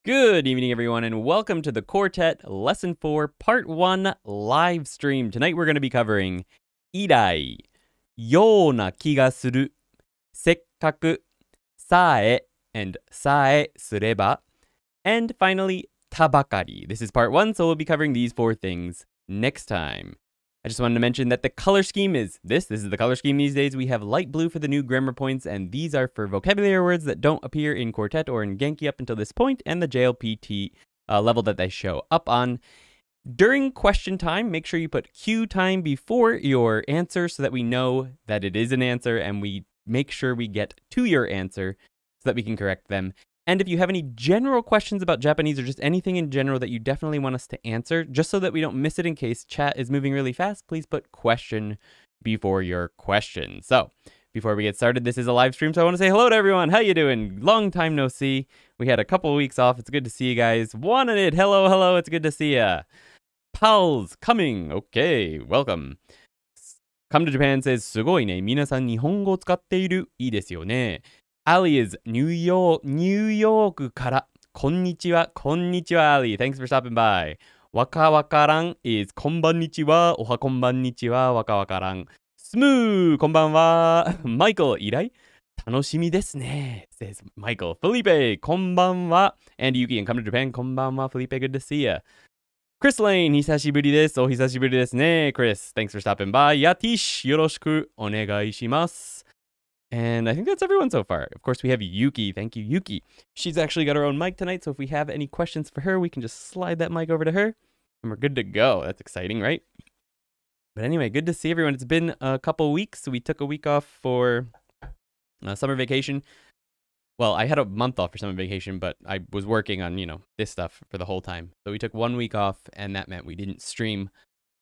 Good evening, everyone, and welcome to the Quartet Lesson 4 Part 1 live stream. Tonight we're going to be covering Irai, Yona Kiga Suru, Sekkaku, Sae, and Sae Sureba, and finally, Tabakari. This is Part 1, so we'll be covering these 4 things next time. I just wanted to mention that the color scheme is this. This is the color scheme these days. We have light blue for the new grammar points, and these are for vocabulary words that don't appear in Quartet or in Genki up until this point, and the JLPT level that they show up on. During question time, make sure you put Q time before your answer so that we know that it is an answer, and we make sure we get to your answer so that we can correct them. And if you have any general questions about Japanese or just anything in general that you definitely want us to answer, just so that we don't miss it in case chat is moving really fast, please put question before your question. So, before we get started, this is a live stream, so I want to say hello to everyone. How you doing? Long time no see. We had a couple of weeks off. It's good to see you guys. Wanted it. Hello, hello. It's good to see ya. Pals coming. Okay, welcome. Come to Japan says, すごいね。皆さん日本語を使っている。いいですよね。Ali is New York から。こんにちは。こんにちは、Ali. Thanks for stopping by. わかわからん is こんばんにちは。おはこんばんにちは。わかわからん。スムーこんばんは。Michael 依頼楽しみですね。says Michael. Felipe こんばんは。And Yuki and Come to Japan こんばんは。Felipe, good to see ya. Chris Lane 久しぶりです。お久しぶりですね。Chris, thanks for stopping by. Yatish よろしくお願いします。And I think that's everyone so far. Of course, we have Yuki. Thank you, Yuki. She's actually got her own mic tonight, so if we have any questions for her, we can just slide that mic over to her, and we're good to go. That's exciting, right? But anyway, good to see everyone. It's been a couple weeks. We took a week off for summer vacation. Well, I had a month off for summer vacation, but I was working on, this stuff for the whole time. So we took 1 week off, and that meant we didn't stream.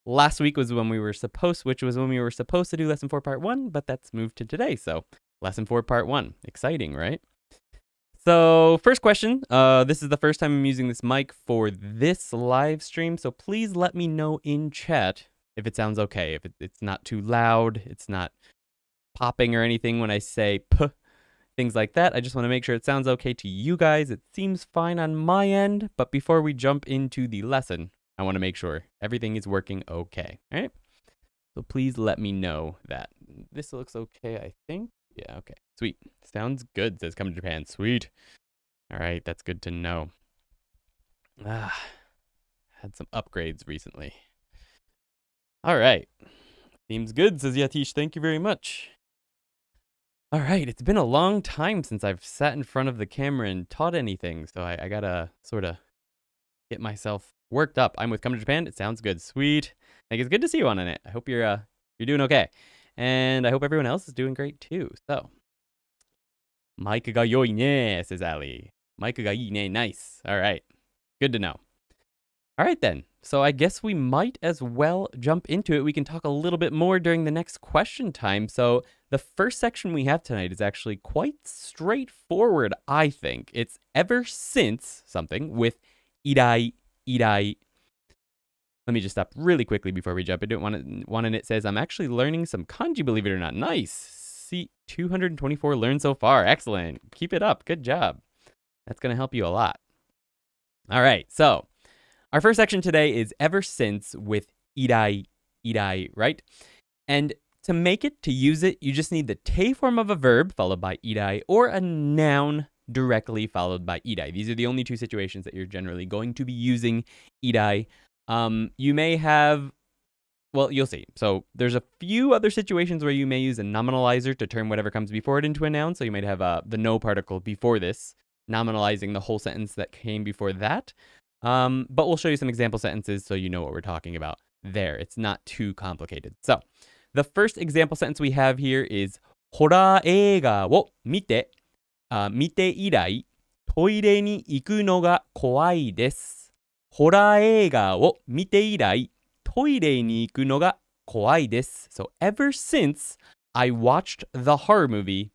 Last week was when we were supposed to do Lesson 4 Part 1, but that's moved to today, so Lesson 4 Part 1. Exciting, right? So, first question. This is the first time I'm using this mic for this live stream, so please let me know in chat if it sounds okay, if it's not too loud, it's not popping or anything when I say p, things like that. I just want to make sure it sounds okay to you guys. It seems fine on my end, but before we jump into the lesson, I want to make sure everything is working okay. All right? So please let me know that. This looks okay, I think. Yeah, okay. Sweet. Sounds good, says Come to Japan. Sweet. All right, that's good to know. Had some upgrades recently. All right. Seems good, says Yatish. Thank you very much. All right, it's been a long time since I've sat in front of the camera and taught anything, so I gotta sort of get myself worked up. I'm with Come to Japan. It sounds good. Sweet. I think it's good to see you on it. I hope you're doing okay. And I hope everyone else is doing great too. So, Mike ga yoi ne, says Ali. Mike ga ii ne, nice. All right. Good to know. All right then. So I guess we might as well jump into it. We can talk a little bit more during the next question time. So the first section we have tonight is actually quite straightforward, I think. It's ever since something with irai. Let me just stop really quickly before we jump into it. One in it says, I'm actually learning some kanji, believe it or not. Nice. See, 224 learned so far. Excellent. Keep it up. Good job. That's going to help you a lot. All right. So our first section today is ever since with irai, right? And to use it, you just need the te form of a verb followed by irai or a noun directly followed by irai. These are the only two situations that you're generally going to be using irai. You may have, well, you'll see. So there's a few other situations where you may use a nominalizer to turn whatever comes before it into a noun. So you might have the no particle before this, nominalizing the whole sentence that came before that. But we'll show you some example sentences so you know what we're talking about there. It's not too complicated. So the first example sentence we have here is ホラー映画を見て以来、トイレに行くのが怖いです。ホラー映画を見て以来、トイレに行くのが怖いです。So ever since I watched the horror movie,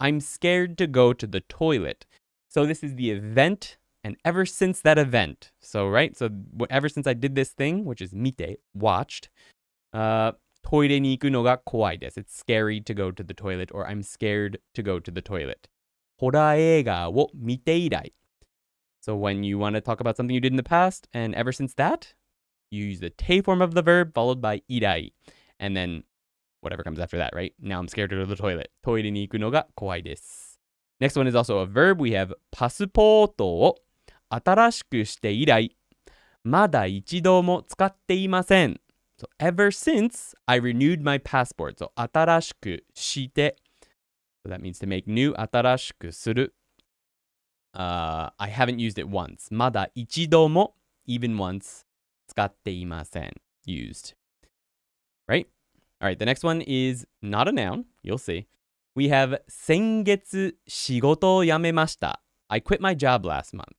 I'm scared to go to the toilet. So this is the event, and ever since that event. So, right? So ever since I did this thing, which is 見て, watched, トイレに行くのが怖いです。It's scary to go to the toilet, or I'm scared to go to the toilet. ホラー映画を見て以来. So when you want to talk about something you did in the past, and ever since that, you use the te form of the verb followed by irai. And then whatever comes after that, right? Now I'm scared to go to the toilet. トイレに行くのが怖いです。Next one is also a verb. We have パスポートを新しくして以来、まだ一度も使っていません。So ever since I renewed my passport. So 新しくして。So that means to make new. 新しくする。I haven't used it once. まだ一度も even once 使っていません used. Right? Alright, the next one is not a noun. You'll see. We have 先月仕事を辞めました. I quit my job last month.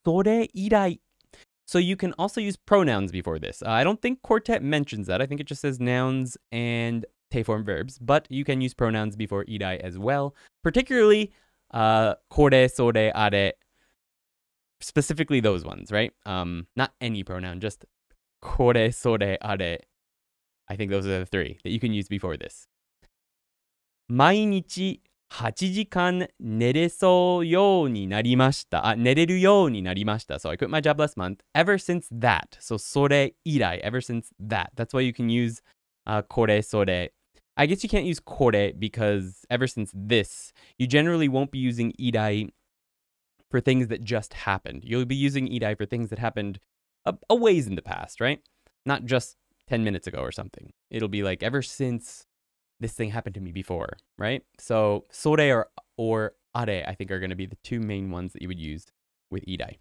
それ以来. So you can also use pronouns before this. I don't think Quartet mentions that. I think it just says nouns and te form verbs, but you can use pronouns before irai as well. Particularly これ、それ、あれ. Specifically those ones, right? Not any pronoun, just これ、それ、あれ. I think those are the three that you can use before this. 毎日8時間寝れそうようになりました。寝れるようになりました。So I quit my job last month. Ever since that. So それ以来. Ever since that. That's why you can use これ、それ. I guess you can't use これ because ever since this, you generally won't be using irai for things that just happened. You'll be using irai for things that happened a ways in the past, right? Not just 10 minutes ago or something. It'll be like ever since this thing happened to me before, right? So それ or あれ I think are going to be the two main ones that you would use with irai.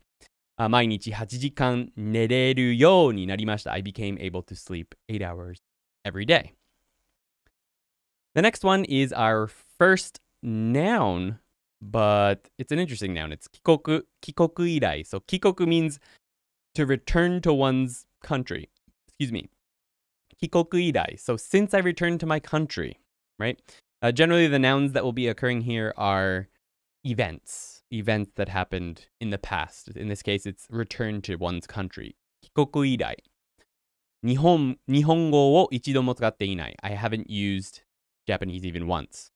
毎日8時間寝れるようになりました. I became able to sleep 8 hours every day. The next one is our first noun, but it's an interesting noun. It's 帰国以来. So 帰国 means to return to one's country. Excuse me. 帰国以来. So since I returned to my country, right? Generally, the nouns that will be occurring here are events that happened in the past. In this case, it's return to one's country. 帰国以来. 日本語を一度も使っていない. I haven't used Japanese even once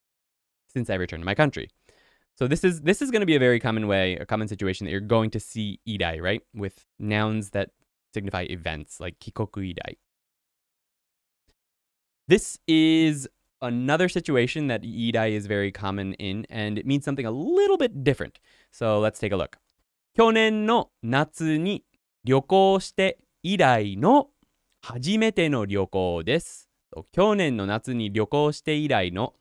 since I returned to my country. So this is going to be a very common situation that you're going to see irai, right? With nouns that signify events like 帰国以来. This is another situation that irai is very common in, and it means something a little bit different. So let's take a look. 去年の夏に旅行して以来の初めての旅行です。去年の夏に旅行して以来の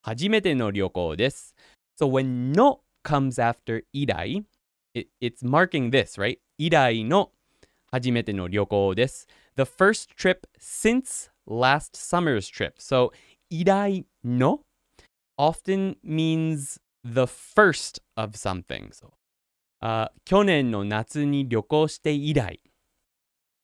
初めての旅行です。So when no comes after irai, it's marking this, right? 以来の初めての旅行です。The first trip since last summer's trip. So 以来の often means the first of something. So 去年の夏に旅行して以来.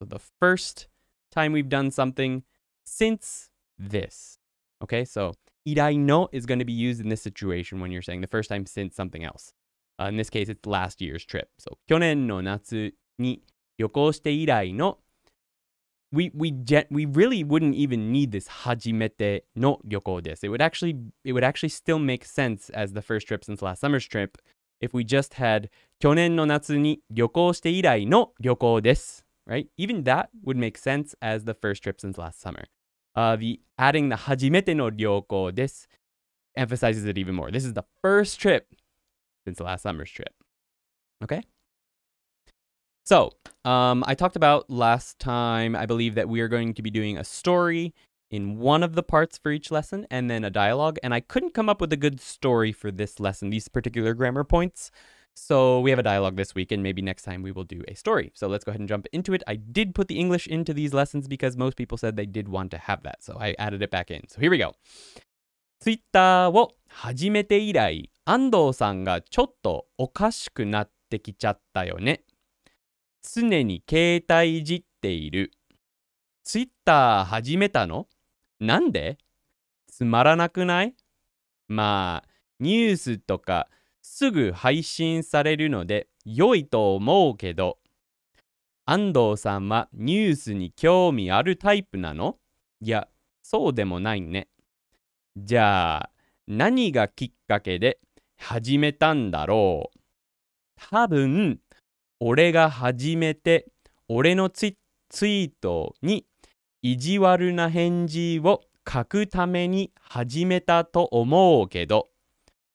So the first time we've done something since this. Okay, so 以来の is going to be used in this situation when you're saying the first time since something else. In this case, it's last year's trip. So 去年の夏に旅行して以来の we really wouldn't even need this 初めての旅行です. It would actually still make sense as the first trip since last summer's trip if we just had 去年の夏に旅行して以来の旅行です. Right? Even that would make sense as the first trip since last summer. The adding the 初めての旅行です emphasizes it even more. This is the first trip since last summer's trip. Okay? So, I talked about last time, I believe that we are going to be doing a story in one of the parts for each lesson and then a dialogue. And I couldn't come up with a good story for this lesson, these particular grammar points. So we have a dialogue this week, and maybe next time we will do a story. So let's go ahead and jump into it. I did put the English into these lessons because most people said they did want to have that. So I added it back in. So here we go. Twitter を始めて以来、安藤さんがちょっとおかしくなってきちゃったよね。常に携帯いじっている。Twitter 始めたの？なんで？つまらなくない？まあ、ニュースとかすぐ配信されるので良いと思うけど、安藤さんはニュースに興味あるタイプなの？いや、そうでもないね。じゃあ、何がきっかけで始めたんだろう？多分、俺が初めて、俺のツイートに意地悪な返事を書くために始めたと思うけど、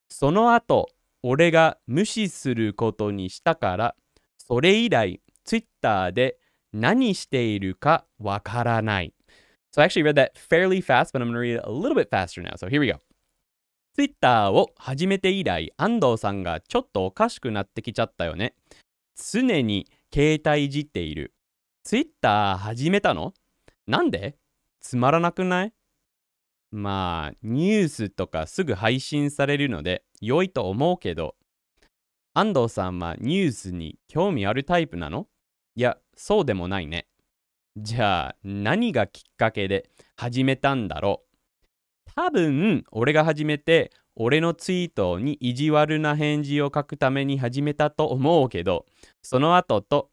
その後、俺が無視することにしたから、それ以来、ツイッターで何しているかわからない。So I actually read that fairly fast, but I'm going to read it a little bit faster now. So here we go. ツイッターを始めて以来、安藤さんがちょっとおかしくなってきちゃったよね。常に携帯いじっている。ツイッター始めたの？なんで？つまらなくない？まあ、ニュースとかすぐ配信されるので良いと思うけど、安藤さんはニュースに興味あるタイプなの？いや、そうでもないね。じゃあ、何がきっかけで始めたんだろう？多分、俺が始めて、俺のツイートに意地悪な返事を書くために始めたと思うけど、その後、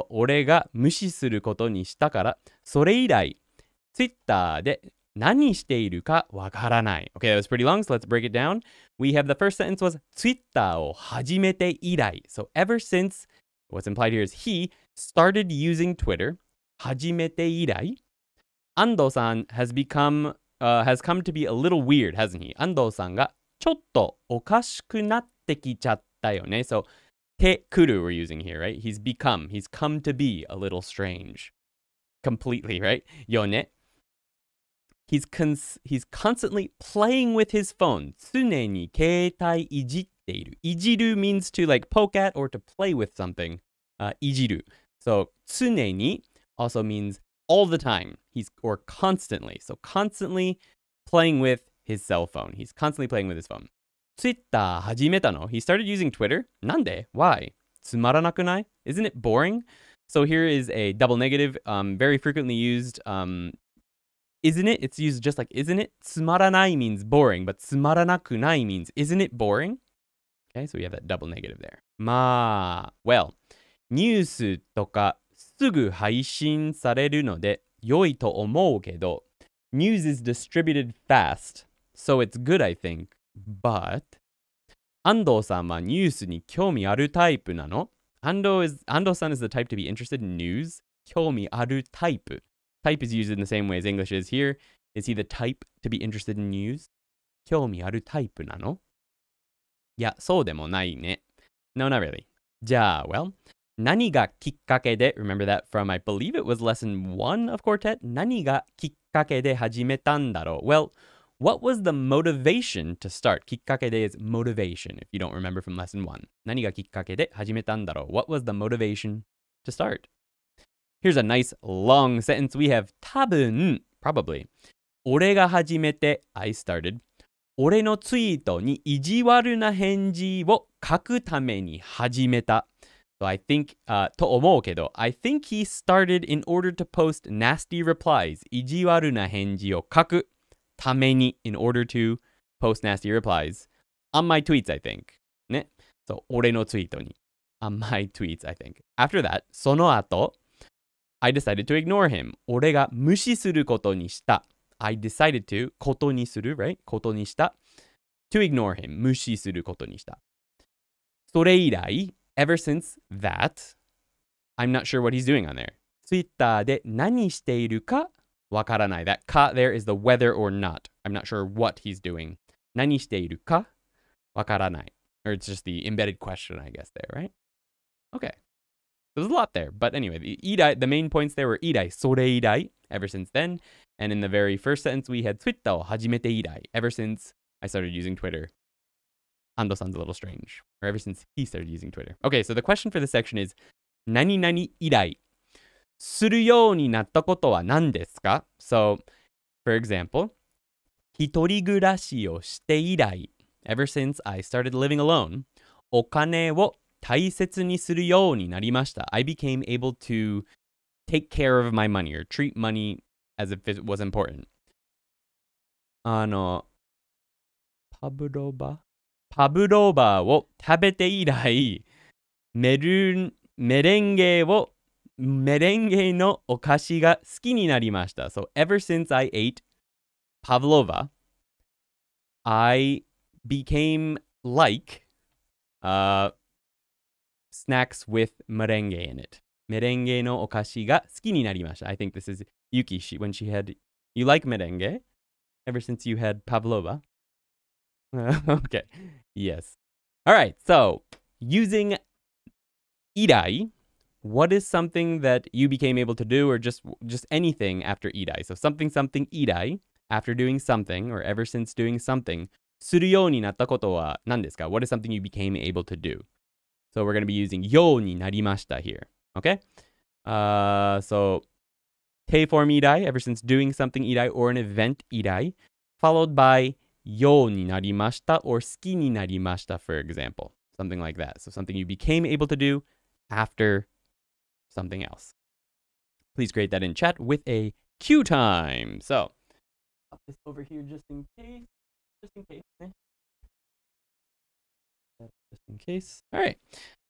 俺が無視することにしたから、それ以来、ツイッターで何しているかわからない。Okay, that was pretty long, so let's break it down. We have the first sentence was Twitter を始めて以来. So ever since, what's implied here is he started using Twitter. 始めて以来. Ando-san has come to be a little weird, hasn't he? Ando-san がちょっとおかしくなってきちゃったよね. So, てくる we're using here, right? He's come to be a little strange. Completely, right? よね. He's constantly playing with his phone. 常に携帯いじっている。いじる means to like poke at or to play with something. いじる. So 常に also means all the time. Or constantly. So constantly playing with his cell phone. He's constantly playing with his phone. Twitter 始めたの? He started using Twitter? なんで? Why? つまらなくない? Isn't it boring? So here is a double negative, very frequently used. Isn't it? It's used just like isn't it? つまらない means boring, but つまらなくない means isn't it boring? Okay, so we have that double negative there. まあ、well, ニュースとかすぐ配信されるので良いと思うけど、news is distributed fast, so it's good, I think. But 安藤さんはニュースに興味あるタイプなの？安藤さん is the type to be interested in news. 興味あるタイプ。Type is used in the same way as English is here. Is he the type to be interested in news? 興味あるタイプなの？いや、そうでもないね。No, not really. じゃあ、well, 何がきっかけで remember that from, I believe it was lesson 1 of Quartet? 何がきっかけで始めたんだろう? Well, what was the motivation to start? きっかけで is motivation, if you don't remember from lesson 1. 何がきっかけで始めたんだろう? What was the motivation to start? Here's a nice long sentence. We have 多分 probably. 俺が始めて I started. 俺のツイートに意地悪な返事を書くために始めた. So I think, と思うけど, I think he started in order to post nasty replies. 意地悪な返事を書くために in order to post nasty replies on my tweets, I think. ね. So 俺のツイートに on my tweets, I think. After that, その後, I decided to ignore him. 俺が無視することにした. I decided to ことにする right? ことにした to ignore him. 無視することにした。それ以来 ever since that, I'm not sure what he's doing on there. Twitter で何しているかわからない. That か there is the whether or not. I'm not sure what he's doing. 何しているかわからない. Or it's just the embedded question, I guess, there, right? Okay. There's a lot there. But anyway, the main points there were 以来, それ以来, ever since then. And in the very first sentence, we had Twitter を始めて以来, ever since I started using Twitter. Ando-san's a little strange. Or ever since he started using Twitter. Okay, so the question for this section is 何々以来するようになったことは何ですか? So, for example, 一人暮らしをして以来, ever since I started living alone, お金を大切にするようになりました. I became able to take care of my money or treat money as if it was important. パブロバを食べて以来、メレンゲのお菓子が好きになりました. So ever since I ate pavlova, I became like snacks with merengue in it. Merengue no okashi ga suki ni narimashita. I think this is Yuki. When she had, you like merengue ever since you had pavlova. Okay. Yes. All right. So using irai, what is something that you became able to do, or just anything after irai? So something irai, after doing something, or ever since doing something. するようになったことは何ですか? What is something you became able to do? So we're going to be using ようになりました here. Okay? So te form irai, ever since doing something irai, or an event irai, followed by ようになりました or 好きになりました, for example. Something like that. So something you became able to do after something else. Please create that in chat with a Q time. So, pop this over here just in case. Just in case. Just in case. All right.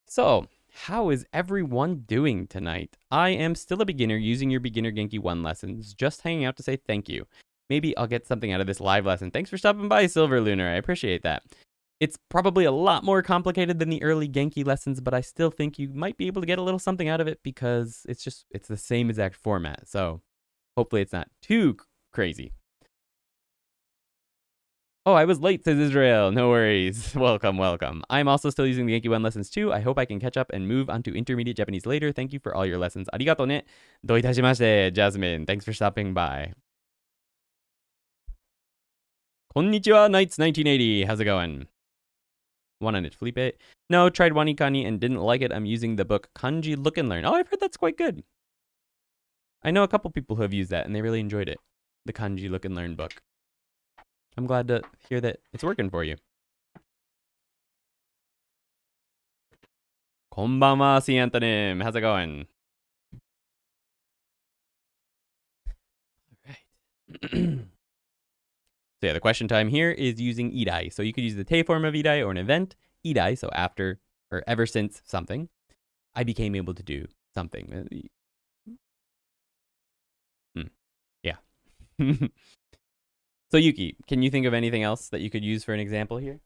So, how is everyone doing tonight? I am still a beginner using your Beginner Genki 1 lessons, just hanging out to say thank you. Maybe I'll get something out of this live lesson. Thanks for stopping by, Silver Lunar. I appreciate that. It's probably a lot more complicated than the early Genki lessons, but I still think you might be able to get a little something out of it because it's the same exact format. So hopefully it's not too crazy. Oh, I was late, says Israel. No worries. Welcome, welcome. I'm also still using the Genki 1 lessons too. I hope I can catch up and move on to intermediate Japanese later. Thank you for all your lessons. Arigato ne. Do itashimashite, Jasmine. Thanks for stopping by. Konnichiwa, Knights 1980. How's it going? One on it, Felipe. No, tried Wanikani and didn't like it. I'm using the book Kanji Look and Learn. Oh, I've heard that's quite good. I know a couple people who have used that and they really enjoyed it. The Kanji Look and Learn book. I'm glad to hear that it's working for you. Konbanwa, C. Antonym. How's it going? All right. So yeah, the question time here is using irai. So you could use the te form of irai or an event. Irai, so after or ever since something. I became able to do something. Yeah. So Yuki, can you think of anything else that you could use for an example here?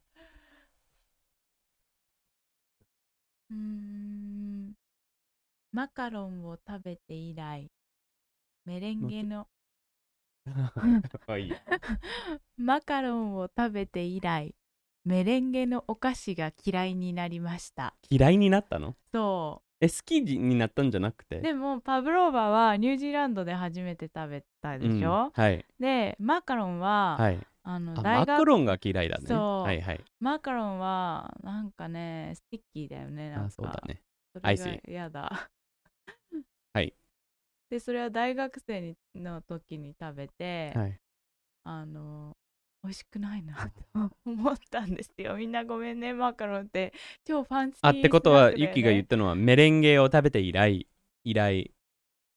マカロンを食べて以来、メレンゲのマカロンを食べて以来、メレンゲのお菓子が嫌いになりました。嫌いになったの？そう。好きになったんじゃなくて？でもパブローバはニュージーランドで初めて食べたでしょ、はい。で、マカロンは、はい、マカロンが嫌いだね。そう。はいはい。マカロンはなんかね、スティッキーだよね。なんかそうだね。それが嫌だ。はい。で、それは大学生の時に食べて、はい、美味しくないなと思ったんですよ。みんなごめんね、マカロンって超ファンシー、ね。ってことは、ユキが言ったのはメレンゲを食べて以来、違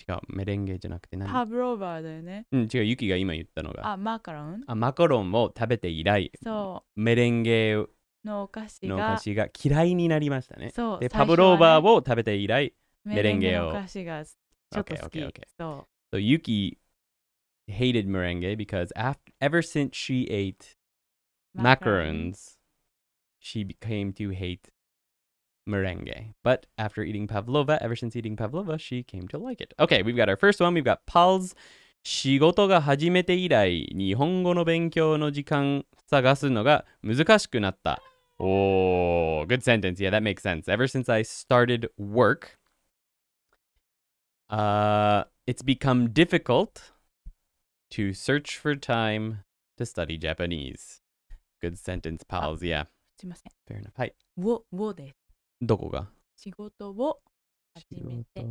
う、メレンゲじゃなくて何？パブローバーだよね。うん、違う、ユキが今言ったのが。マカロン？マカロンを食べて以来、そう。メレンゲのお菓子が嫌いになりましたね。そう。で、パブローバーを食べて以来、メレンゲを。お菓子がちょっと好き。そう。So Yuki hated merengue because ever since she ate macarons, she came to hate merengue. But after eating pavlova, ever since eating pavlova, she came to like it. Okay, we've got our first one. We've got Pals. 仕事が始めて以来、日本語の勉強の時間探すのが難しくなった。Oh, good sentence. Yeah, that makes sense. Ever since I started work, it's become difficult to search for time to study Japanese. Good sentence, pals. Yeah. すいません。Fair enough. はい。をです。どこが？仕事を始めて。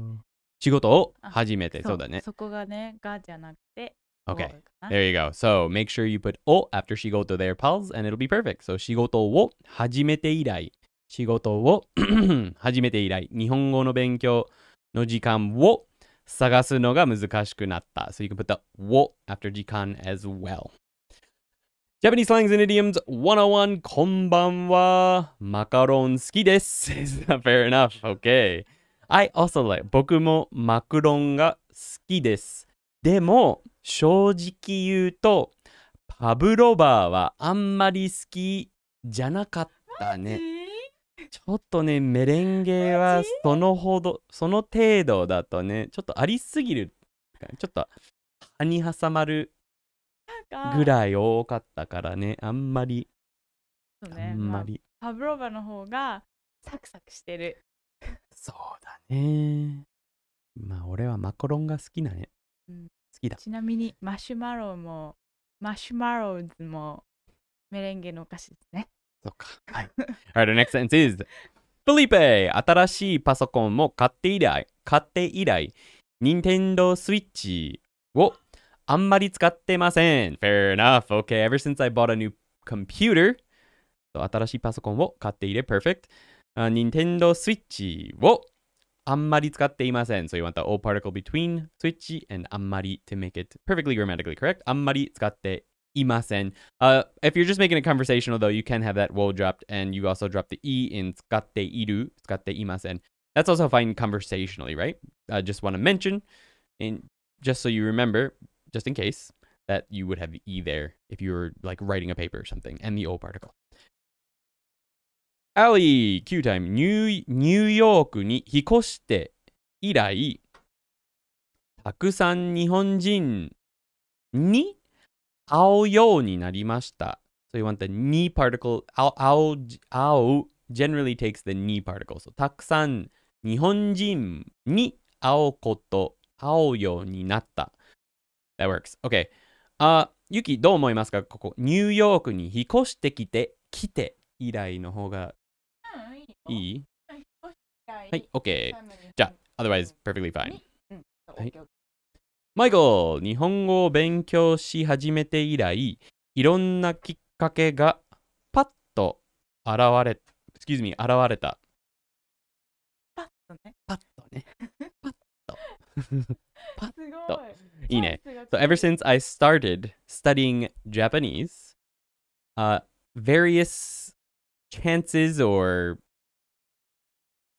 仕事を始めて。そうだね。そこがね、がじゃなくて。Okay. There you go. So make sure you put を after 仕事 there, pals, and it'll be perfect. So 仕事を始めて以来。仕事を始めて以来。日本語の勉強の時間を探すのが難しくなった。So you can put the を after 時間 as well. Japanese slangs and idioms 101. こんばんは。マカロン好きです。Fair enough. Okay. I also like 僕もマカロンが好きです。でも正直言うとパブロバーはあんまり好きじゃなかったね。ちょっとね、メレンゲはその程度だとね、ちょっとありすぎる。ちょっと歯に挟まるぐらい多かったからね、あんまり。そうね、あんまり。パブロバの方がサクサクしてる。そうだね。まあ、俺はマカロンが好きなね。好きだ。ちなみにマシュマローズもメレンゲのお菓子ですね。そうか。はい。Alright, the next sentence is Felipe! 新しいパソコンも買って以来、Nintendo Switch をあんまり使ってません。Fair enough. Okay, ever since I bought a new computer, 新しいパソコンを買っていれ perfect. Nintendo Switch をあんまり使っていません。So you want the O particle between Switch and あんまり to make it perfectly grammatically correct. あんまり使っていません。If you're just making it conversational though, you can have that wo dropped and you also drop the E in 使っている、使っていません. That's also fine conversationally, right? Just want to mention, and just so you remember, just in case, that you would have the E there if you were like writing a paper or something, and the O particle. Ali, Q time. ニューヨークに引っ越して以来、たくさん日本人に会うようになりました。So you want the ni particle. 会う generally takes the ni particle. So たくさん日本人に会うようになった。That works. Okay. ユキどう思いますか？ここニューヨークに引っ越してきて以来の方がいい？はい、OK。じゃあ、otherwise perfectly fine。はい。マイコル、日本語を勉強し始めて以来、いろんなきっかけがパッと現れた。パッとね。パッとね。パッと。パッすごと。い。いいね。So ever since I started studying Japanese, various chances or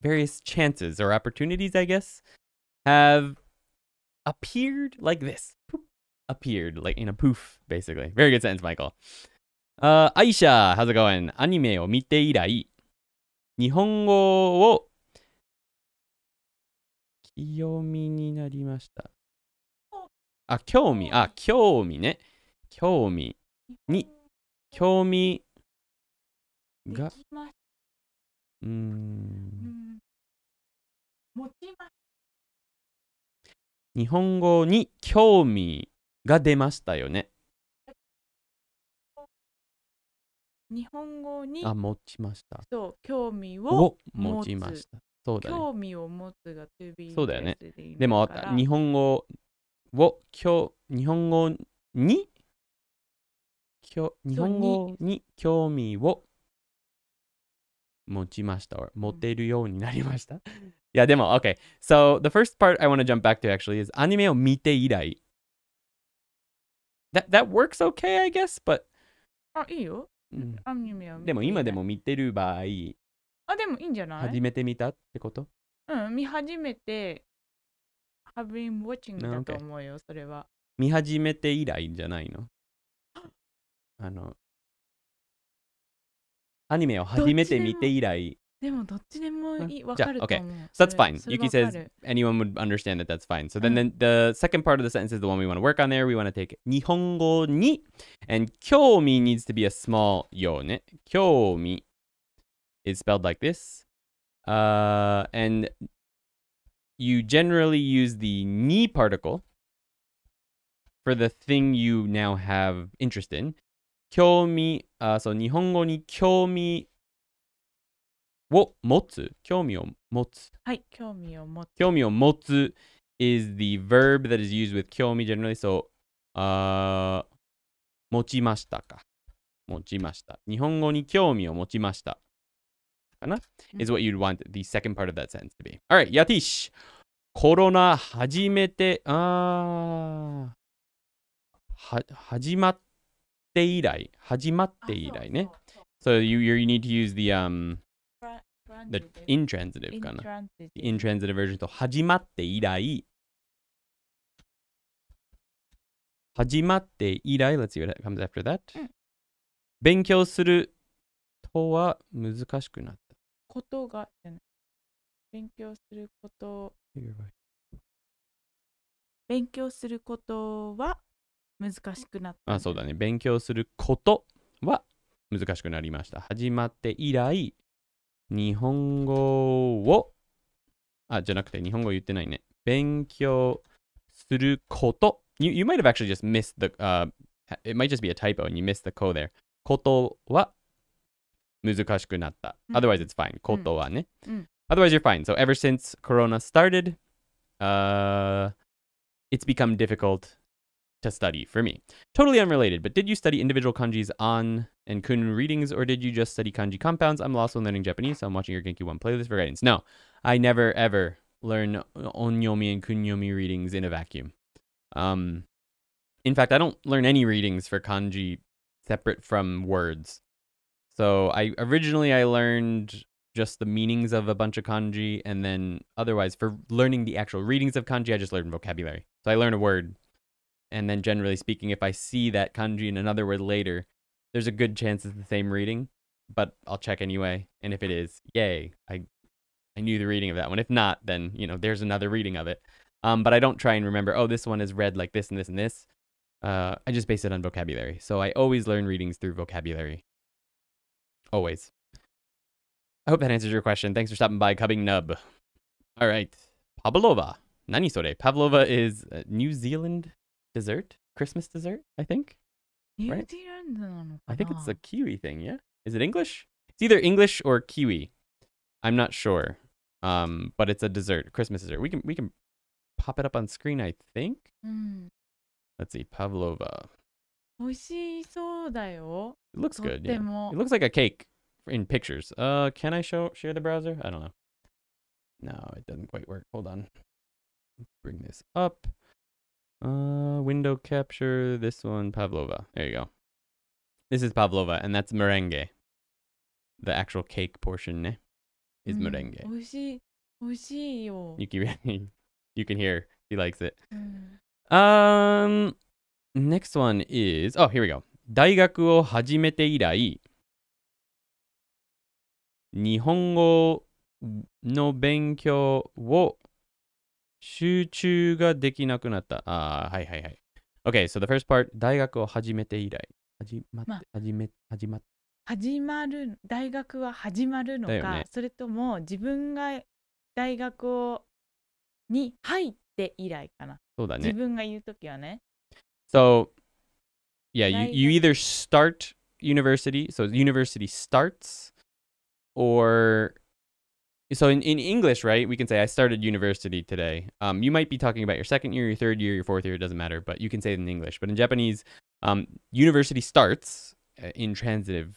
opportunities, I guess, have appeared like this. Appeared like in a poof, basically. Very good sentence, Michael. Aisha, how's it going? アニメを見て以来、日本語を清みになりました。興味ね。興味が、日本語に興味が出ましたよね。日本語に持ちました。そう、興味を持ちました。そうだね。興味を持つが to be そうだよね。でも、日本語に興味を持ちました。持てるようになりました。Yeah, でも、okay. So, the first part I want to jump back to actually is アニメを見て以来。That works okay, I guess, but いいよ。アニメを見てでも今でも見てる場合、でもいいんじゃない？初めて見たってこと？見始めて have been watching だと思うよ、それは。見始めて以来じゃないの？アニメを初めて見て以来。でもどっちでもわかると思う。So that's fine. Yuki says anyone would understand that that's fine. So then the second part of the sentence is the one we want to work on there. We want to take 日本語に and 興味 needs to be a small よね。興味 is spelled like this. And you generally use the ni particle for the thing you now have interest in. 興味、そう、日本語に興味を持つ。はい、興味を持つ。興味を持つ is the verb that is used with 興味 generally. So, 持ちましたか。持ちました。日本語に興味を持ちました。かな、is what you'd want the second part of that sentence to be. Alright, Yatish. コロナ始まって以来ね。So you need to use the intransitive かな。The intransitive version と始まって以来。Let's see what comes after that. 勉強するとは難しくなった。ことがじゃない。勉強すること、勉強することは難しくなった。あ、そうだね。勉強することは難しくなりました。始まって以来、日本語を、あ、じゃなくて日本語言ってないね。勉強すること。You might have actually just missed the, it might just be a typo and you missed the ko there. ことは難しくなった。Otherwise, it's fine. ことはね。Otherwise, you're fine. So ever since Corona started, it's become difficult to study for me. Totally unrelated, but did you study individual kanjis on and kun readings, or did you just study kanji compounds? I'm also learning Japanese, so I'm watching your Genki 1 playlist for guidance. No, I never ever learn onyomi and kunyomi readings in a vacuum. In fact, I don't learn any readings for kanji separate from words. So I learned just the meanings of a bunch of kanji, and then otherwise for learning the actual readings of kanji, I just learned vocabulary. So I learn a word, and then generally speaking, if I see that kanji in another word later, there's a good chance it's the same reading, but I'll check anyway. And if it is, yay, I knew the reading of that one. If not, then, there's another reading of it. But I don't try and remember, oh, this one is read like this and this and this. I just base it on vocabulary. So I always learn readings through vocabulary. Always. I hope that answers your question. Thanks for stopping by, Cubbing Nub. All right. Pavlova. Nani sore? Pavlova is a New Zealand dessert? Christmas dessert, I think? Right? I think it's a Kiwi thing, yeah? Is it English? It's either English or Kiwi. I'm not sure. But it's a dessert, Christmas dessert. We can pop it up on screen, I think. Let's see, Pavlova. 美味しそうだよ。 It looks とっ good. て Yeah. も It looks like a cake in pictures. Can I share the browser? I don't know. No, it doesn't quite work. Hold on. Bring this up. Window capture. This one, Pavlova. There you go. This is Pavlova, and that's merengue. The actual cake portion, ne, is merengue. 美味しい。美味しいよ。 You can hear he likes it. Next one is, oh, here we go. 大学を始めて以来、日本語の勉強を集中ができなくなった。はいはいはい。Okay, so the first part, 大学を始めて以来。始まる。大学は始まるのか、ね、それとも自分が大学に入って以来かな。そうだね。自分が言うときはね。So, yeah, you either start university, so university starts, or so in English, right? We can say I started university today. You might be talking about your second year, your third year, your fourth year. It doesn't matter, but you can say it in English. But in Japanese, university starts intransitively.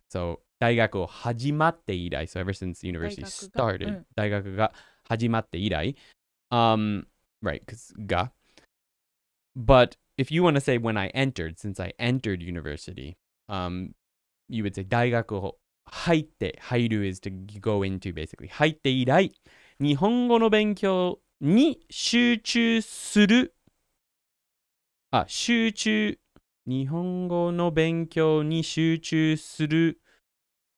So 大学を始まって以来. So ever since university started, 大学が始まって以来. Right? Because が. But if you want to say when I entered, since I entered university, you would say 大学を入って、入る is to go into basically. 入って以来、日本語の勉強に集中する。日本語の勉強に集中する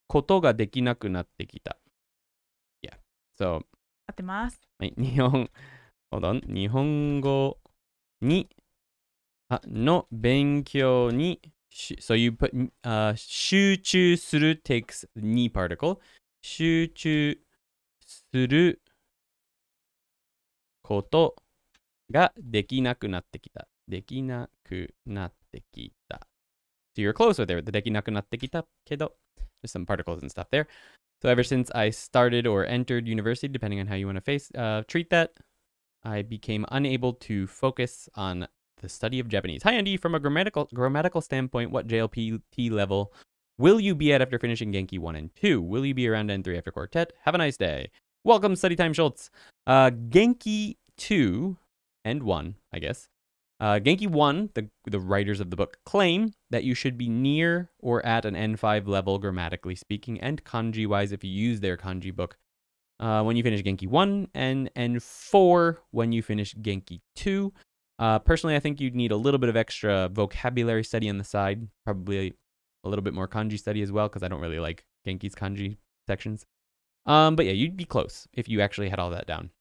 ことができなくなってきた。Yeah. So, 合ってます。はい、hold on. 日本語にの勉強にSo you put 集中する takes ni particle 集中することができなくなってきた。できなくなってきた。So you're close with it. できなくなってきたけど there's some particles and stuff there. So ever since I started or entered university, depending on how you want to treat that, I became unable to focus on the study of Japanese. Hi, Andy. From a grammatical standpoint, what JLPT level will you be at after finishing Genki 1 and 2? Will you be around N3 after quartet? Have a nice day. Welcome, Study Time Schultz. Genki 2 and 1, I guess. Genki 1, the writers of the book, claim that you should be near or at an N5 level, grammatically speaking, and kanji-wise if you use their kanji book. When you finish Genki 1, and N4 when you finish Genki 2. Personally, I think you'd need a little bit of extra vocabulary study on the side. Probably a little bit more kanji study as well, because I don't really like Genki's kanji sections. But yeah, you'd be close if you actually had all that down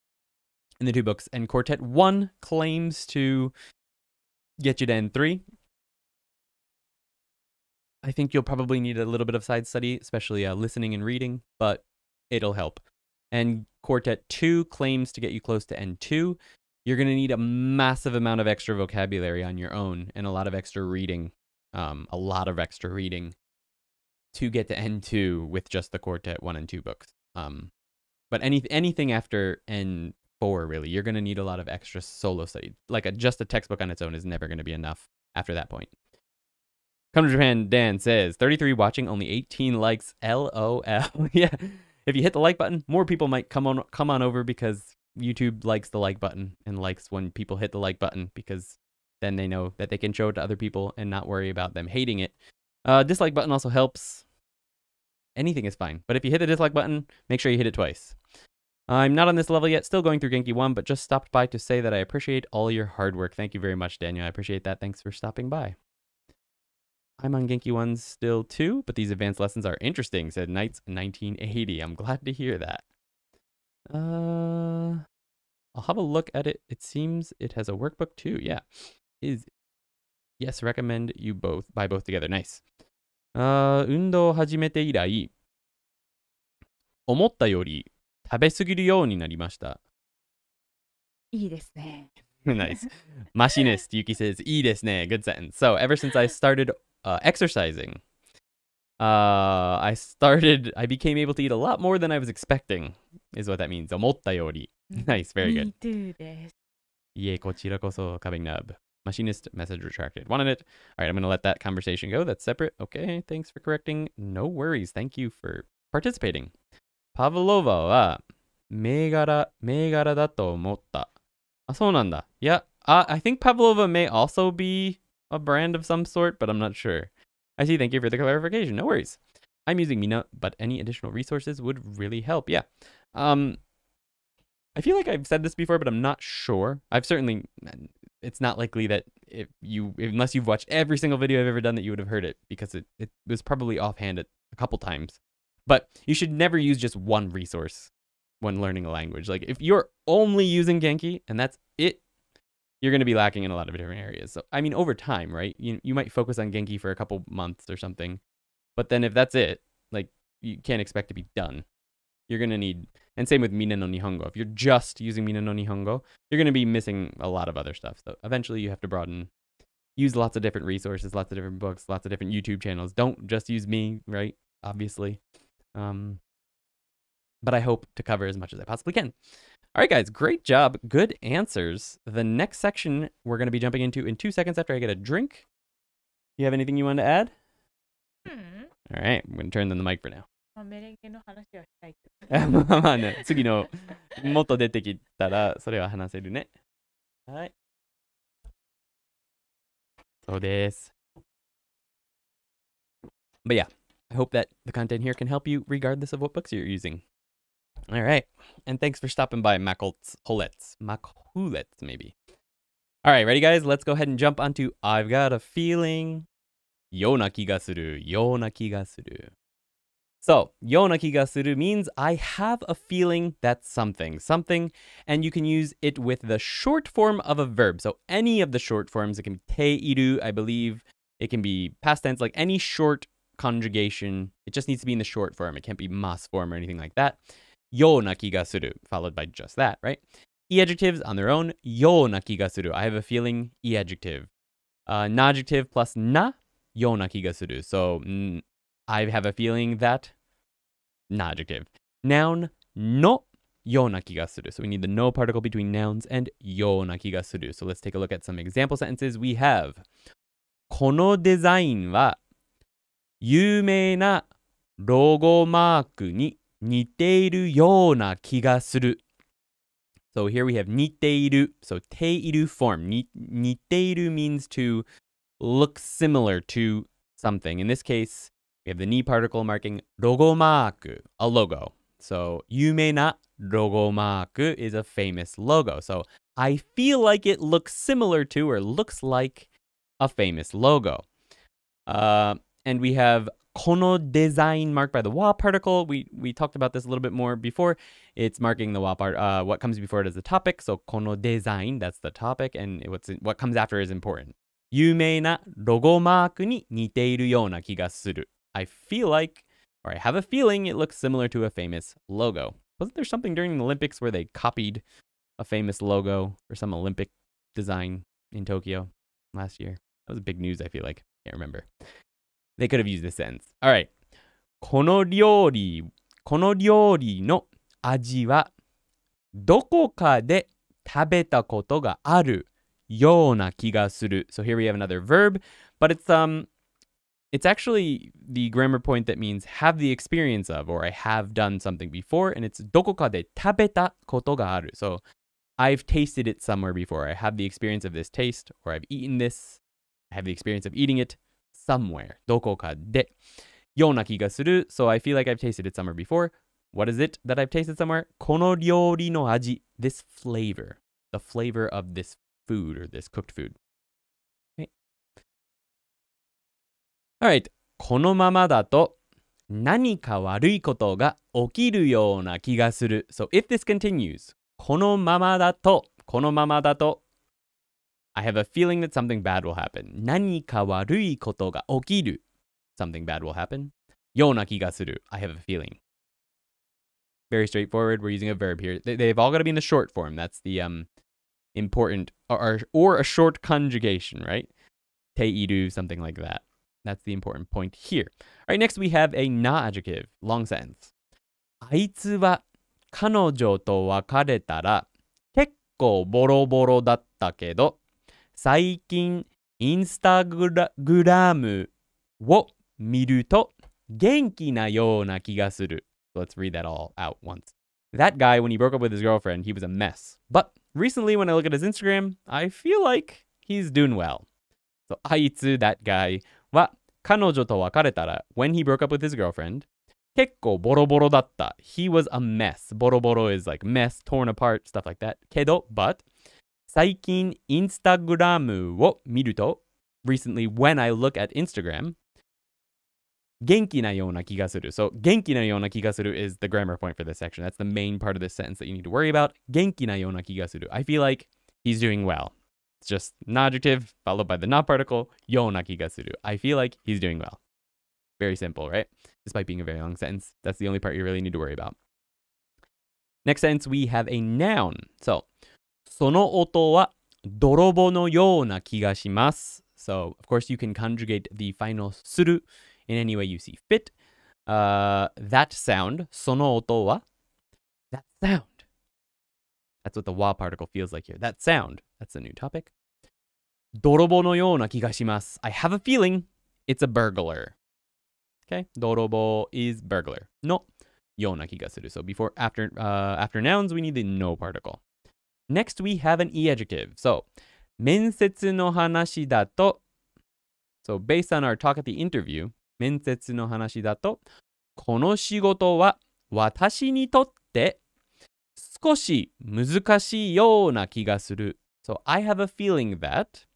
in the 2 books. And Quartet 1 claims to get you to N3. I think you'll probably need a little bit of side study, especially listening and reading, but it'll help. And Quartet 2 claims to get you close to N2. You're going to need a massive amount of extra vocabulary on your own and a lot of extra reading. To get to N2 with just the Quartet 1 and 2 books. But anything after N4, really, you're going to need a lot of extra solo study. Like just a textbook on its own is never going to be enough after that point. Come to Japan, Dan says, 33 watching, only 18 likes, LOL. Yeah, if you hit the like button, more people might come on over because YouTube likes the like button and likes when people hit the like button because then they know that they can show it to other people and not worry about them hating it. Dislike button also helps. Anything is fine, but if you hit the dislike button, make sure you hit it twice. I'm not on this level yet, still going through Genki 1, but just stopped by to say that I appreciate all your hard work. Thank you very much, Daniel. I appreciate that. Thanks for stopping by. I'm on Genki 1 still too, but these advanced lessons are interesting, said Knights 1980. I'm glad to hear that. I'll have a look at it. It seems it has a workbook too. Yeah. Yes, recommend you buy both together. Nice. 運動を始めて以来、思ったより食べ過ぎるようになりました。いいですね。Nice. Machinist Yuki says, いいですね. Good sentence. So, ever since I started exercising, I became able to eat a lot more than I was expecting, is what that means. 思ったより. Nice, very good. Me too です。いえ、こちらこそ、カビンナブ. Machinist message retracted. Wanted it. All right, I'm going to let that conversation go. That's separate. Okay, thanks for correcting. No worries. Thank you for participating. Pavlova は銘柄だと思った。あ、そうなんだ。Yeah, I think Pavlova may also be a brand of some sort, but I'm not sure. I see. Thank you for the clarification. No worries. I'm using Mina, but any additional resources would really help. Yeah. I feel like I've said this before, but I'm not sure. It's not likely that unless you've watched every single video I've ever done, that you would have heard it, because it was probably offhand a couple times. But you should never use just one resource when learning a language. Like, if you're only using Genki and that's it, you're going to be lacking in a lot of different areas. So, I mean, over time, right? You might focus on Genki for a couple months or something. But then if that's it, like, you can't expect to be done. You're going to need, and same with Mina no Nihongo. If you're just using Mina no Nihongo, you're going to be missing a lot of other stuff. So eventually you have to broaden, use lots of different resources, lots of different books, lots of different YouTube channels. Don't just use me, right? Obviously. But I hope to cover as much as I possibly can. All right, guys, great job. Good answers. The next section we're going to be jumping into in 2 seconds after I get a drink. You have anything you want to add? All right, I'm going to turn on the mic for now. メレンゲの話はしたいけど。まあね、次のもっと出てきたらそれは話せるね。はい。そうです。But yeah, I hope that the content here can help you regardless of what books you're using. All right. And thanks for stopping by, Makhulets, maybe. All right, ready, guys? Let's go ahead and jump onto I've got a feeling. ような気がする. So, ような気がする means I have a feeling that something, and you can use it with the short form of a verb. So, any of the short forms, it can be teiru, I believe. It can be past tense, like any short conjugation. It just needs to be in the short form. It can't be mas form or anything like that. ような気がする, followed by just that, right? E-adjectives on their own, ような気がする. I have a feeling, E-adjective. N-adjective plus na, ような気がする. So, I have a feeling that, non-adjective. Noun, no, ような気がする. So we need the no particle between nouns and ような気がする. So let's take a look at some example sentences. We have, このデザインは有名なロゴマークに似ているような気がする. So here we have 似ている. So ている form. 似ている means to look similar to something. In this case, we have the ni particle marking ロゴマーク, a logo. So 有名なロゴマーク is a famous logo. So I feel like it looks similar to or looks like a famous logo. And we have kono design marked by the wa particle. We talked about this a little bit more before. It's marking the wa part, what comes before it as the topic. So kono design, that's the topic, and what comes after is important. 有名なロゴマークに似ているような気がする. I feel like, or I have a feeling it looks similar to a famous logo. Wasn't there something during the Olympics where they copied a famous logo for some Olympic design in Tokyo last year? That was big news, I feel like. Can't remember. They could have used this sentence. All right. この料理の味はどこかで食べたことがあるような気がする. So here we have another verb, but it's actually the grammar point that means have the experience of, or I have done something before, and it's どこかで食べたことがある. So I've tasted it somewhere before. I have the experience of this taste, or I've eaten this. I have the experience of eating it somewhere. どこかでような気がする. So I feel like I've tasted it somewhere before. What is it that I've tasted somewhere? この料理の味. This flavor. The flavor of this food or this cooked food. Okay. Alright. このままだと何か悪いことが起きるような気がする. So if this continues, このままだと I have a feeling that something bad will happen. 何か悪いことが起きる. Something bad will happen. ような気がする. I have a feeling. Very straightforward. We're using a verb here. They've all got to be in the short form. That's the important, or a short conjugation, right? ている, something like that. That's the important point here. All right, next we have a na adjective. Long sentence. あいつは彼女と別れたら結構ボロボロだったけど、最近インスタグラムを見ると元気なような気がする. Let's read that all out once. That guy, when he broke up with his girlfriend, he was a mess. But recently, when I look at his Instagram, I feel like he's doing well. So, あいつ, that guy, は彼女と別れたら, when he broke up with his girlfriend, 結構ボロボロだった. He was a mess. ボロボロ is like mess, torn apart, stuff like that. けど, but, 最近インスタグラムを見ると, recently when I look at Instagram, 元気なような気がする. So 元気なような気がする is the grammar point for this section. That's the main part of this sentence that you need to worry about. 元気なような気がする. I feel like he's doing well. It's just an adjective followed by the not particle. ような気がする. I feel like he's doing well. Very simple, right? Despite being a very long sentence. That's the only part you really need to worry about. Next sentence, we have a noun. So その音は泥棒のような気がします. So, of course, you can conjugate the final する in any way you see fit. That sound, その音は that sound. That's what the wa particle feels like here. That sound. That's a new topic. 泥棒のような気がします. I have a feeling it's a burglar. Okay? 泥棒 is burglar. のような気がする. So after nouns, we need the no particle. Next, we have an e adjective. So, 面接の話だと, so based on our talk at the interview, 面接の話だと、この仕事は私にとって少し難しいような気がする. So I have a feeling that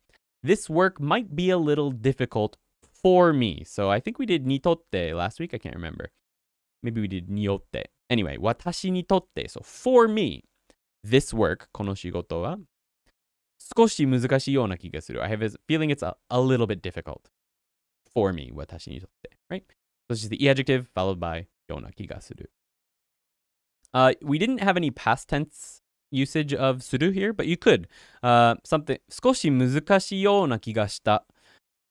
this work might be a little difficult for me. So I think we did にとって last week. I can't remember. Maybe we did によって. Anyway, 私にとって. So for me, this work, この仕事は少し難しいような気がする. I have a feeling it's a little bit difficult for me, 私にとって. Right? So this is the e adjective followed by ような気がする. We didn't have any past tense usage of する here, but you could. Something 少し難しいような気がした.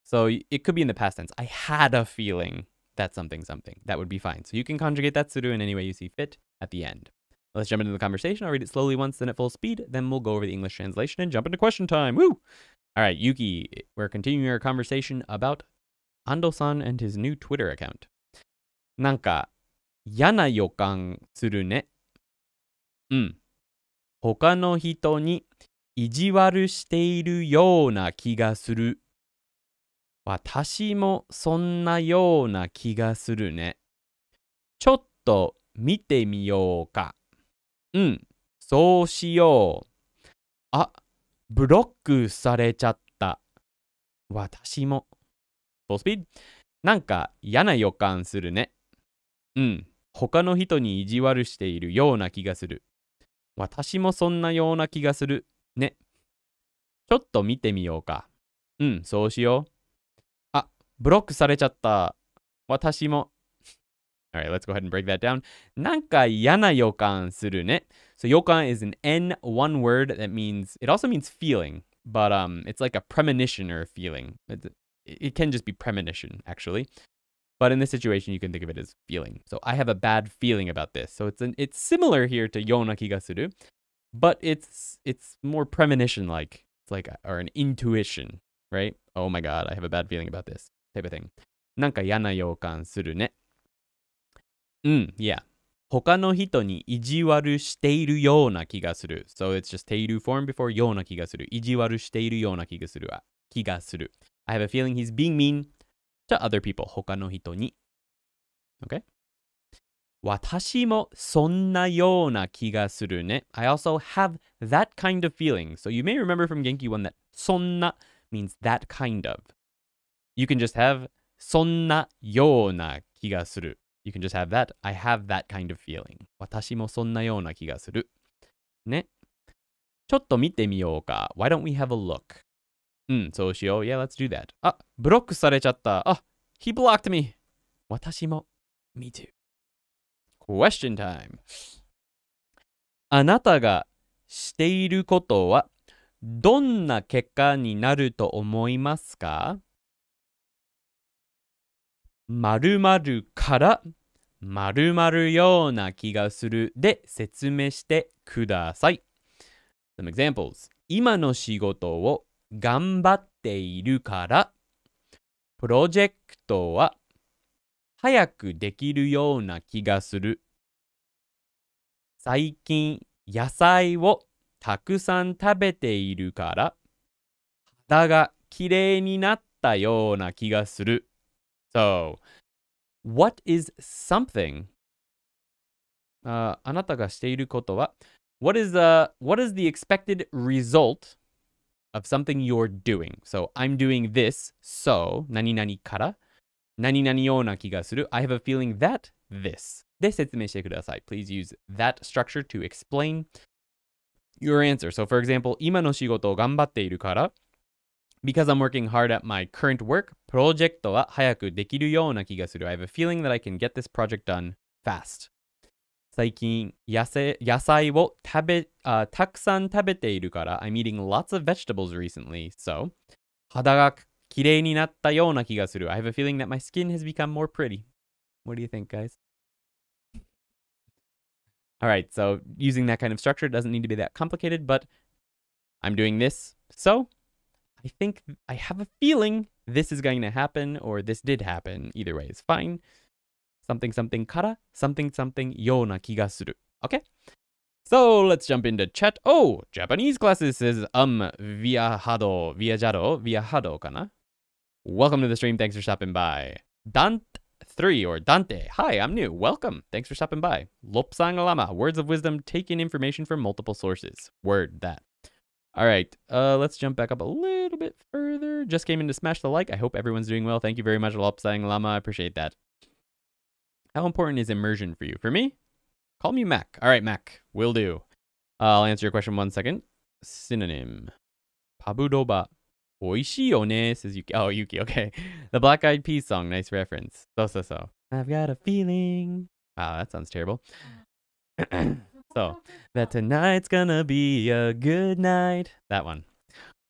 So it could be in the past tense. I had a feeling that something. That would be fine. So you can conjugate that する in any way you see fit at the end. Let's jump into the conversation. I'll read it slowly once, then at full speed. Then we'll go over the English translation and jump into question time. Woo! All right, Yuki, we're continuing our conversation about Ando-san and his new Twitter account. なんか嫌な予感するね。他の人に意地悪しているような気がする。私もそんなような気がするね。ちょっと見てみようか。そうしよう。あ、ブロックされちゃった。私も。Full speed. なんか嫌な予感するね。うん。他の人に意地悪しているような気がする。私もそんなような気がする。ね。ちょっと見てみようか。うん、そうしよう。あ、ブロックされちゃった。私も。Alright, let's go ahead and break that down. なんか嫌な予感するね。So 予感 is an N one word that means, it also means feeling, but it's like a premonition or a feeling. It can just be premonition, actually. But in this situation, you can think of it as feeling. So I have a bad feeling about this. So it's similar here to ような気がする, but it's more premonition like. It's like or an intuition, right? Oh my god, I have a bad feeling about this type of thing. なんか嫌な予感するね。Yeah. 他の人に意地悪しているような気がする. So it's just ている form before ような気がする. 意地悪しているような気がする. 気がする. I have a feeling he's being mean to other people. 他の人に. Okay? 私もそんなような気がするね. I also have that kind of feeling. So you may remember from Genki 1 that そんな means that kind of. You can just have そんなような気がする. You can just have that. I have that kind of feeling. 私もそんなような気がする。ね。ちょっと見てみようか。Why don't we have a look? そうしよう。Yeah, let's do that. あ、ブロックされちゃった。あ、he blocked me. 私も。Me too. Question time. あなたがしていることはどんな結果になると思いますか〇〇から〇〇ような気がするで説明してください。Some examples. 今の仕事を頑張っているからプロジェクトは早くできるような気がする。最近野菜をたくさん食べているから肌がきれいになったような気がする。So, what is something? あなたがしていることは what is the expected result of something you're doing? So, I'm doing this, so 何々から何々ような気がする. I have a feeling that this. で説明してください. Please use that structure to explain your answer. So, for example, 今の仕事を頑張っているから because I'm working hard at my current work, プロジェクトは早くできるような気がする. I have a feeling that I can get this project done fast. 最近野菜をたくさん食べているから I'm eating lots of vegetables recently. So, 肌がきれいになったような気がする. I have a feeling that my skin has become more pretty. What do you think, guys? All right, so using that kind of structure doesn't need to be that complicated, but I'm doing this. So I think I have a feeling this is going to happen or this did happen. Either way is fine. Something something kara, something something yo na kiga suru. Okay? So let's jump into chat. Oh, Japanese classes says via hado kana. Welcome to the stream. Thanks for stopping by. Dant3 or Dante. Hi, I'm new. Welcome. Thanks for stopping by. Lopsang Lama. Words of wisdom. Taking information from multiple sources. Word that. All right. Let's jump back up a little bit further. Just came in to smash the like. I hope everyone's doing well. Thank you very much, Lopsang Lama. I appreciate that. How important is immersion for you? For me? Call me Mac. All right, Mac. Will do. I'll answer your question 1 second. Synonym. Pabudoba. Oishii yo ne, says Yuki. Oh, Yuki, okay. The Black Eyed Peas song, nice reference. So. I've got a feeling. Wow, that sounds terrible. So, that tonight's gonna be a good night. That one.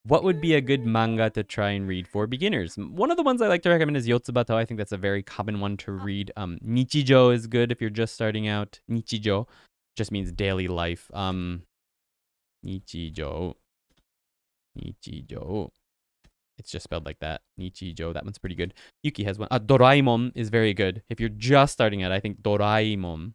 What would be a good manga to try and read for beginners? One of the ones I like to recommend is Yotsubato. I think that's a very common one to read. Nichijo is good if you're just starting out. Nichijo just means daily life. Nichijo. It's just spelled like that. Nichijo. That one's pretty good. Yuki has one. Doraemon is very good. If you're just starting out, I think Doraemon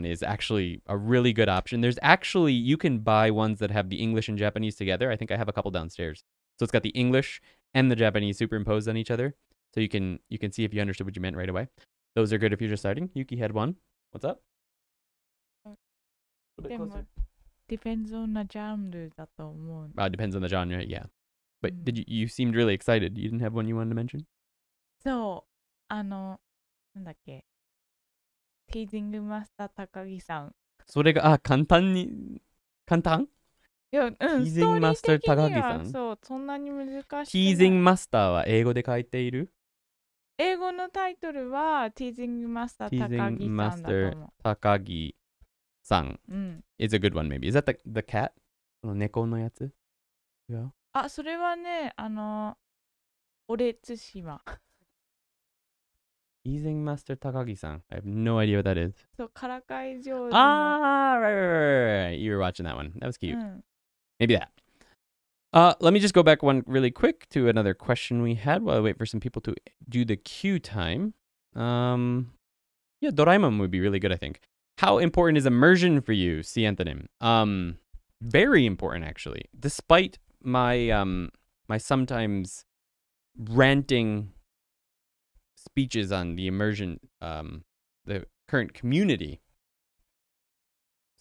is actually a really good option. There's actually, you can buy ones that have the English and Japanese together. I think I have a couple downstairs. So it's got the English and the Japanese superimposed on each other. So you can see if you understood what you meant right away. Those are good if you're just starting. Yuki had one. What's up? A bit closer. Depends on the genre だと思う。 Depends on the genre, yeah. But you seemed really excited. You didn't have one you wanted to mention? そう、なんだっけ、ティージングマスター高木さん。それが、簡単に、簡単いや、ティーストーリジングマスターー的には、高木さん。そう、そんなに難しくない。ティージングマスターは英語で書いている？英語のタイトルは、ティージングマスターティージ高木ングマさんスターだと思高木さんう。うん。is a good one, maybe. Is that the cat? この猫のやつ？違う？あ、それはね、俺津島。Teasing Master Takagi-san. I have no idea what that is. そう、からかい上手の。Ah, right. You were watching that one. That was う cute. ん。 Maybe that. Let me just go back one really quick to another question we had while I wait for some people to do the queue time. Yeah, Doraemon would be really good, I think. How important is immersion for you, C. Antonym? Very important, actually. Despite my my sometimes ranting speeches on the immersion, the current community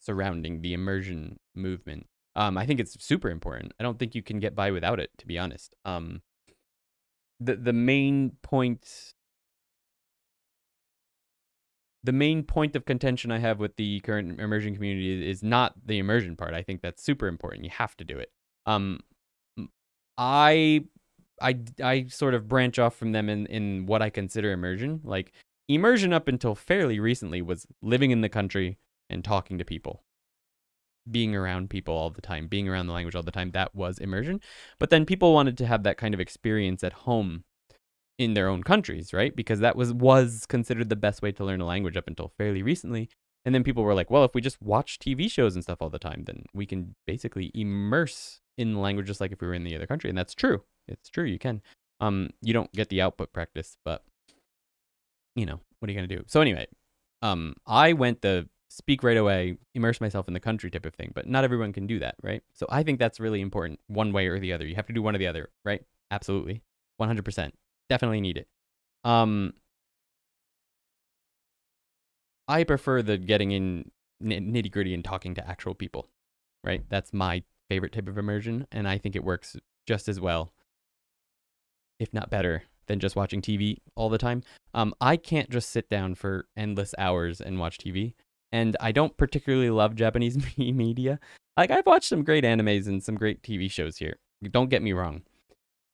surrounding the immersion movement. I think it's super important. I don't think you can get by without it, to be honest. The main point of contention I have with the current immersion community is not the immersion part. I think that's super important. You have to do it. I sort of branch off from them in what I consider immersion. Like, immersion up until fairly recently was living in the country and talking to people, being around people all the time, being around the language all the time. That was immersion. But then people wanted to have that kind of experience at home in their own countries, right? Because that was considered the best way to learn a language up until fairly recently. And then people were like, well, if we just watch TV shows and stuff all the time, then we can basically immerse in the language just like if we were in the other country. And that's true. It's true, you can. You don't get the output practice, but you know, what are you gonna do? So anyway, I went the speak right away, immerse myself in the country type of thing, but not everyone can do that, right? So I think that's really important, one way or the other. You have to do one or the other, right? Absolutely. 100%. Definitely need it. I prefer the getting in nitty gritty and talking to actual people, right? That's my favorite type of immersion, and I think it works just as well, if not better, than just watching TV all the time. I can't just sit down for endless hours and watch TV, and I don't particularly love Japanese media. Like, I've watched some great animes and some great TV shows here. Don't get me wrong.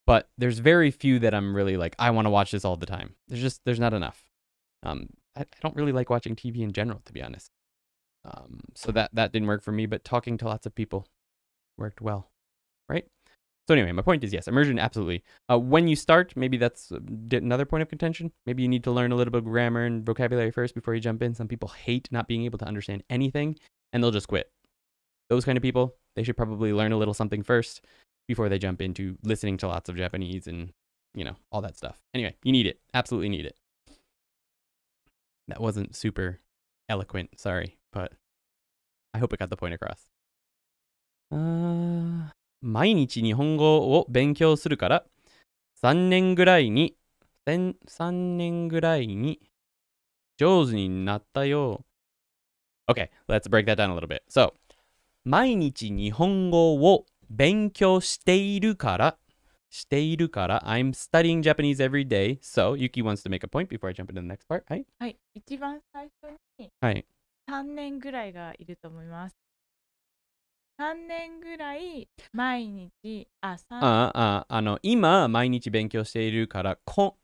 But there's very few that I'm really like, I want to watch this all the time. There's not enough. I don't really like watching TV in general, to be honest. So that didn't work for me, but talking to lots of people worked well, right? So anyway, my point is, yes, immersion, absolutely. When you start, maybe that's another point of contention. Maybe you need to learn a little bit of grammar and vocabulary first before you jump in. Some people hate not being able to understand anything, and they'll just quit. Those kind of people, they should probably learn a little something first before they jump into listening to lots of Japanese and, you know, all that stuff. Anyway, you need it. Absolutely need it. That wasn't super eloquent, sorry, but I hope it got the point across. 毎日日本語を勉強するから3年ぐらいに上手になったよ. Okay, let's break that down a little bit. So, 毎日日本語を勉強しているから I'm studying Japanese every day. So, Yuki wants to make a point before I jump into the next part. はい。はい。一番最初にはい。3年ぐらいがいると思います。3年ぐらい毎日、今、毎日勉強しているから、こ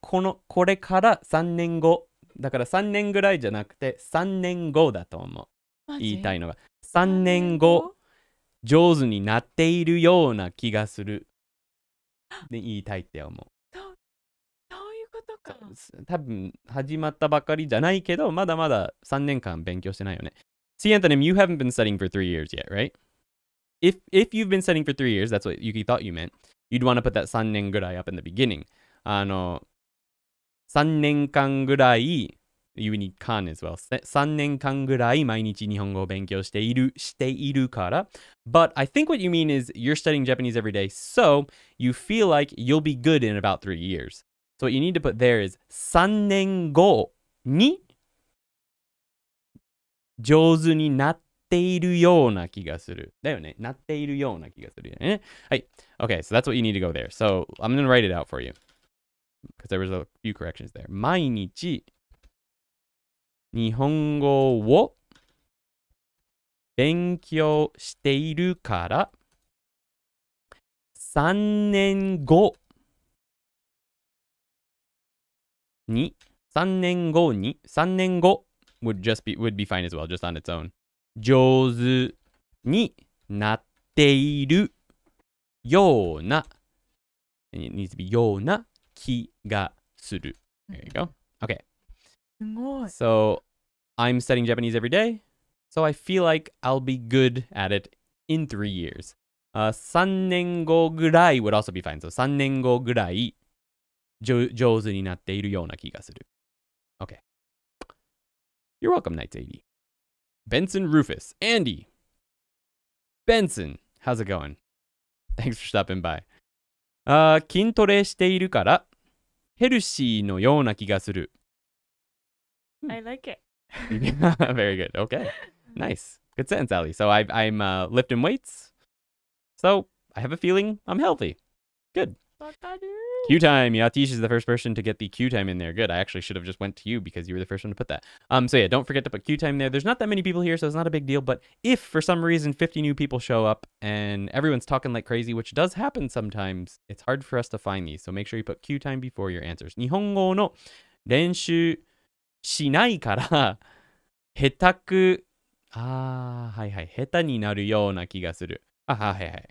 れから3年後。だから3年ぐらいじゃなくて、3年後だと思う。言いたいのが。3年後、上手になっているような気がする。で言いたいって思う。そういうことか。多分、始まったばかりじゃないけど、まだまだ3年間勉強してないよね。See, Antonym, you haven't been studying for 3 years yet, right? If you've been studying for 3 years, that's what Yuki thought you meant, you'd want to put that 3年ぐらい up in the beginning. 3年間ぐらい you need 間 as well. 3年間ぐらい毎日日本語を勉強しているから But I think what you mean is you're studying Japanese every day, so you feel like you'll be good in about 3 years. So what you need to put there is 3年後に上手になっているような気がする。だよね。なっているような気がするよね。はい。Okay, so that's what you need to go there. So I'm going to write it out for you. because there was a few corrections there. 毎日日本語を勉強しているから3年後に3年後に3年後 would be fine as well, just on its own. 上手になっているような and it needs to be ような気がする. There you go. Okay. すごい。 So I'm studying Japanese every day. So I feel like I'll be good at it in 3 years. 3年後ぐらい would also be fine. So 3年後ぐらい上手になっているような気がする. Okay. You're welcome, Knights 80. Benson Rufus. Andy. Benson, how's it going? Thanks for stopping by. 筋トレしているからヘルシーのような気がする. I like it. Very good. Okay. Nice. Good sentence, Ali. So I'm lifting weights. So I have a feeling I'm healthy. Good. わかる。 Q time. Yatish is the first person to get the Q time in there. Good. I actually should have just went to you because you were the first one to put that. So yeah, don't forget to put Q time there. There's not that many people here, so it's not a big deal. But if for some reason 50 new people show up and everyone's talking like crazy, which does happen sometimes, it's hard for us to find these. So make sure you put Q time before your answers. 日本語の練習しないから下手くはいはい下手になるような気がする。はいはい。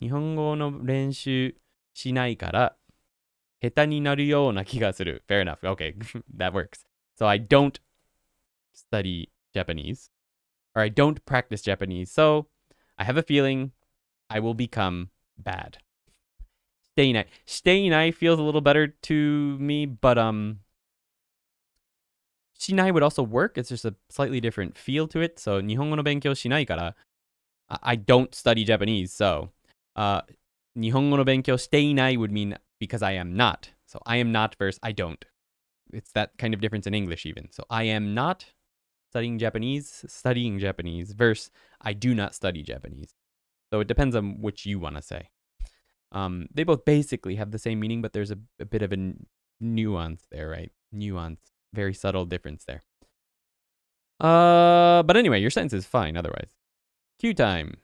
日本語の練習しないから下手になるような気がする. Fair enough. Okay, that works. So I don't study Japanese, or I don't practice Japanese. So I have a feeling I will become bad. していない. していない feels a little better to me, butしない would also work. It's just a slightly different feel to it. So 日本語の勉強しないから I don't study Japanese. So 日本語の勉強していない would mean because I am not. So I am not versus I don't. It's that kind of difference in English even. So I am not studying Japanese versus I do not study Japanese. So it depends on which you want to say. They both basically have the same meaning, but there's a bit of a nuance there, right? Nuance. Very subtle difference there. But anyway, your sentence is fine otherwise. Q time.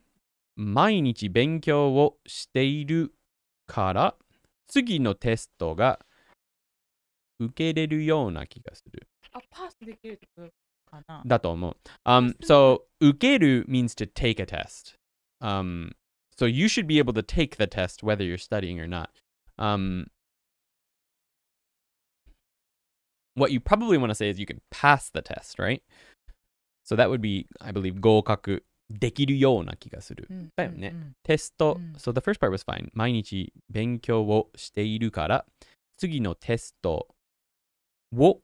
毎日勉強をしているから次のテストが受けれるような気がする。パスできるってことかな。だと思う。So 受ける means to take a test. So you should be able to take the test whether you're studying or not. What you probably want to say is you can pass the test, right? So that would be, I believe, 合格できるような気がする。だよね。テスト。So the first part was fine. 毎日勉強をしているから次のテストを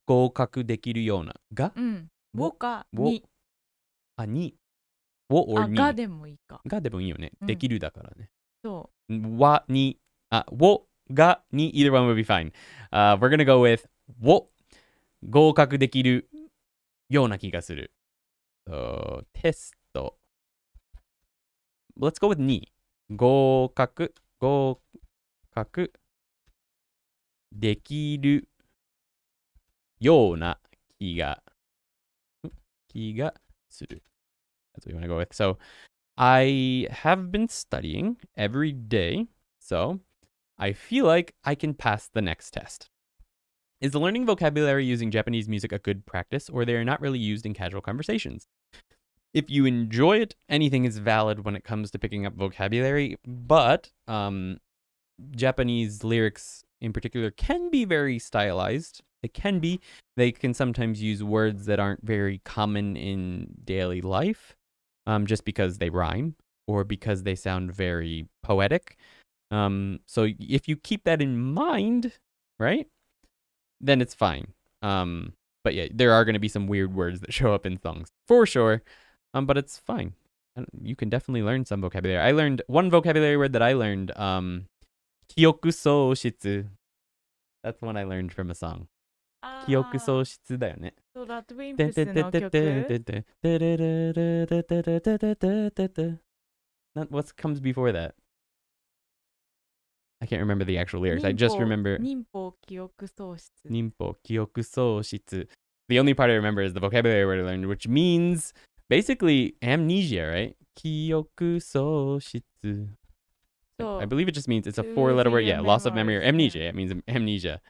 合格できるようなが、をかに。に。を or に。がでもいいか。がでもいいよね。できるだからね。そう。はに。をがに。Either one would be fine. We're gonna go with を合格できるような気がする。So, テスト。Let's go with に。合格できるような気がする。That's what you want to go with. So, I have been studying every day, so I feel like I can pass the next test. Is learning vocabulary using Japanese music a good practice, or they are not really used in casual conversations? If you enjoy it, anything is valid when it comes to picking up vocabulary, but Japanese lyrics in particular can be very stylized. They can sometimes use words that aren't very common in daily life, just because they rhyme or because they sound very poetic. So if you keep that in mind, right, then it's fine. But yeah, there are going to be some weird words that show up in songs for sure. But it's fine. You can definitely learn some vocabulary. I learned one vocabulary word that I learned, 記憶喪失. That's one I learned from a song. 記憶喪失だよね。そうだ、トゥインプスの曲。What comes before that? I can't remember the actual lyrics. I just remember 忍法記憶喪失。忍法記憶喪失. The only part I remember is the vocabulary word I learned, which means basically amnesia, right? 記憶喪失. I believe it just means it's a 4-letter word. Yeah, loss of memory or amnesia. It means amnesia.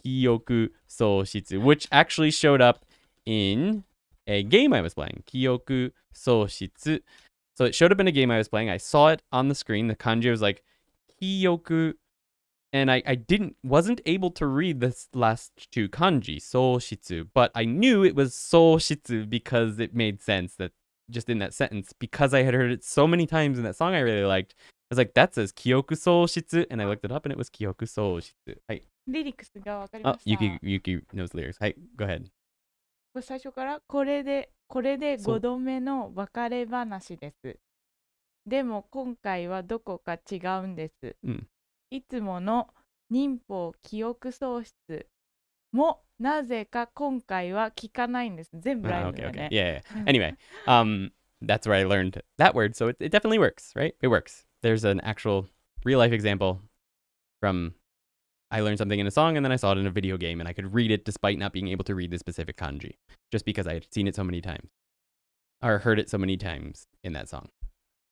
記憶喪失, which actually showed up in a game I was playing. 記憶喪失. So it showed up in a game I was playing. I saw it on the screen. The kanji was like 記憶, and I wasn't able to read this last two kanji, 喪失, but I knew it was 喪失 because it made sense that just in that sentence, because I had heard it so many times in that song I really liked. I was like, that says 記憶喪失, and I looked it up and it was 記憶喪失. はい。リリックスがわかりました。Yuki knows lyrics. はい、go ahead. 最初からこれで5度目の別れ話です。でも今回はどこか違うんです。いつもの忍法記憶喪失もなぜか今回は聞かないんです。全部ライブだよね。Yeah. Anyway, that's where I learned that word, so it definitely works, right? It works. There's an actual real life example from I learned something in a song and then I saw it in a video game and I could read it despite not being able to read the specific kanji, just because I had seen it so many times or heard it so many times in that song.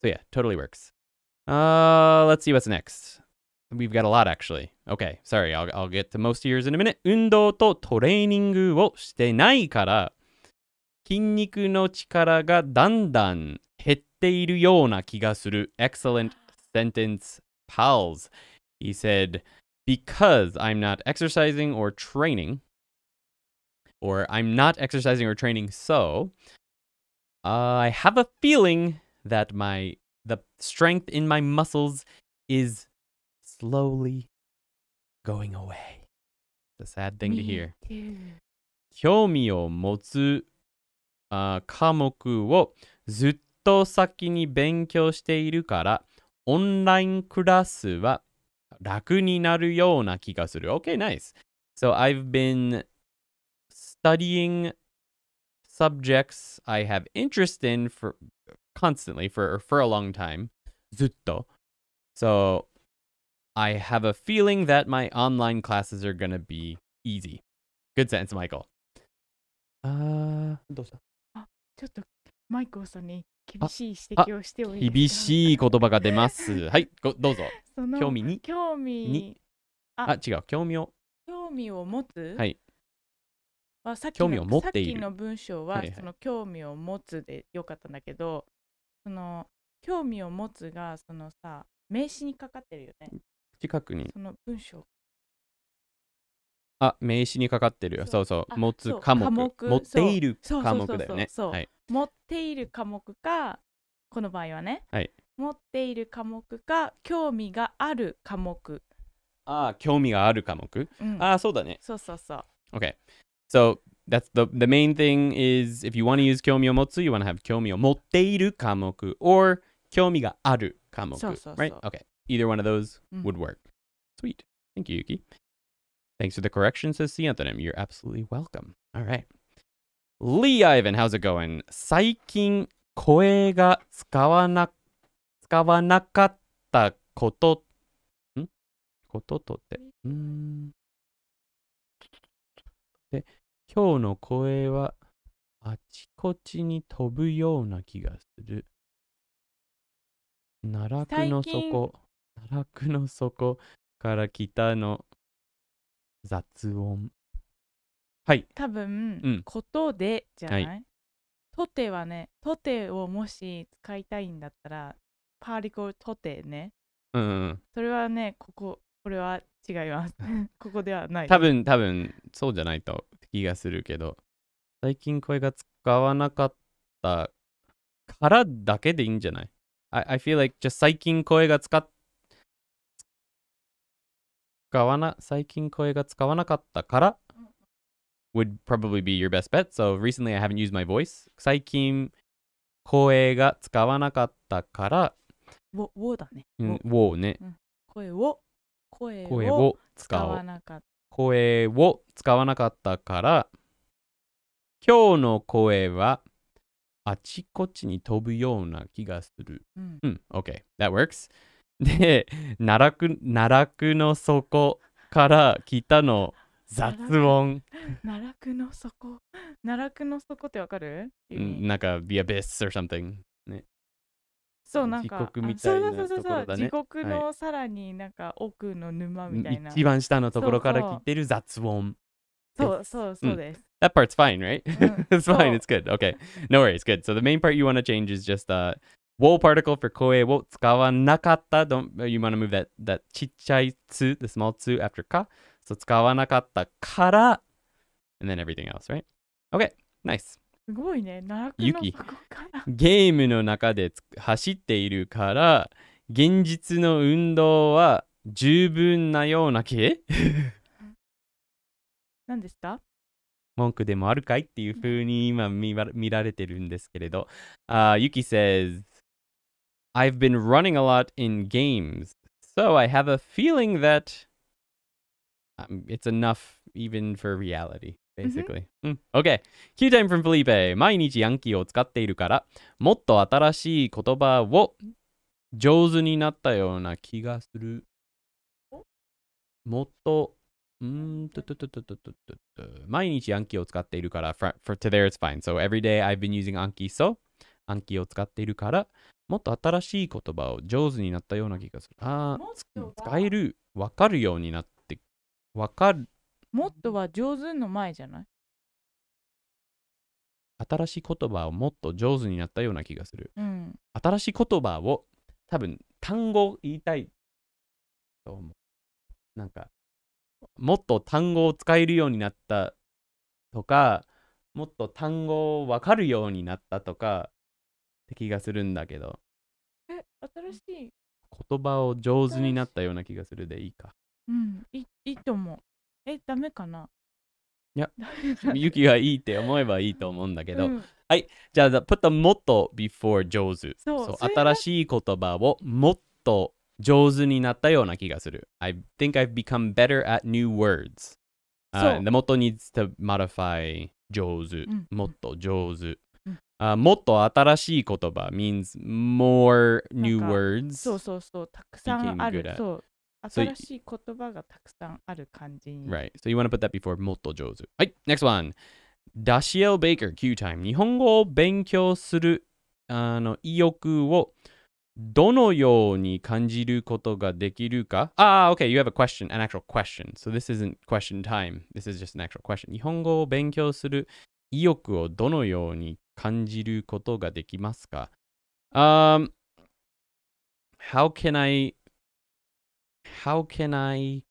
So yeah, totally works. Let's see what's next. We've got a lot actually. Okay, sorry, I'll get to most of yours in a minute. 運動とトレーニングをしてないから筋肉の力がだんだん減っているような気がする. Excellent sentence, pals. He said, because I'm not exercising or training, or I'm not exercising or training, so I have a feeling that the strength in my muscles is slowly going away. It's a sad thing to hear. 興味を持つ科目をずっと先に勉強しているからオンラインクラスは楽になるような気がする. Okay, nice. So I've been studying subjects I have interest in for constantly for a long time. ずっと. So I have a feeling that my online classes are gonna be easy. Good sentence, Michael. どうした？ちょっとマイコーさんに厳しい指摘をしておいて。厳しい言葉が出ます。はい、どうぞ。興味に。興味。違う。興味を持つ。はい。さっき興味を持っている。さっきの文章はその興味を持つでよかったんだけど、その興味を持つがそのさ名詞にかかってるよね。近くに。その文章。名詞にかかってるよ。そうそう。持つ科目。持っている科目だよね。はい。持っている科目か、この場合はね。はい。持っている科目か、興味がある科目。興味がある科目？そうだね。そうそうそう。Okay. So that's the main thing is if you want to use 興味を持つ, you want to have 興味を持っている科目 or 興味がある科目. Right? Okay. Either one of those would work. Sweet. Thank you, Yuki. Thanks for the correction, says C. Antonym. You're absolutely welcome. All right. Lee Ivan, how's it going? 最近声が使わなかったこととってで、今日の声はあちこちに飛ぶような気がする。奈落の底から北の雑音。はい。多分、ことでじゃない、はい、とてはね、とてをもし使いたいんだったら、パーリコルとてね。それはね、これは違います。ここではない。多分そうじゃないと気がするけど、最近声が使わなかったからだけでいいんじゃない？ I feel like just 最近声が使わなかったからwould probably be your best bet. So recently I haven't used my voice. 最近声が使わなかったからをだね。をね。声を使わなかった。声を使わなかったから今日の声はあちこちに飛ぶような気がする。Okay, that works. で、奈落の底から来たの雑音。奈落の底。奈落の底ってわかる？なんか、the abyss or something。ね。そう、なんか、地獄みたいなところだね。地獄のさらになんか奥の沼みたいな。一番下のところから来てる雑音。そうです。That part's fine, right? It's fine, it's good. Okay. No worries, good. So the main part you want to change is just wo particle for koe wo tsukawanakatta. You want to move that chichai tsu, the small tsu after ka. So tsukawanakatta kara, and then everything else, right? Okay, nice. すごいね。ユキ、ゲームの中で走っているから、現実の運動は十分なような気何ですか？文句でもあるかいっていう風に今見られてるんですけれど、Yuki says, I've been running a lot in games, so I have a feeling that it's enough even for reality, basically. Okay. Cue time from Felipe. 毎日暗記を使っているから、もっと新しい言葉を上手になったような気がする。もっと毎日暗記を使っているから for to there it's fine. So every day I've been using Anki, so 暗記を使っているからもっと新しい言葉を上手になったような気がする。使える、わかるようになって、わかる。もっとは上手の前じゃない？新しい言葉をもっと上手になったような気がする。新しい言葉を多分単語言いたいと思う。なんかもっと単語を使えるようになったとか、もっと単語を分かるようになったとかって気がするんだけど。新しい言葉を上手になったような気がするでいいか。いいと思う。ダメかな？いや、ユキがいいって思えばいいと思うんだけど。はい、じゃあ、put the もっと before 上手。そう、新しい言葉をもっと上手になったような気がする。I think I've become better at new words. The もっと needs to modify 上手。もっと上手。もっと新しい言葉 means more new words. そう。たくさんある。そう。新しい言葉がたくさんある感じに。Right. So you want to put that before もっと上手。はい。Next one. Dashiell Baker, Q time. 日本語を勉強する意欲をどのように感じることができるか? Okay, you have a question, an actual question. So this isn't question time. This is just an actual question. 日本語を勉強する意欲をどのように感じることができますか? How can I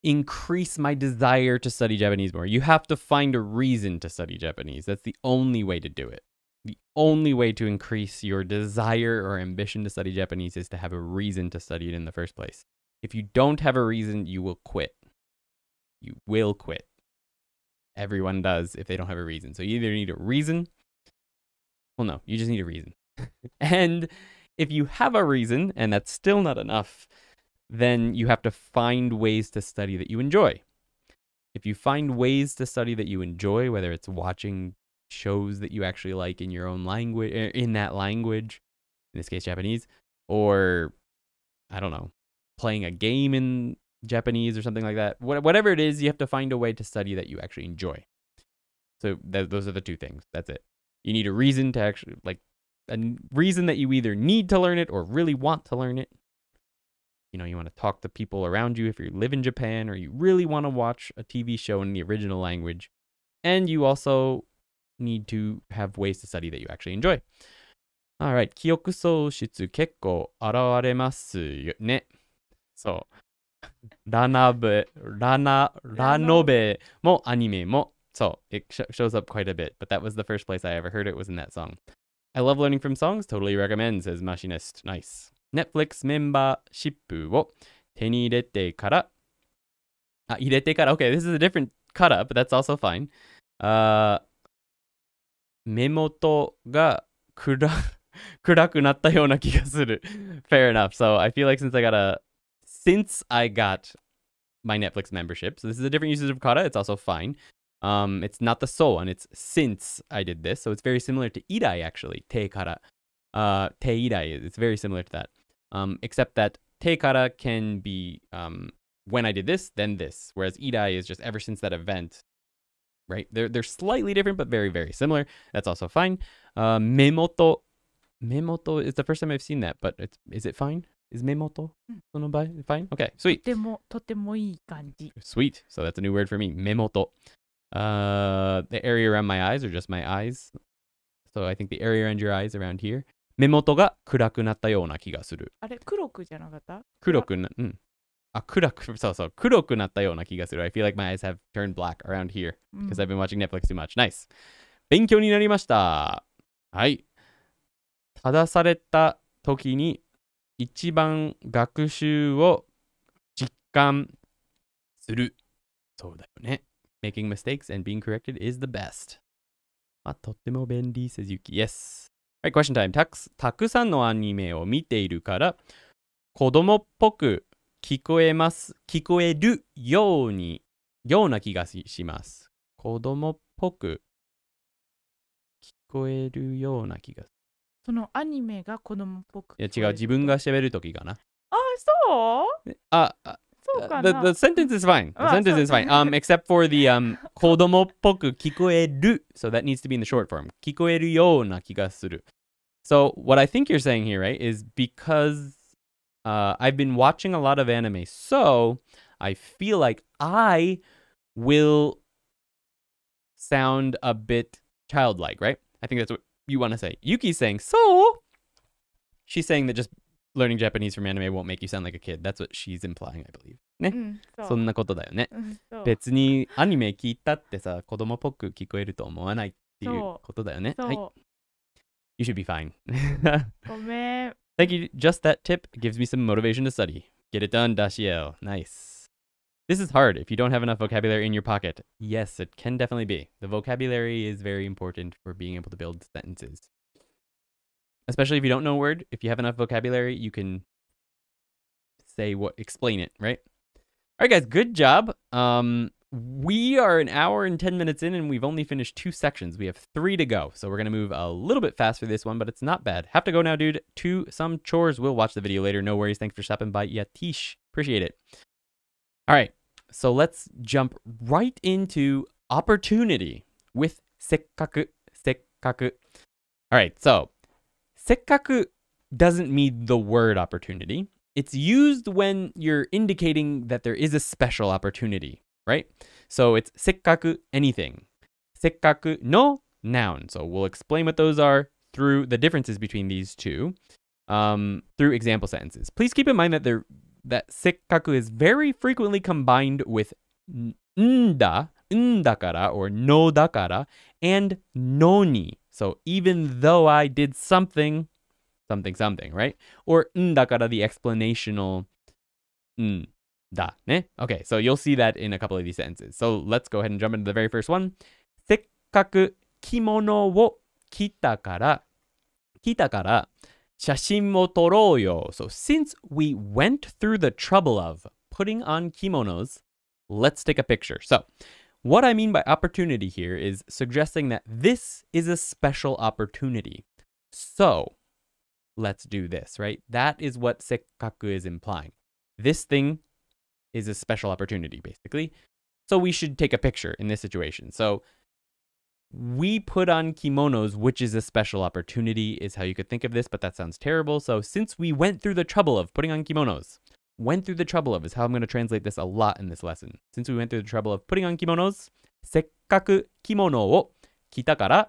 increase my desire to study Japanese more? You have to find a reason to study Japanese. That's the only way to do it. The only way to increase your desire or ambition to study Japanese is to have a reason to study it in the first place. If you don't have a reason, you will quit. You will quit. Everyone does if they don't have a reason. So you either need a reason. Well, no, you just need a reason. And if you have a reason and that's still not enough, then you have to find ways to study that you enjoy. If you find ways to study that you enjoy, whether it's watching shows that you actually like in your own language, in that language, in this case Japanese, or I don't know, playing a game in Japanese or something like that, whatever it is, you have to find a way to study that you actually enjoy. So those are the two things. That's it. You need a reason to actually, like, a reason that you either need to learn it or really want to learn it. You know, you want to talk to people around you if you live in Japan, or you really want to watch a TV show in the original language. And you also need to have ways to study that you actually enjoy. Alright, 記憶喪失結構現れますよね。そう。ラノベもアニメも。So, it shows up quite a bit, but that was the first place I ever heard it was in that song. I love learning from songs, totally recommend, says Machinist. Nice. Netflix メンバーシップを手に入れてから、入れてから、okay, this is a different cut up, but that's also fine. 目元が暗くなったような気がする。Fair enough. So I feel like since I got my Netflix membership, so this is a different usage of kara, it's also fine. It's not the so one, it's since I did this. So it's very similar to irai actually, te kara. Te irai, it's very similar to that. except that te kara can be when I did this, then this, whereas idai is just ever since that event, right? They're slightly different, but very, very similar. That's also fine. Memoto is the first time I've seen that, but is it fine? Is memoto fine? Okay, sweet. とてもいい感じ。 Sweet. So that's a new word for me. Memoto. The area around my eyes, or just my eyes. So I think the area around your eyes around here. 目元が暗くなったような気がする。あれ、黒くじゃなかった？黒くな、うん。あ、黒くなったような気がする。I feel like my eyes have turned black around here because I've been watching Netflix too much. Nice. 勉強になりました。はい。正された時に一番学習を実感する。そうだよね。Making mistakes and being corrected is the best. あ、とっても便利、says Yuki. Yes. Right, question time. たくさんのアニメを見ているから子供っぽく聞こえるような気がします。子供っぽく聞こえるような気がする。そのアニメが子供っぽく。いや違う、自分が喋るときかな。あ、そう？そうかな。The sentence is fine. The sentence is fine. Except for the 子供っぽく聞こえる. So that needs to be in the short form. 聞こえるような気がする. So what I think you're saying here, right, is because I've been watching a lot of anime, so I feel like I will sound a bit childlike, right? I think that's what you want to say. Yuki's saying, so she's saying that just learning Japanese from anime won't make you sound like a kid. That's what she's implying, I believe. ね、そんなことだよね。別にアニメ聞いたってさ、子供っぽく聞こえると思わないっていうことだよね。はい。You should be fine. ごめん。Thank you. Just that tip gives me some motivation to study. Get it done, Dashiel. Nice. This is hard if you don't have enough vocabulary in your pocket. Yes, it can definitely be. The vocabulary is very important for being able to build sentences. Especially if you don't know a word. If you have enough vocabulary, you can explain it, right? All right, guys, good job. We are an hour and 10 minutes in, and we've only finished 2 sections. We have 3 to go, so we're going to move a little bit fast for this one, but it's not bad. Have to go now, dude, to some chores. We'll watch the video later. No worries. Thanks for stopping by, Yatish. Appreciate it. All right, so let's jump right into opportunity with sekkaku. All right, so sekkaku doesn't mean the word opportunity. It's used when you're indicating that there is a special opportunity, right? So it's sekkaku anything. Sekkaku no noun. So we'll explain what those are through the differences between these two through example sentences. Please keep in mind that sekkaku is very frequently combined with ndakara or no dakara and noni. So even though I did something, right? Or ndakara, the explanational da, ne? Okay, so you'll see that in a couple of these sentences. So let's go ahead and jump into the very first one. Sekkaku kimono wo kita kara, shashin mo torou yo. So since we went through the trouble of putting on kimonos, let's take a picture. So what I mean by opportunity here is suggesting that this is a special opportunity. So let's do this, right? That is what sekkaku is implying. This thing is a special opportunity, basically. So we should take a picture in this situation. So we put on kimonos, which is a special opportunity, is how you could think of this, but that sounds terrible. So since we went through the trouble of putting on kimonos, went through the trouble of is how I'm going to translate this a lot in this lesson. Since we went through the trouble of putting on kimonos, sekkaku kimono wo kita kara,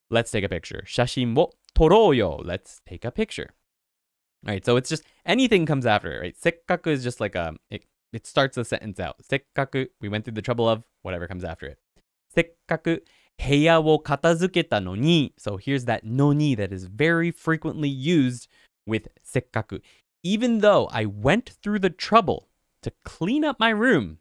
let's take a picture. Shashin wo torou yo, let's take a picture. All right, so it's just anything comes after it, right? Sekkaku is just like it starts a sentence out. Sekkaku, we went through the trouble of, whatever comes after it. Sekkaku heiya wo katazuketa no ni. So here's that no ni that is very frequently used with sekkaku. Even though I went through the trouble to clean up my room,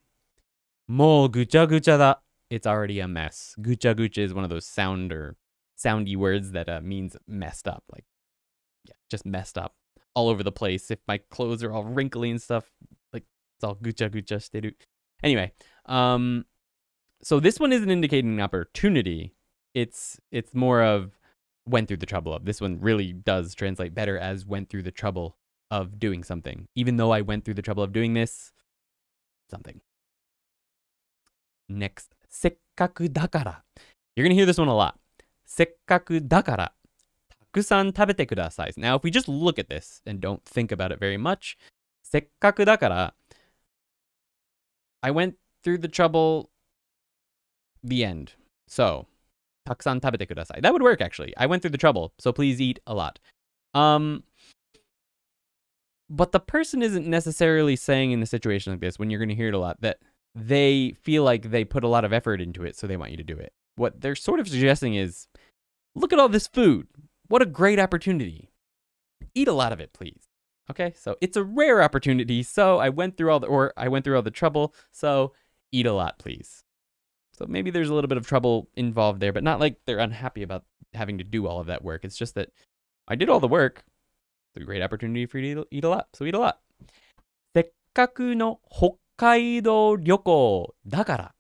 mo gucha gucha da. It's already a mess. Gucha gucha is one of those soundy words that means messed up. Like, yeah, just messed up all over the place. If my clothes are all wrinkly and stuff, like it's all gucha gucha shiteru. Anyway, so this one isn't indicating an opportunity. It's more of went through the trouble of. This one really does translate better as went through the trouble of doing something. Even though I went through the trouble of doing this, something. Next, せっかくだから. You're going to hear this one a lot. せっかくだから、たくさん食べてください. Now, if we just look at this and don't think about it very much, せっかくだから, I went through the trouble, the end. So, たくさん食べてください. That would work, actually. I went through the trouble, so please eat a lot. But the person isn't necessarily saying in a situation like this, when you're going to hear it a lot, that they feel like they put a lot of effort into it, so they want you to do it. What they're sort of suggesting is, look at all this food. What a great opportunity. Eat a lot of it, please. Okay, so it's a rare opportunity, so I went through all the trouble, so eat a lot, please. So maybe there's a little bit of trouble involved there, but not like they're unhappy about having to do all of that work. It's just that I did all the work. It's a great opportunity for you to eat a lot, so eat a lot. せっかくの北海道旅行だから、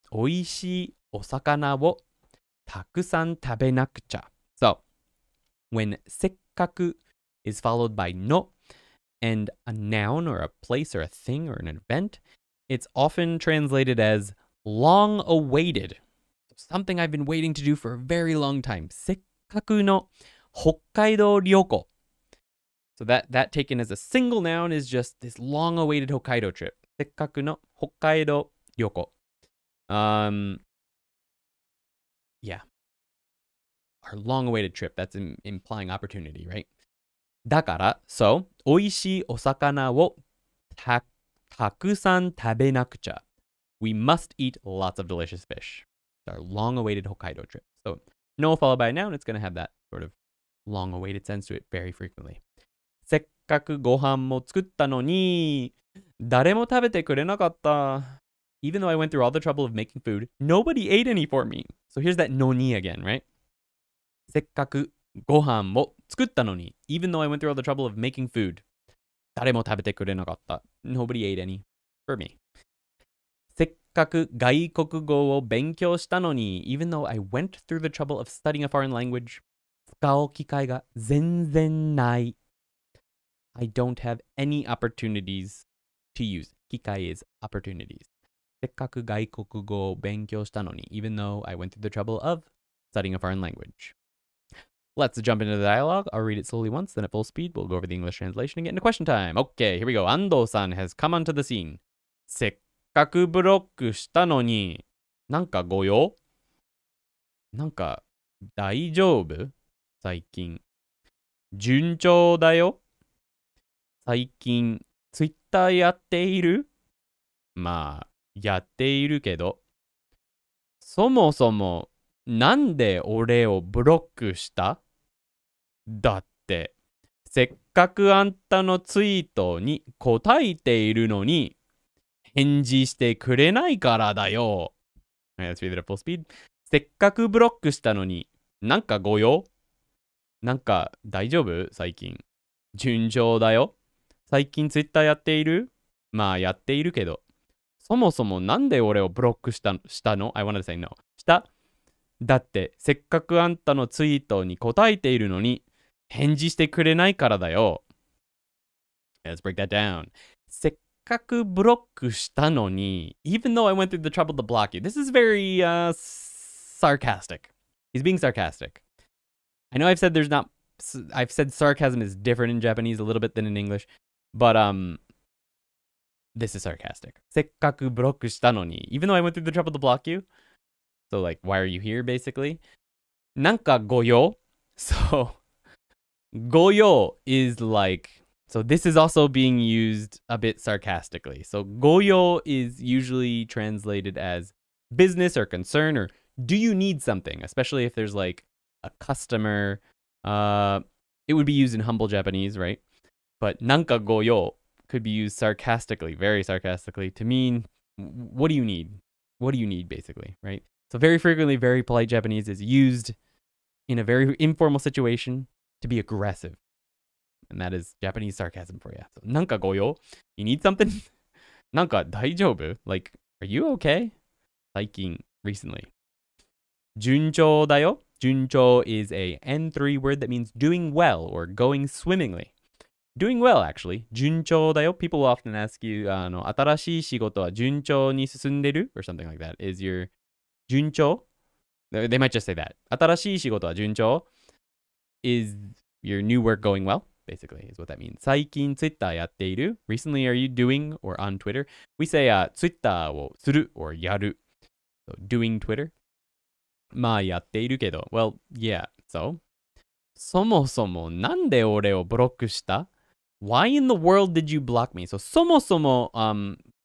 おいしいお魚をたくさん食べなくちゃ. So, when せっかく is followed by no and a noun or a place or a thing or an event, it's often translated as long awaited. Something I've been waiting to do for a very long time. せっかくの北海道旅行. So that taken as a single noun is just this long awaited Hokkaido trip. せっかくの北海道旅行. Yeah. Our long awaited trip. That's implying opportunity, right? だから、so, おいしいお魚をたくさん食べなくちゃ. We must eat lots of delicious fish. It's our long-awaited Hokkaido trip. So, no followed by a noun, it's going to have that sort of long-awaited sense to it very frequently. せっかくご飯も作ったのに、誰も食べてくれなかった. Even though I went through all the trouble of making food, nobody ate any for me. So here's that no ni again, right? せっかくご飯も作ったのに, even though I went through all the trouble of making food, 誰も食べてくれなかった. Nobody ate any for me. せっかく外国語を勉強したのに, even though I went through the trouble of studying a foreign language, 使う機会が全然ない. I don't have any opportunities to use. 機会 is opportunities. せっかく外国語を勉強したのに, even though I went through the trouble of studying a foreign language. Let's jump into the dialogue. I'll read it slowly once, then at full speed, we'll go over the English translation and get into question time. Okay, here we go. Ando-san has come onto the scene. せっかくブロックしたのに、なんかご用？なんか大丈夫？最近。順調だよ。最近、ツイッターやっている？まあ、やっているけど。そもそも、なんで俺をブロックした？だって、せっかくあんたのツイートに答えているのに、返事してくれないからだよ。Right, let's read it at full speed. せっかくブロックしたのに、なんかご用？なんか大丈夫？最近。順調だよ。最近ツイッターやっている？まあやっているけど。そもそもなんで俺をブロックしたの？ I wanted to say no. した？だってせっかくあんたのツイートに答えているのに、返事してくれないからだよ。Let's break that down. せっかくブロックしたのに, even though I went through the trouble to block you. This is very sarcastic. He's being sarcastic. I know I've said sarcasm is different in Japanese a little bit than in English, but this is sarcastic. せっかくブロックしたのに, even though I went through the trouble to block you. So like, why are you here basically? なんかご用? So, ご用 is like, so this is also being used a bit sarcastically. So, ご用 is usually translated as business or concern or do you need something? Especially if there's like a customer. It would be used in humble Japanese, right? But なんかご用 could be used sarcastically, very sarcastically, to mean, what do you need? What do you need, basically, right? So very frequently, very polite Japanese is used in a very informal situation to be aggressive. And that is Japanese sarcasm for you. So, なんかご用? You need something? なんか大丈夫? Like, are you okay? 最近, recently. 順調だよ. 順調 is a N3 word that means doing well or going swimmingly. Doing well, actually. 順調だよ. People will often ask you, 新しい仕事は順調に進んでる? Or something like that. Is your 順調? They might just say that. 新しい仕事は順調? Is your new work going well? Basically, is what that means. 最近 Twitter やっている? Recently, are you doing or on Twitter? We say Twitter をする or やる. So, doing Twitter. まあやっているけど. Well, yeah. So, そもそもなんで俺をブロックした? Why in the world did you block me? So, そもそも,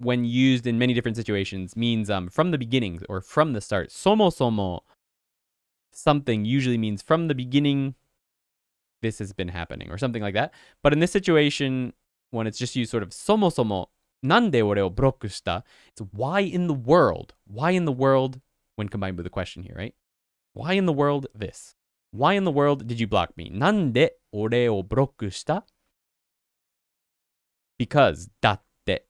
when used in many different situations, means from the beginning or from the start. そもそも something usually means from the beginning, this has been happening or something like that. But in this situation, when it's just used sort of そもそもなんで俺をブロックした? It's why in the world? Why in the world when combined with the question here, right? Why in the world this? Why in the world did you block me? なんで俺をブロックした? Because だって。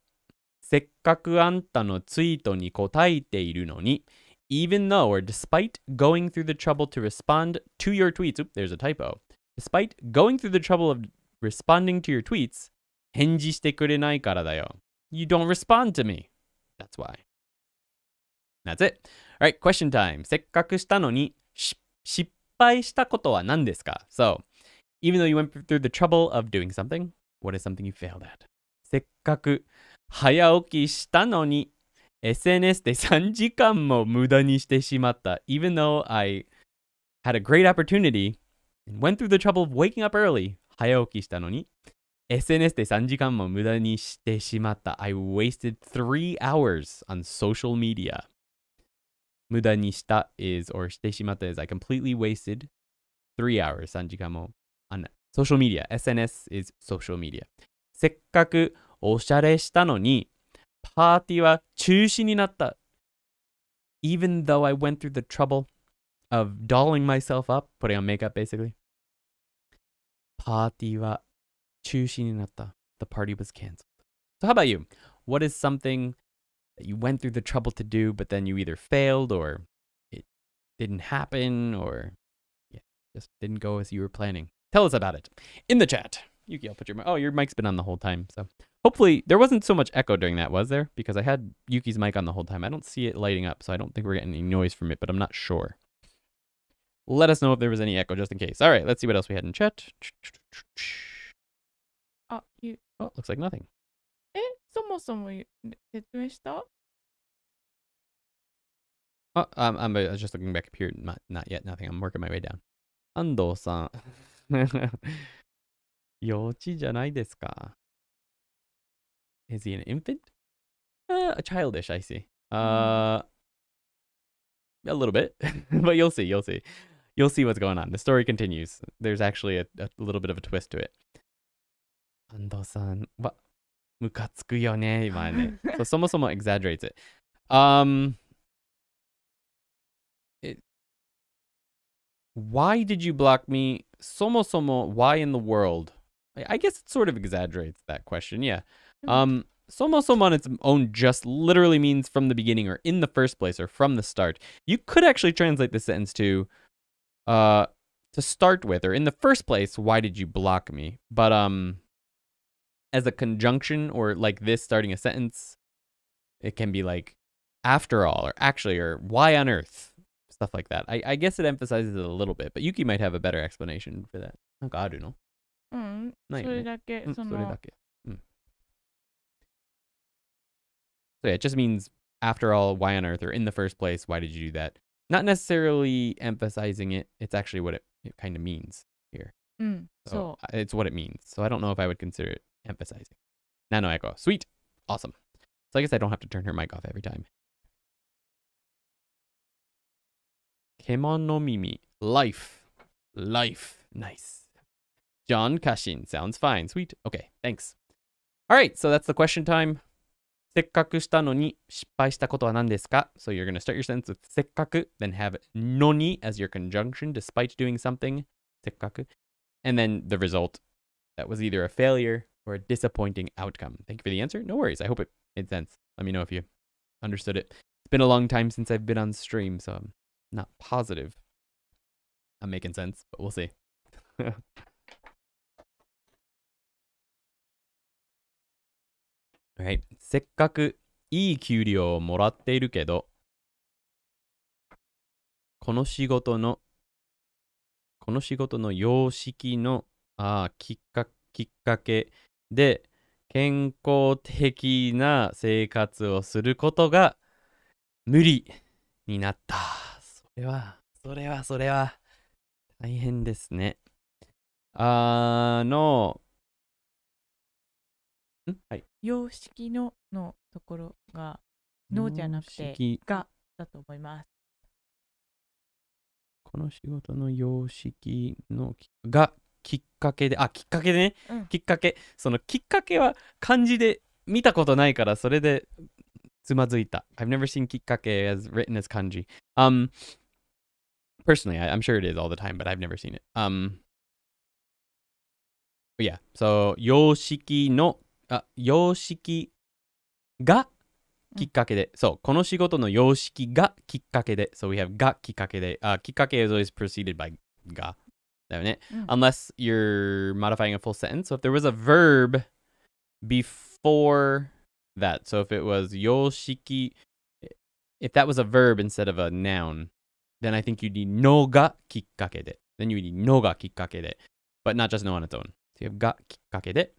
せっかくあんたのツイートに答えているのに、even though or despite going through the trouble to respond to your tweets, oops, there's a typo. Despite going through the trouble of responding to your tweets, 返事してくれないからだよ. You don't respond to me. That's why. That's it. All right, question time. せっかくしたのに失敗したことは何ですか? So, even though you went through the trouble of doing something, what is something you failed at? せっかく早起きしたのに SNS で3時間も無駄にしてしまった. Even though I had a great opportunity and went through the trouble of waking up early, 早起きしたのに SNS で3時間も無駄にしてしまった. I wasted 3 hours on social media. 無駄にした is, or してしまった is, I completely wasted 3 hours, 3時間も on social media. SNS is social media. せっかくおしゃれしたのにパーティーは中止になった. Even though I went through the trouble of dolling myself up, putting on makeup basically. パーティーは中止になった. The party was canceled. So how about you? What is something that you went through the trouble to do, but then you either failed or it didn't happen or just didn't go as you were planning? Tell us about it in the chat. Yuki, I'll put your mic's been on the whole time, so hopefully there wasn't so much echo during that, was there? Because I had Yuki's mic on the whole time. I don't see it lighting up, so I don't think we're getting any noise from it, but I'm not sure. Let us know if there was any echo just in case. All right, let's see what else we had in chat. Oh, looks like nothing. そもそも説明した? I'm just looking back up here. Not yet. Nothing. I'm working my way down. 安藤さん。幼稚じゃないですか? Is he an infant? A childish, I see. A little bit. But you'll see. You'll see what's going on. The story continues. There's actually a little bit of a twist to it. 安藤さんはムカつくよね、今ね。So そもそも exaggerates it. Why did you block me? そもそも why in the world? I guess it sort of exaggerates that question, yeah. そもそも on its own just literally means from the beginning or in the first place or from the start. You could actually translate this sentence to start with or in the first place, why did you block me? But as a conjunction or like this starting a sentence, it can be like after all or actually or why on earth? Stuff like that. I guess it emphasizes it a little bit, but Yuki might have a better explanation for that. なんかあるの? ないよね。それだけ。それだけ。So yeah, it just means after all, why on earth, or in the first place, why did you do that? Not necessarily emphasizing it. It's actually what it kind of means here. So it's what it means. So I don't know if I would consider it emphasizing. Nano Echo. Sweet. Awesome. So I guess I don't have to turn her mic off every time. Kemon no Mimi. Life. Nice. John Kashin. Sounds fine. Sweet. Okay, thanks. All right, so that's the question time. せっかくしたのに失敗したことは何ですか? So you're going to start your sentence with せっかく, then have のに as your conjunction despite doing something. せっかく. And then the result. That was either a failure or a disappointing outcome. Thank you for the answer. No worries. I hope it made sense. Let me know if you understood it. It's been a long time since I've been on stream, so I'm not positive I'm making sense, but we'll see. Right. せっかくいい給料をもらっているけど、この仕事の様式のきっかけで健康的な生活をすることが無理になった。それは大変ですね。はい。様式のところがのじゃなくてがだと思います。この仕事の様式のがきっかけで、きっかけでね、きっかけ。そのきっかけは漢字で見たことないから、それでつまずいた。I've never seen きっかけ as written as kanji. Personally, I'm sure it is all the time, but I've never seen it. Yeah, so 様式がきっかけで。そう、この仕事の様式がきっかけで。So we have がきっかけで。きっかけ is always preceded by が。だよね。Unless you're modifying a full sentence. So if there was a verb before that. So if it was 様式, if that was a verb instead of a noun, then I think you need のがきっかけで。Then you need のがきっかけで。But not just no on its own. So you have がきっかけで。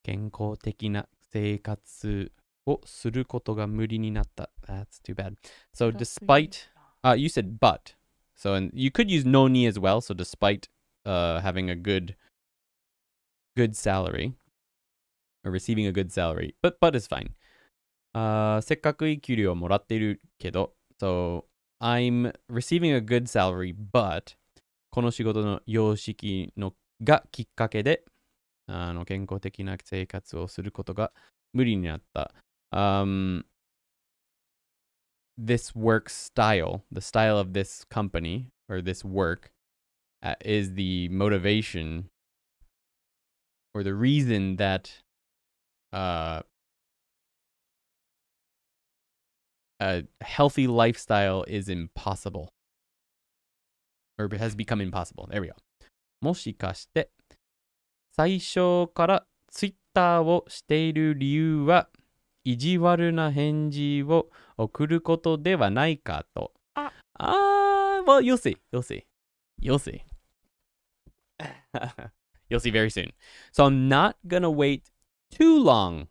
健康的な生活をすることが無理になった。That's too bad. So despite, you said but. So and you could use no ni as well. So despite having a good salary or receiving a good salary, but is fine. せっかくいい給料をもらっているけど、so I'm receiving a good salary, but この仕事の様式のがきっかけで健康的な生活をすることが無理になった。This work style, the style of this company or this work is the motivation or the reason that a healthy lifestyle is impossible or has become impossible. There we go. もしかして最初からツイッターをしている理由は意地悪な返事を送ることではないかと。Well, you'll see. You'll see. You'll see very soon. So I'm not gonna wait too long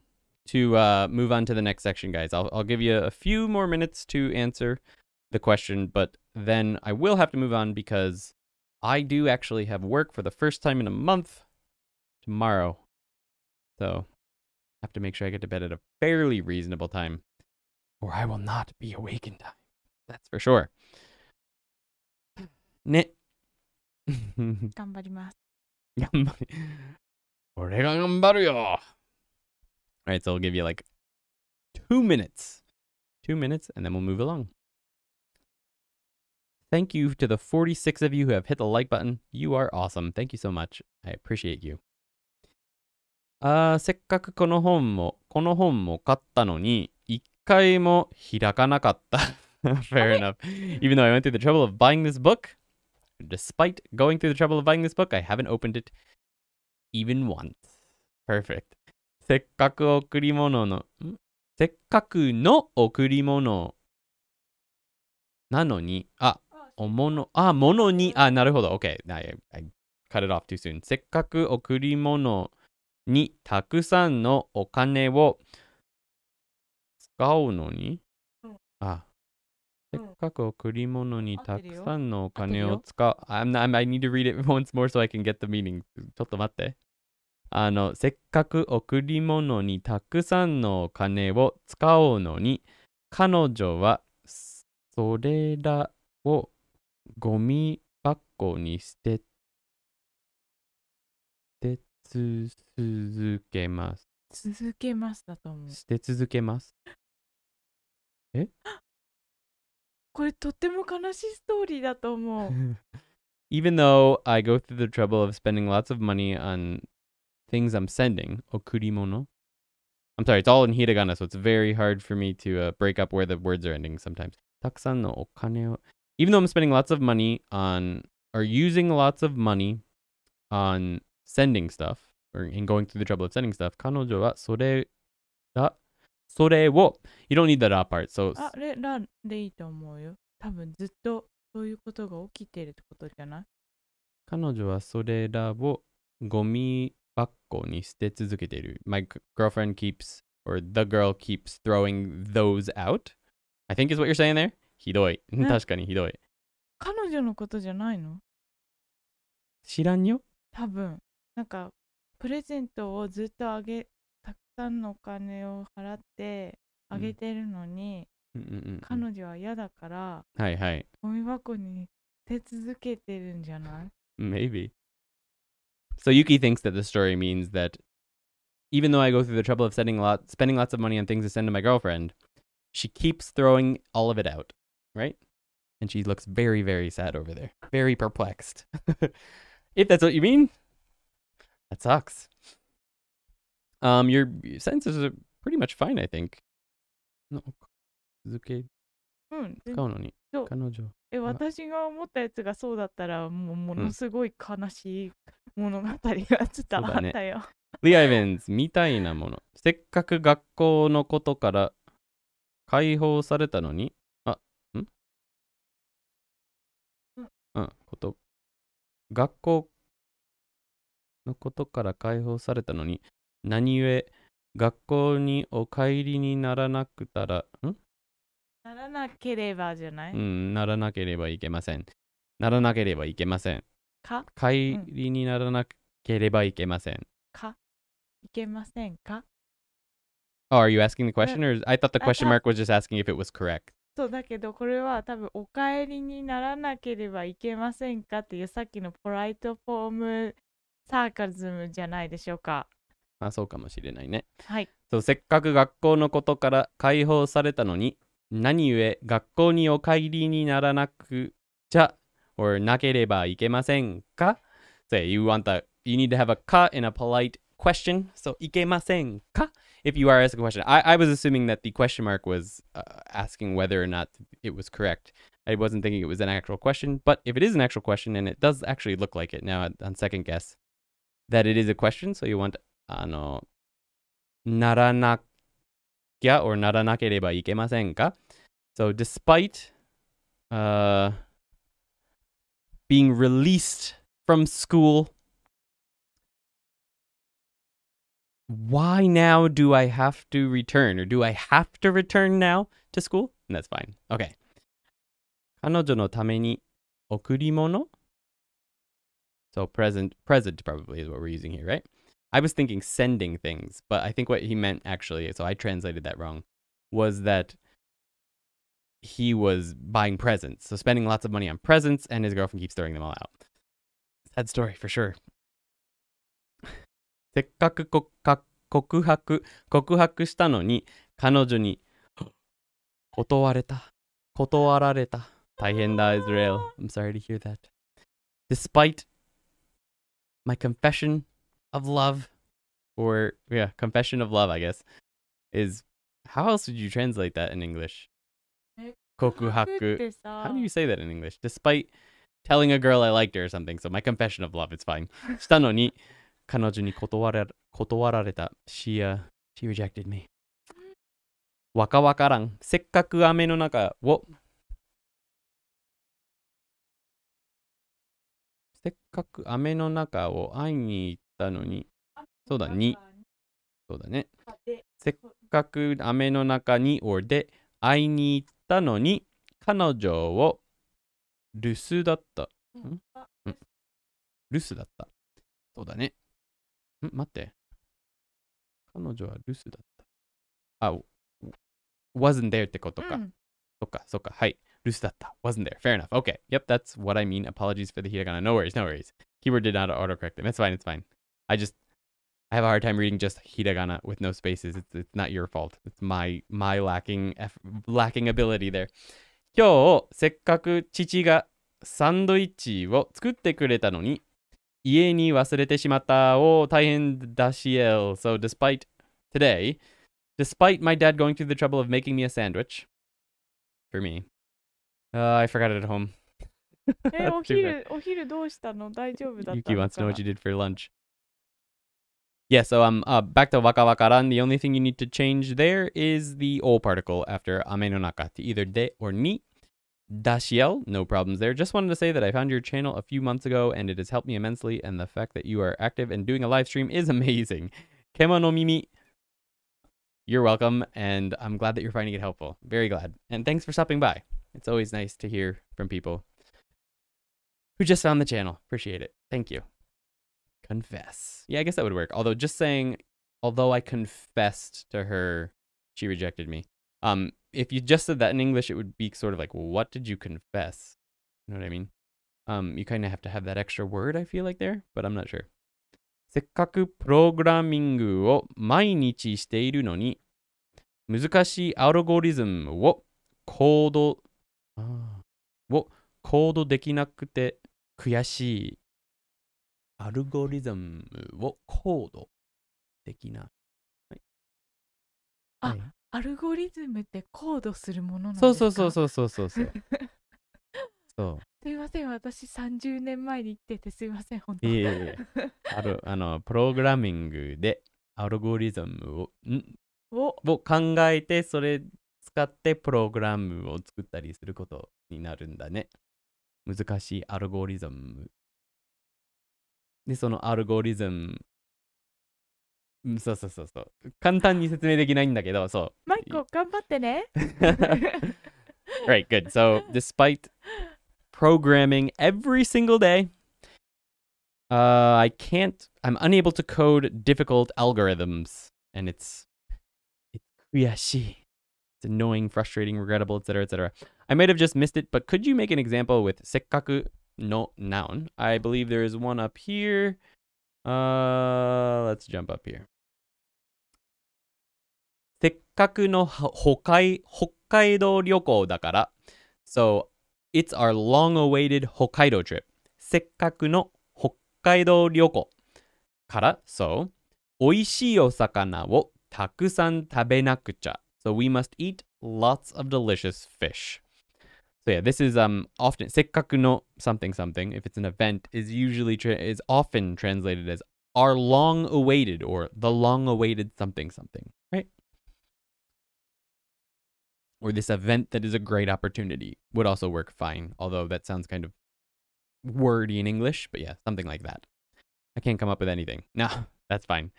to move on to the next section, guys. I'll give you a few more minutes to answer the question, but then I will have to move on because I do actually have work for the first time in a month tomorrow. So I have to make sure I get to bed at a fairly reasonable time, or I will not be awake in time. That's for sure. ね。頑張ります。俺が頑張るよ。Alright, so I'll give you like 2 minutes. 2 minutes, and then we'll move along. Thank you to the 46 of you who have hit the like button. You are awesome. Thank you so much. I appreciate you. せっかくこの本も買ったのに、一回も開かなかった。Fair enough. Even though I went through the trouble of buying this book, despite going through the trouble of buying this book, I haven't opened it even once. Perfect. せっかくの贈り物なのに、物に、なるほど。Okay. I cut it off too soon. せっかく贈り物にたくさんのお金を使うのに、せっかく贈り物にたくさんのお金を使う。I need to read it once more so I can get the meaning. ちょっと待って。せっかく贈り物にたくさんのお金を使うのに、彼女はそれらをゴミ箱に捨て続けます。続けますだと思う。捨て続けます。これとっても悲しいストーリーだと思う。Even though I go through the trouble of spending lots of money on things I'm sending, okurimono. I'm sorry, it's all in hiragana, so it's very hard for me to break up where the words are ending sometimes. たくさんのお金を Even though I'm spending lots of money on, or using lots of money on sending stuff, or in going through the trouble of sending stuff, 彼女はそれら、それを、you don't need the ら part, so らでいいと思うよ。多分ずっとそういうことが起きてるってことじゃない？彼女はそれらをゴミ箱に捨て続けている。My girlfriend keeps, or the girl keeps throwing those out. I think is what you're saying there. ひどい。確かにひどい。彼女のことじゃないの？知らんよ。多分。なんか、プレゼントをずっとたくさんのお金を払ってあげてるのに、彼女は嫌だから、はいはい。ゴミ箱に捨て続けてるんじゃない？ Maybe. So Yuki thinks that the story means that even though I go through the trouble of spending lots of money on things to send to my girlfriend, she keeps throwing all of it out, right? And she looks very, very sad over there. Very perplexed. If that's what you mean, that sucks. Your sentences are pretty much fine, I think. No. 続け使うのに。彼女。私が思ったやつがそうだったらものすごい悲しい物語が伝わったよ。Lee Ivins みたいなもの。せっかく学校のことから解放されたのに、学校のことから解放されたのに、何故学校にお帰りにならなくたら、ならなければじゃない？ならなければいけません。ならなければいけません。帰りにならなければいけません。いけませんか？ Oh, are you asking the question, or I thought the question mark was just asking if it was correct? そうだけど、これは多分お帰りにならなければいけませんかっていうさっきのポライトフォームサーカズムじゃないでしょうか。そうかもしれないね。はい。せっかく学校のことから解放されたのに、何故学校にお帰りにならなくちゃ or なければいけませんか？ Say you need to have a ka in a polite question. So いけませんか? If you are asking a question. I was assuming that the question mark was asking whether or not it was correct. I wasn't thinking it was an actual question, but if it is an actual question, and it does actually look like it now on second guess, that it is a question, so you want ならなきゃ or ならなければいけませんか? So despite being released from school, why now do I have to return? Or do I have to return now to school? And that's fine. Okay. 彼女のために贈り物? So present probably is what we're using here, right? I was thinking sending things, but I think what he meant actually, so I translated that wrong, was that he was buying presents. So spending lots of money on presents, and his girlfriend keeps throwing them all out. Sad story for sure. せっかく告白したのに彼女に断られた。大変だ、Israel. I'm sorry to hear that. Despite my confession of love, or confession of love, I guess, is how else would you translate that in English? 告白. How do you say that in English? Despite telling a girl I liked her or something. So my confession of love, it's fine. したのに彼女に断られた。She rejected me. わからん。せっかく雨の中を会いに行ったのに。そうだね。せっかく雨の中にで会いに行ったのに彼女を留守だった。留守だった。そうだね。待って。彼女は留守だった。wasn't there ってことか。そっか。はい。留守だった。wasn't there. Fair enough. Okay. Yep, that's what I mean. Apologies for the hiragana. No worries. Keyword did not autocorrect them. It's fine. I have a hard time reading just hiragana with no spaces. It's not your fault. It's my lacking ability there. 今日、せっかく父がサンドイッチを作ってくれたのに、家に忘れてしまった。大変だしえl. So despite my dad going through the trouble of making me a sandwich, for me, I forgot it at home. お昼どうしたの？大丈夫だったのかな？ Yuki wants to know what you did for lunch. Yeah, so back to waka wakaran. The only thing you need to change there is the o particle after ame no naka to either de or ni. Dashiel, no problems there. Just wanted to say that I found your channel a few months ago and it has helped me immensely, and the fact that you are active and doing a live stream is amazing. Kema no mimi, you're welcome, and I'm glad that you're finding it helpful. Very glad. And thanks for stopping by. It's always nice to hear from people who just found the channel. Appreciate it. Thank you. Confess. Yeah, I guess that would work. Although just saying, although I confessed to her, she rejected me. If you just said that in English, it would be sort of like, well, what did you confess? You know what I mean? You kind of have to have that extra word, I feel like there, but I'm not sure. せっかくプログラミングを毎日しているのに、難しいアルゴリズムをコードできなくて悔しい。アルゴリズムをコードできない。はい、あ、はい、アルゴリズムってコードするものなんですか？そう。そう。すいません、私30年前に生きててすいません、本当。プログラミングでアルゴリズムを考えて、それ使ってプログラムを作ったりすることになるんだね。難しいアルゴリズム。で、そのアルゴリズム、そう。簡単に説明できないんだけど、そう。マイコ、頑張ってね。Right, good. So, despite programming every single day, I'm unable to code difficult algorithms, and it's kuyashi. It's annoying, frustrating, regrettable, etc. I might have just missed it, but could you make an example with sekkaku no noun? I believe there is one up here. Let's jump up here. せっかくの北海道旅行だから。So, it's our long-awaited Hokkaido trip. せっかくの北海道旅行から。So, 美味しいお魚をたくさん食べなくちゃ。So, we must eat lots of delicious fish. So yeah, this is often せっかくの something if it's an event is is often translated as our long-awaited or the long-awaited something, right? Or this event that is a great opportunity would also work fine, although that sounds kind of wordy in English, but yeah, something like that. I can't come up with anything. No, that's fine.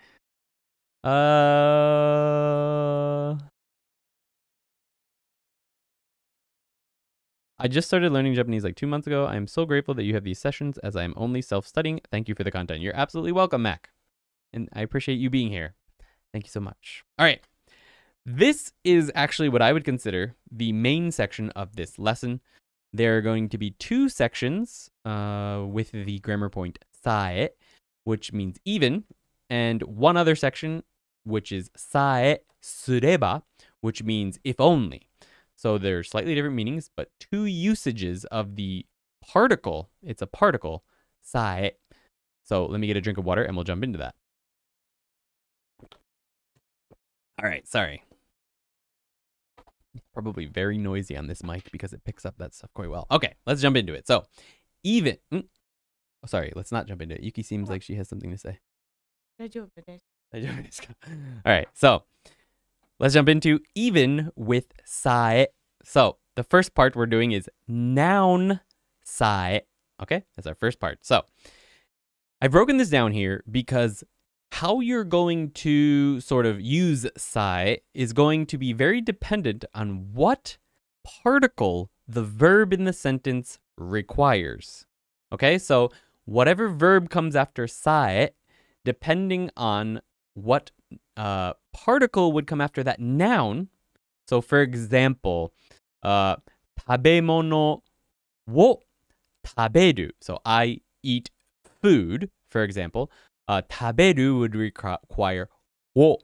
I just started learning Japanese like 2 months ago. I am so grateful that you have these sessions as I am only self-studying. Thank you for the content. You're absolutely welcome, Mac. And I appreciate you being here. Thank you so much. All right. This is actually what I would consider the main section of this lesson. There are going to be 2 sections with the grammar point sae, which means even, and one other section, which is sae sureba, which means if only. So they're slightly different meanings, but 2 usages of the particle. It's a particle, sae. So let me get a drink of water and we'll jump into that. All right, sorry. Probably very noisy on this mic because it picks up that stuff quite well. Okay, let's jump into it. So, even... Oh, sorry, let's not jump into it. Yuki seems like she has something to say. All right, so let's jump into even with sae. So, the first part we're doing is noun sae. Okay, that's our first part. So, I've broken this down here because how you're going to sort of use sae is going to be very dependent on what particle the verb in the sentence requires. Okay, so whatever verb comes after sae, depending on what particle would come after that noun. So for example, 食べ物を食べる. So I eat food, for example. 食べる would require を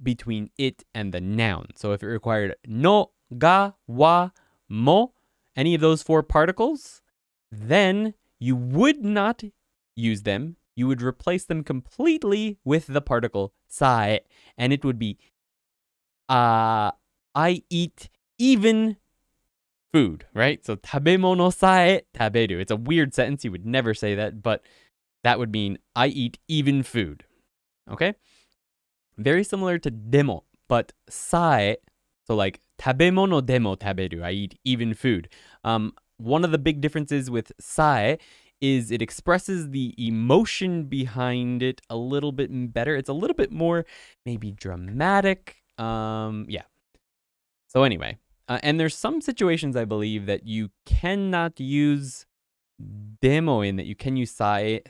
between it and the noun. So if it required no, ga, wa, mo, any of those 4 particles, then you would not use them. You would replace them completely with the particle sae, and it would be I eat even food, right? So 食べ物さえ食べる. It's a weird sentence. You would never say that, but that would mean I eat even food. Okay? Very similar to demo, but sae, so like 食べ物でも食べる, I eat even food. One of the big differences with sae is it expresses the emotion behind it a little bit better. It's a little bit more maybe dramatic. Yeah. So anyway, and there's some situations I believe that you cannot use demo in, that you can use sae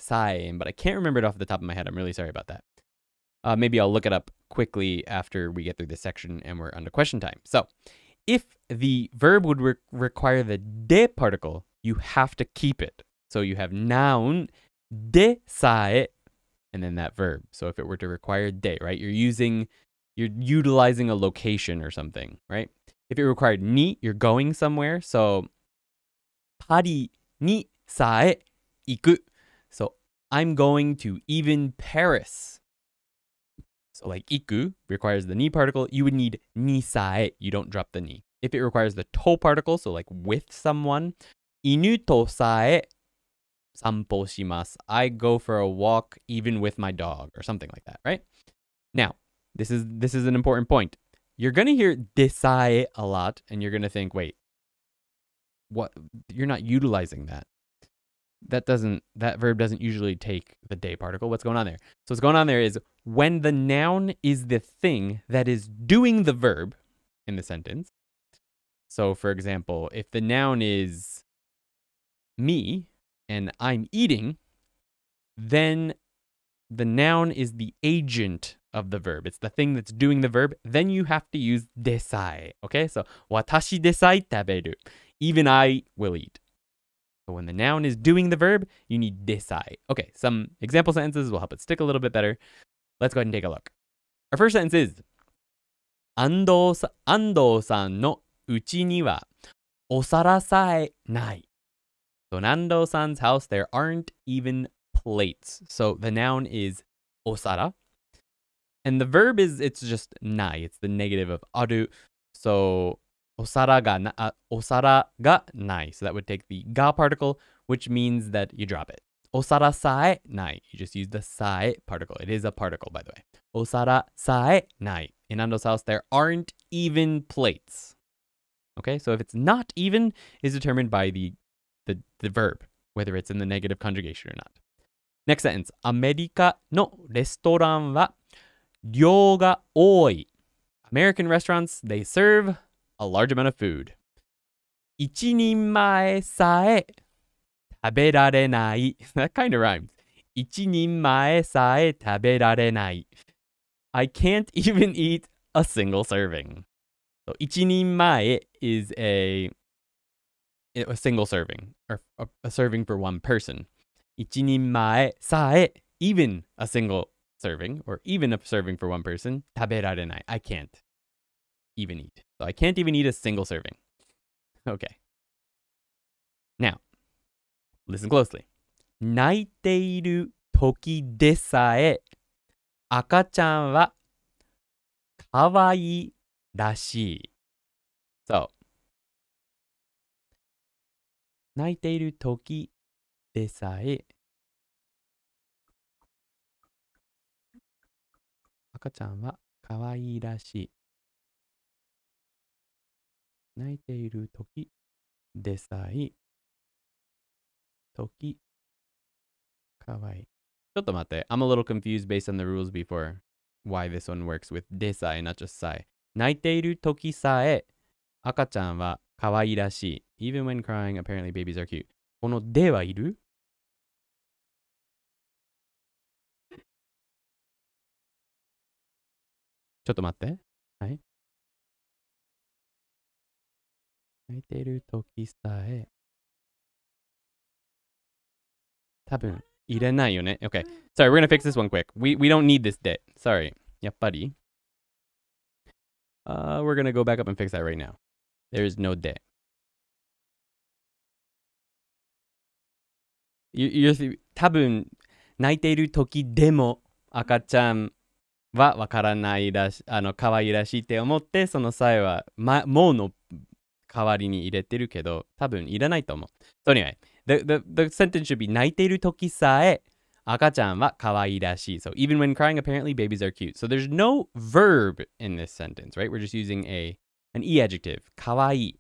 in, but I can't remember it off the top of my head. I'm really sorry about that. Maybe I'll look it up quickly after we get through this section and we're under question time. So if the verb would require the de particle, you have to keep it. So you have noun de sae and then that verb. So if it were to require de, right, you're utilizing a location or something, right? If it required ni, you're going somewhere. So pari ni sae iku. So I'm going to even Paris. So like iku requires the ni particle, you would need ni sae. You don't drop the ni. If it requires the to particle, so like with someone, inu to sae sanpo shimasu. I go for a walk even with my dog or something like that, right? Now, this is an important point. You're going to hear desae a lot and you're going to think, wait, what? You're not utilizing that. That verb doesn't usually take the de particle. What's going on there? So what's going on there is when the noun is the thing that is doing the verb in the sentence. So for example, if the noun is me and I'm eating, then the noun is the agent of the verb. It's the thing that's doing the verb. Then you have to use desai. Okay, so watashi desai taberu. Even I will eat. So when the noun is doing the verb, you need desai. Okay, some example sentences will help it stick a little bit better. Let's go ahead and take a look. Our first sentence is 安藤さんのうちにはお皿さえない. So in Ando-san's house, there aren't even plates. So the noun is osara. And the verb it's just nai. It's the negative of aru. So osara ga nai. So that would take the ga particle, which means that you drop it. Osara sae nai. You just use the sae particle. It is a particle, by the way. Osara sae nai. In Ando's house, there aren't even plates. Okay, so if it's not even, is determined by the verb, whether it's in the negative conjugation or not. Next sentence. アメリカのレストランは量が多い. American restaurants, they serve a large amount of food. 一人前さえ食べられない. That kind of rhymes. 一人前さえ食べられない. I can't even eat a single serving. So 一人前 is a single serving, or a serving for one person. 一人前さえ, even a single serving, or even a serving for one person. 食べられない. I can't even eat. So I can't even eat a single serving. Okay. Now, listen closely. 泣いている時でさえ赤ちゃんはかわいいらしい. So, 泣いている時でさえ赤ちゃんはかわいいらしい. 泣いている時でさえ時かわいい. ちょっと待って. I'm a little confused based on the rules before why this one works with でさえ, not just さえ. 泣いている時さえ赤ちゃんはかわいいらしい. Even when crying, apparently babies are cute. このではいる? ちょっと待って。はい。泣いている時さえ多分入れないよね. Okay. Sorry, we're gonna fix this one quick. We don't need this de. Sorry. やっぱり. We're gonna go back up and fix that right now. There is no de. You're 多分泣いている時でも赤ちゃんはわからないらし、可愛いらしいって思って、その際は、もの代わりに入れてるけど、多分いらないと思う。So anyway, the sentence should be 泣いている時さえ赤ちゃんは可愛らしい. So even when crying, apparently babies are cute. So there's no verb in this sentence, right? We're just using an e adjective, 可愛い.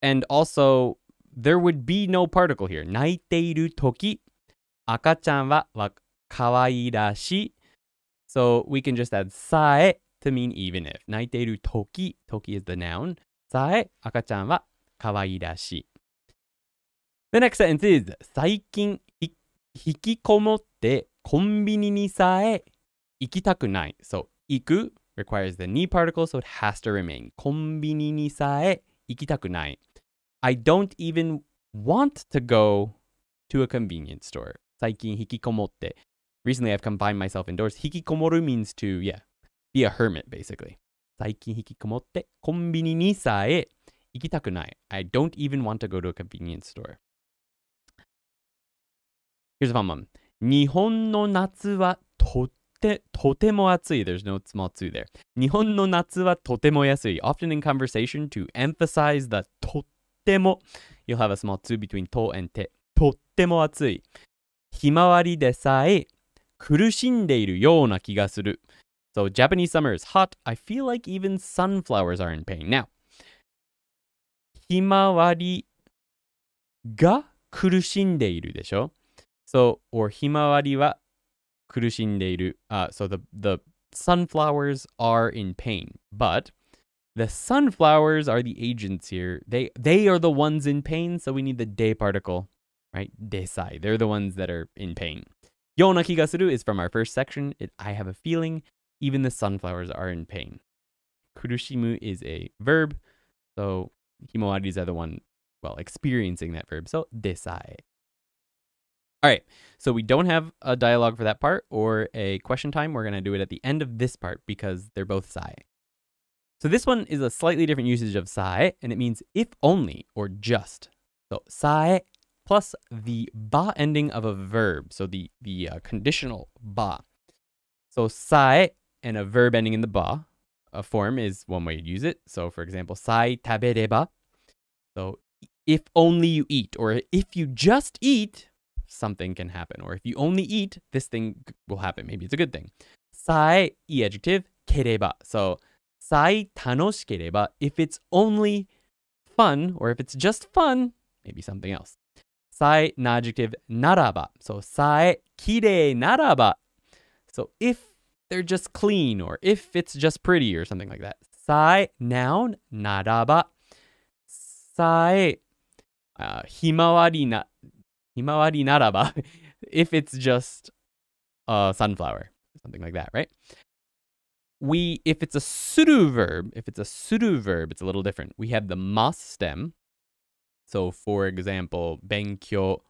And also, there would be no particle here. 泣いているとき、赤ちゃんは可愛らしい. So we can just add さえ to mean even if. 泣いているとき is the noun. さえ、赤ちゃんは可愛らしい. The next sentence is 最近引きこもってコンビニにさえ行きたくない. So 行く requires the ni particle, so it has to remain. コンビニにさえ行きたくない. I don't even want to go to a convenience store. 最近引きこもって. Recently I've confined myself indoors. 引きこもる means to, be a hermit basically. 最近引きこもってコンビニにさえ行きたくない. I don't even want to go to a convenience store. Here's a fun one. 日本の夏はとても暑い. There's no small つ there. 日本の夏はとても安い. Often in conversation to emphasize the とっても. You'll have a small つ between と and て. とっても暑い. ひまわりでさえ苦しんでいるような気がする. So Japanese summer is hot. I feel like even sunflowers are in pain. Now, ひまわりが苦しんでいるでしょ? So, or ひまわりは苦しんでいる. So the sunflowers are in pain. But the sunflowers are the agents here. They are the ones in pain, so we need the de particle, right? Desai. They're the ones that are in pain. Yona kigasuru is from our first section. I have a feeling even the sunflowers are in pain. Kurushimu is a verb, so himawaris are the one, experiencing that verb. So desai. All right, so we don't have a dialogue for that part or a question time. We're going to do it at the end of this part because they're both sae. So this one is a slightly different usage of sae, and it means if only or just. So sae plus the ba ending of a verb, so the conditional ba. So sae and a verb ending in the ba form is one way to use it. So for example, sae tabereba. So if only you eat, or if you just eat, something can happen. Or if you only eat, this thing will happen. Maybe it's a good thing. Sae, e adjective, kereba. So sae tanoshitereba, if it's only fun, or if it's just fun, maybe something else. Sae, na adjective, naraba. So sae, kirei naraba. So if they're just clean, or if it's just pretty, or something like that. Sae, noun, naraba. Sae, himawari naraba, if it's just a sunflower, something like that, right? If it's a suru verb, it's a little different. We have the mas stem. So for example, benkyou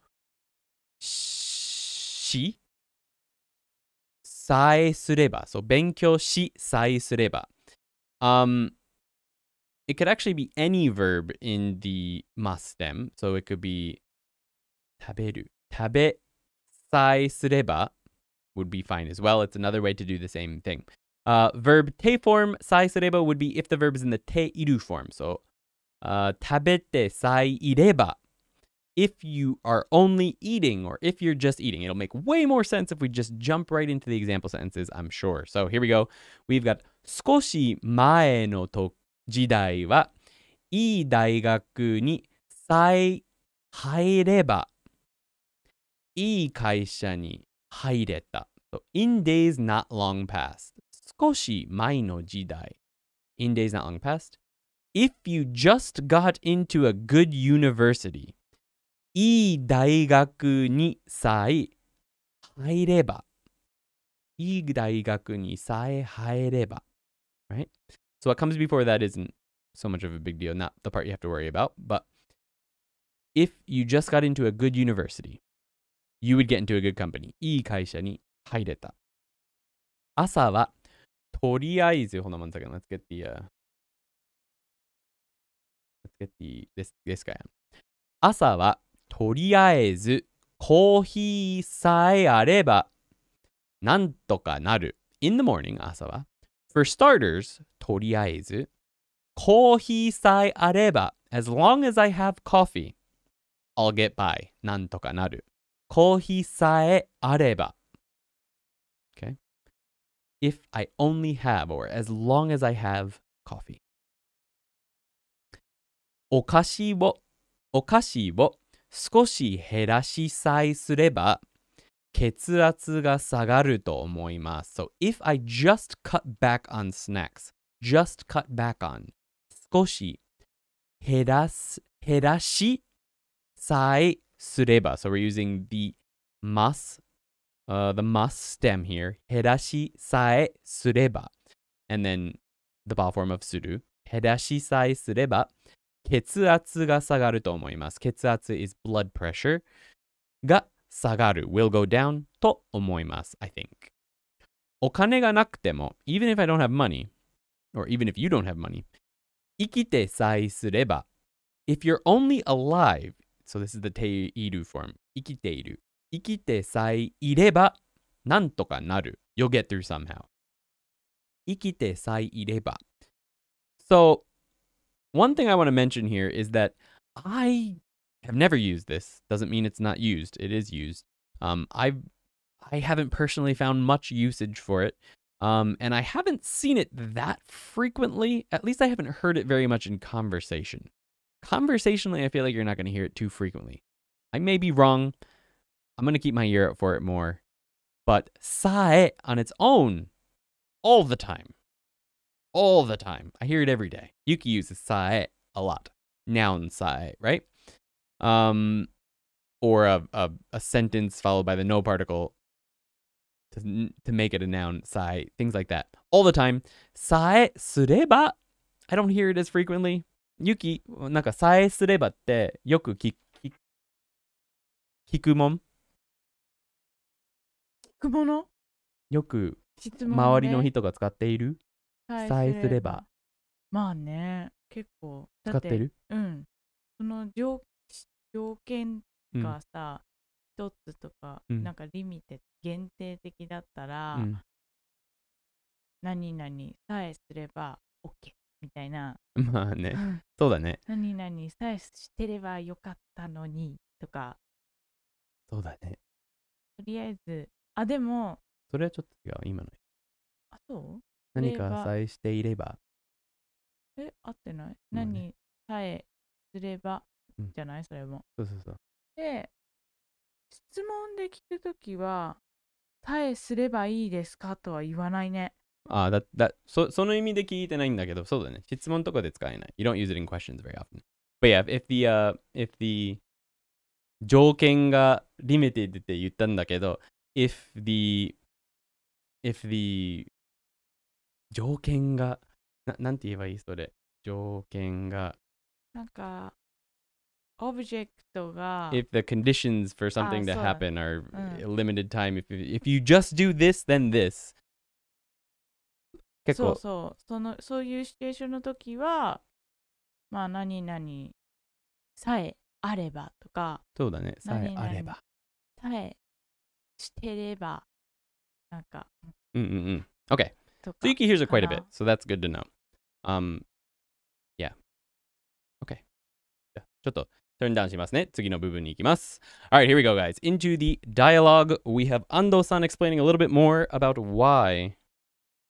shi sae sureba. So benkyou shi sae sureba. It could actually be any verb in the mas stem. So it could be taberu. Tabe sae sureba would be fine as well. It's another way to do the same thing. Verb te form sae sureba would be if the verb is in the te iru form. So tabete sae ireba. If you are only eating, or if you're just eating. It'll make way more sense if we just jump right into the example sentences, I'm sure. So here we go. We've got 少し前の時代はいい大学にさえ入ればいい会社に入れた. So in days not long past. 少し前の時代. In days not long past. If you just got into a good university. いい大学にさえ入れば。いい大学にさえ入れば. Right? So what comes before that isn't so much of a big deal. Not the part you have to worry about. But if you just got into a good university, you would get into a good company. いい会社に入れた. 朝はとりあえず Hold on one second. Let's get this guy on. 朝はとりあえずコーヒーさえあればなんとかなる. In the morning, 朝は. For starters, とりあえずコーヒーさえあれば as long as I have coffee, I'll get by. なんとかなる.コーヒーさえあれば。Okay? If I only have, or as long as I have coffee. お菓子を少し減らしさえすれば血圧が下がると思います。So if I just cut back on snacks, just cut back on 少し減らしさえすれば So we're using the must stem here 減らしさえすれば and then the vowel form of する減らしさえすれば血圧が下がると思います。血圧 is blood pressure が下がる will go down と思います。I think お金がなくても even if I don't have money or even if you don't have money 生きてさえすれば if you're only alive so this is the ている form 生きている生きてさえいればなんとかなる you'll get through somehow 生きてさえいれば So one thing I want to mention here is that I have never used this. Doesn't mean it's not used. It is used. I haven't personally found much usage for it. And I haven't seen it that frequently. At least I haven't heard it very much in conversation. Conversationally, I feel like you're not going to hear it too frequently. I may be wrong. I'm going to keep my ear out for it more. But sae on its own, all the time. All the time. I hear it every day. Yuki uses sae a lot. Noun sae, right? Or a sentence followed by the no particle to make it a noun, sae, things like that. All the time. Sae sureba. I don't hear it as frequently. Yuki, なんかさえすればってよく聞くもん？聞くもの？よく質問ね周りの人が使っている？さえすれば。まあね、結構。使ってる？うん。その条件がさ、一つとか、なんかリミテッド、限定的だったら、何々さえすれば OK みたいな。まあね、そうだね。何々さえしてればよかったのにとか。そうだね。とりあえず、あ、でも、それはちょっと違う、今の。あ、そう？何かさえしていれば。合ってない？何さえすればじゃない？それも。そうそうそう。で、質問で聞くときは、さえすればいいですかとは言わないね。ああ、その意味で聞いてないんだけど、そうだね。質問とかで使えない。You don't use it in questions very often. But yeah, if the 条件がリミティドって言ったんだけど、if the 条件がなんて言えばいいそれ。条件がなんか、オブジェクトが if the conditions for something to happen are a limited time, if you just do this, then this. 結構そういうシチュエーションの時は、まあ何々さえあればとか、そうだね。さえあれば。さえしてれば、なんか。Okay. So Yuki hears it quite a bit, so that's good to know. Yeah. Okay. ちょっと turn down しますね。次の部分に行きます。Alright, here we go, guys. Into the dialogue, we have Ando-san explaining a little bit more about why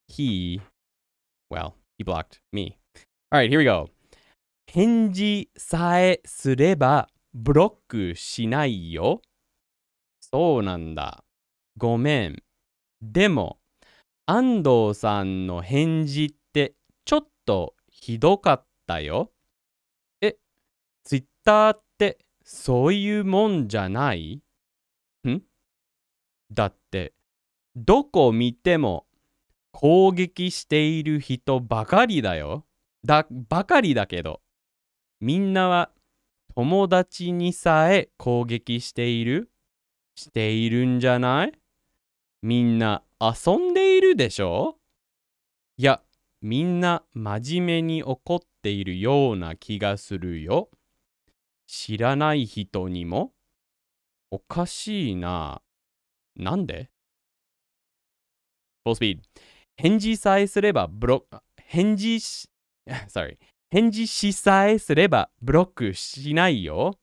he blocked me. Alright, here we go. 返事さえすればブロックしないよ。そうなんだ。ごめん。でも、安藤さんの返事ってちょっとひどかったよ。ツイッターってそういうもんじゃない？だって、どこ見ても攻撃している人ばかりだよ。ばかりだけど、みんなは友達にさえ攻撃しているんじゃない？みんな遊んでいるでしょ？いや、みんな真面目に怒っているような気がするよ。知らない人にも？おかしいな。なんで？ Full speed。返事さえすれば返事しさえすればブロックしないよ。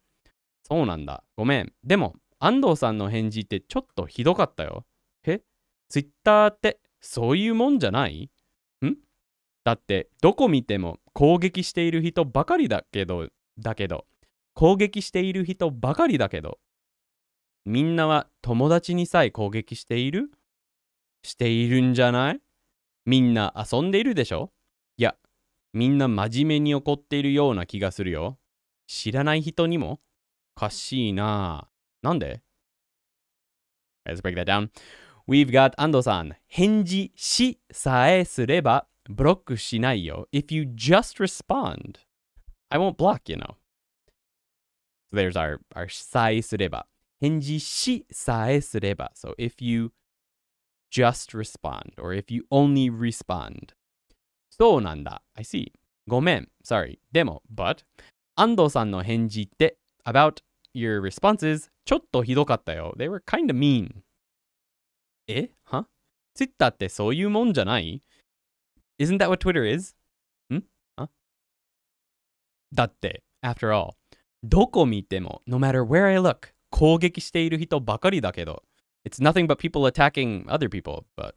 そうなんだ。ごめん。でも、安藤さんの返事ってちょっとひどかったよ。え？ツイッターってそういうもんじゃない？だってどこ見ても攻撃している人ばかりだけど、攻撃している人ばかりだけど、みんなは友達にさえ攻撃しているんじゃない？みんな遊んでいるでしょ？いや、みんな真面目に怒っているような気がするよ。知らない人にも？おかしいな。なんで？ Let's break that down. We've got 安藤さん。返事しさえすればブロックしないよ。If you just respond, I won't block, you know. So there's our さえすれば。返事しさえすれば。So if you just respond, or if you only respond. そうなんだ。I see. ごめん。Sorry. でも、but 安藤さんの返事って about your responses ちょっとひどかったよ。They were kind of mean. は？ Twitter ってそういうもんじゃない？ Isn't that what Twitter is? は？だって、after all, どこ見ても no matter where I look 攻撃している人ばかりだけど It's nothing but people attacking other people, but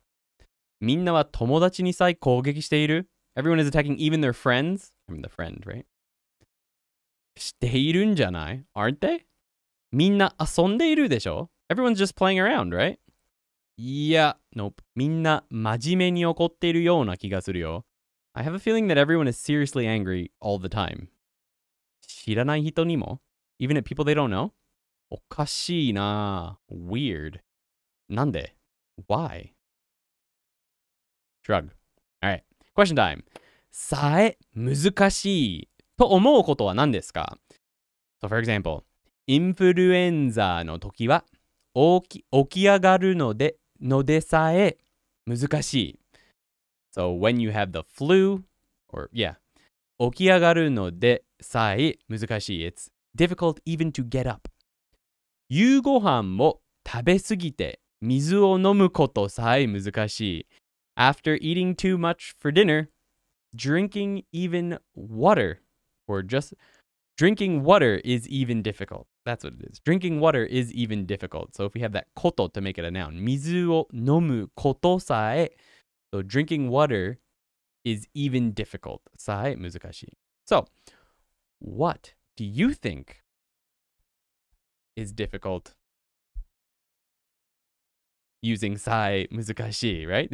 みんなは友達にさえ攻撃している？ Everyone is attacking even their friends? I mean the friend, right? しているんじゃない？ Aren't they? みんな遊んでいるでしょ？ Everyone's just playing around, right? いや、nope. みんな真面目に怒っているような気がするよ。I have a feeling that everyone is seriously angry all the time. 知らない人にも？ Even at people they don't know? おかしいな。Weird. なんで？ Why? Shrug. Alright. Question time. さえ難しいと思うことは何ですか？ So for example, インフルエンザの時は起き上がるのでさえ難しい。So when you have the flu, or yeah, 起き上がるのでさえ難しい。It's difficult even to get up. 夕ご飯も食べすぎて水を飲むことさえ難しい。After eating too much for dinner, drinking even water, or just drinking water is even difficult. That's what it is. Drinking water is even difficult. So if we have that こと to make it a noun, 水を飲むことさえ So drinking water is even difficult. さえ難しい。So, what do you think is difficult using さえ難しい, right?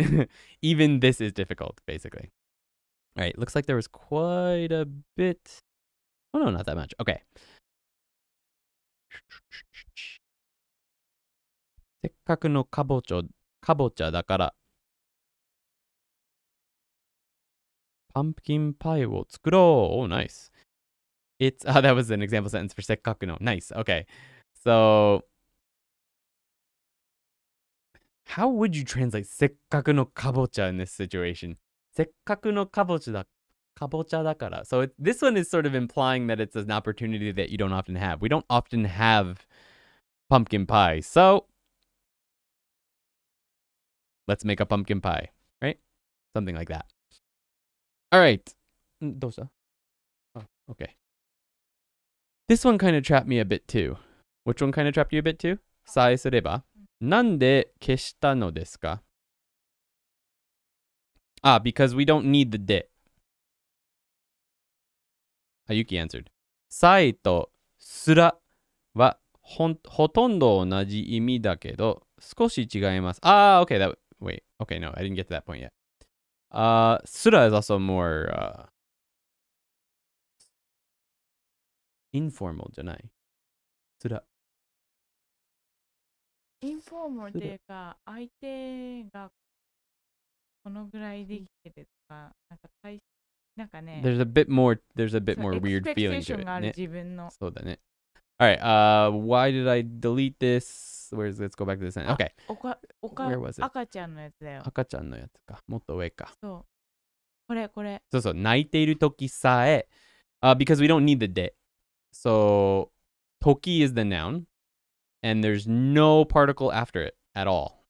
Even this is difficult, basically. All right, looks like there was quite a bit. Oh, no, not that much. Okay. せっかくのかぼちゃだからpumpkin pie を作ろう。Oh, nice. It's that was an example sentence for せっかくの. Nice. Okay. So how would you translate せっかくのかぼちゃ in this situation? せっかくのかぼちゃだから. So this one is sort of implying that it's an opportunity that you don't often have. We don't often have pumpkin pie. So let's make a pumpkin pie, right? Something like that. All right. どうした? Oh, okay. This one kind of trapped me a bit too. Which one kind of trapped you a bit too? さえすれば。なんで消したのですか? Because we don't need the で。Yuki answered. さえとすらはほとんど同じ意味だけど、少し違います。Okay, wait. Okay, no, I didn't get to that point yet. すら is also more informal じゃない。すら。インフォーマルっていうか、相手がこのぐらいできてるとか、なんかね。There's a bit more weird feeling to it. がある自分の。そうだね。Alright, why did I delete this? Let's go back to this end. Okay. Where was it? 赤ちゃんのやつだよ。赤ちゃんのやつか。もっと上か。そう。これ。そうそう。泣いているときさえ、because we don't need the で。So, 時 is the noun, and there's no particle after it at all.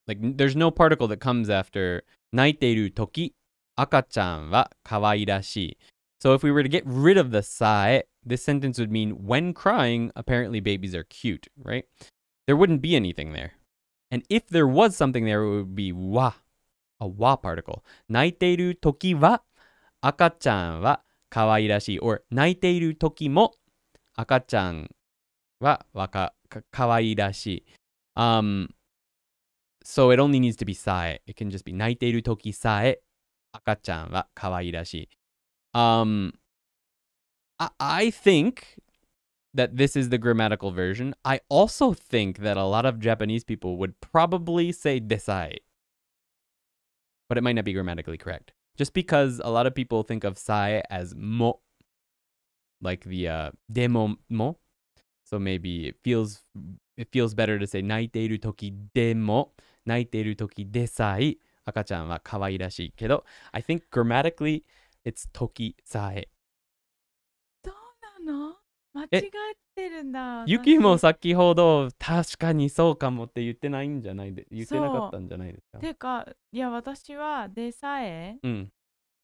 Like, there's no particle that comes after 泣いているとき、赤ちゃんは可愛らしい。So if we were to get rid of the sae, this sentence would mean when crying, apparently babies are cute, right? There wouldn't be anything there. And if there was something there, it would be wa, a wa particle. 泣いているときは赤ちゃんは可愛らしい。or 泣いているときも赤ちゃんは可愛らしい。So it only needs to be さえ。It can just be 泣いているときさえ赤ちゃんは可愛らしい。I think that this is the grammatical version. I also think that a lot of Japanese people would probably say desai. But it might not be grammatically correct. Just because a lot of people think of sae as mo. Like the demo mo. So maybe it feels better to say 泣いているときでも泣いているときでさえ赤ちゃんは可愛らしいけど I think grammatically it's ときさえ。そうなの？間違ってるんだ。ユキも先ほど確かにそうかもって言ってないんじゃないで言ってなかったんじゃないですか。てかいや私はでさえ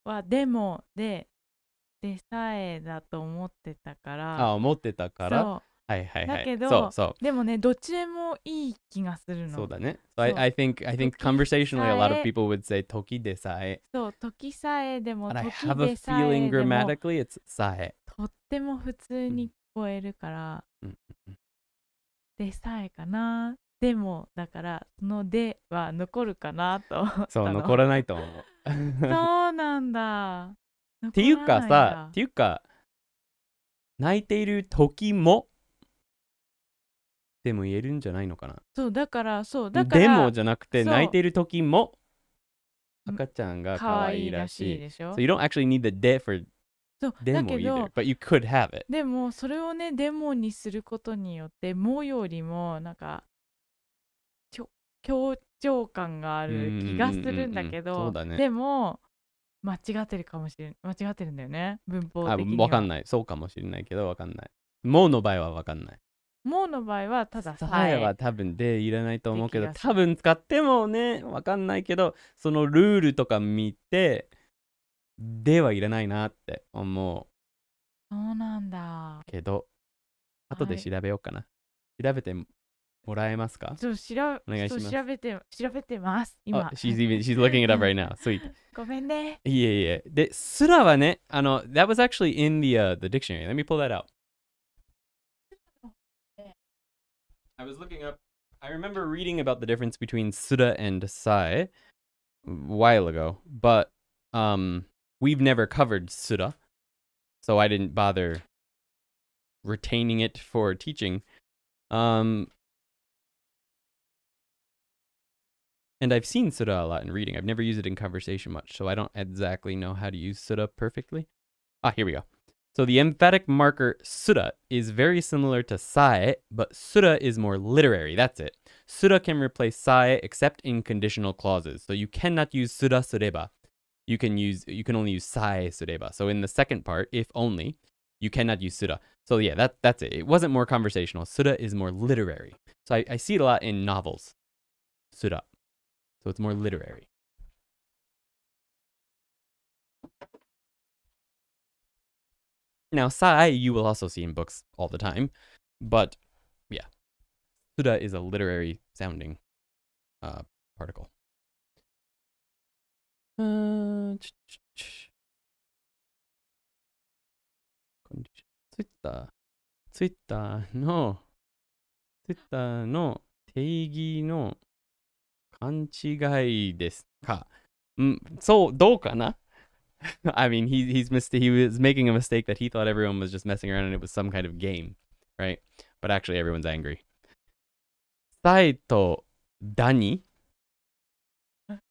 はでもでさえだと思ってたから。あ、思ってたから。そう。はいはいはい。だけど、そうでもね、どっちでもいい気がするの。そうだね。So I think conversationally a lot of people would say 時でさえ。そう、時さえでも、But I 時 have a でさえ feeling でも grammatically it's さえ。とっても普通に聞こえるから、でさえかな。でも、だから、そのでは残るかなと思ったの。そう、残らないと思う。そうなんだ。っていうかさ、泣いている時もでも言えるんじゃないのかな。そうだからでもじゃなくて泣いている時も赤ちゃんが可愛いらしいでしょ。So you don't actually need the de for でも either, but you could have it. でもそれをねでもにすることによってもよりもなんか強調感がある気がするんだけど、でも間違ってるかもしれない。間違ってるんだよね、文法的には。わかんない。そうかもしれないけどわかんない。もの場合はわかんない。もの場合はたださえは多分でいらないと思うけど、多分使ってもね、わかんないけど、そのルールとか見て、ではいらないなって思う。そうなんだ。けど、後で調べようかな。調べてもらえますか？お願いします。調べてます。今。She's looking it up right now. Sweet. ごめんね。いえいえ。で、すらはね、that was actually in the dictionary. Let me pull that out. I was looking up, I remember reading about the difference between sura and sae a while ago, but we've never covered sura, so I didn't bother retaining it for teaching. And I've seen sura a lot in reading. I've never used it in conversation much, so I don't exactly know how to use sura perfectly. Here we go. So the emphatic marker sura is very similar to sae, but sura is more literary. That's it. Sura can replace sae except in conditional clauses. So you cannot use sura sureba. You can only use sae sureba. So in the second part, if only, you cannot use sura. So yeah, that's it. It wasn't more conversational. Sura is more literary. So I see it a lot in novels. Sura. So it's more literary. Now, sae you will also see in books all the time, but yeah, sura is a literary sounding particle. Twitter の定義の勘違いですか？そう、どうかな？I mean, he was making a mistake that he thought everyone was just messing around and it was some kind of game, right? But actually everyone's angry. サイとダニ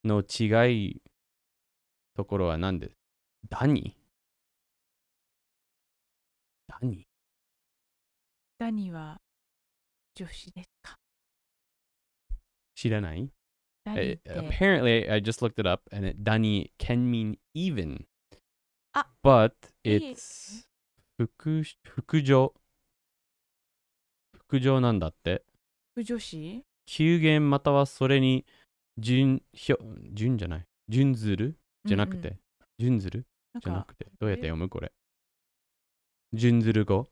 の違いところは何です？ダニは助詞ですか？知らない？ Apparently, I just looked it up, and dani can mean even, but it's 副助なんだって。副助詞？休言またはそれに準じゃない。準ずるじゃなくて、準ずるじゃなくて、どうやって読むこれ。準ずる語。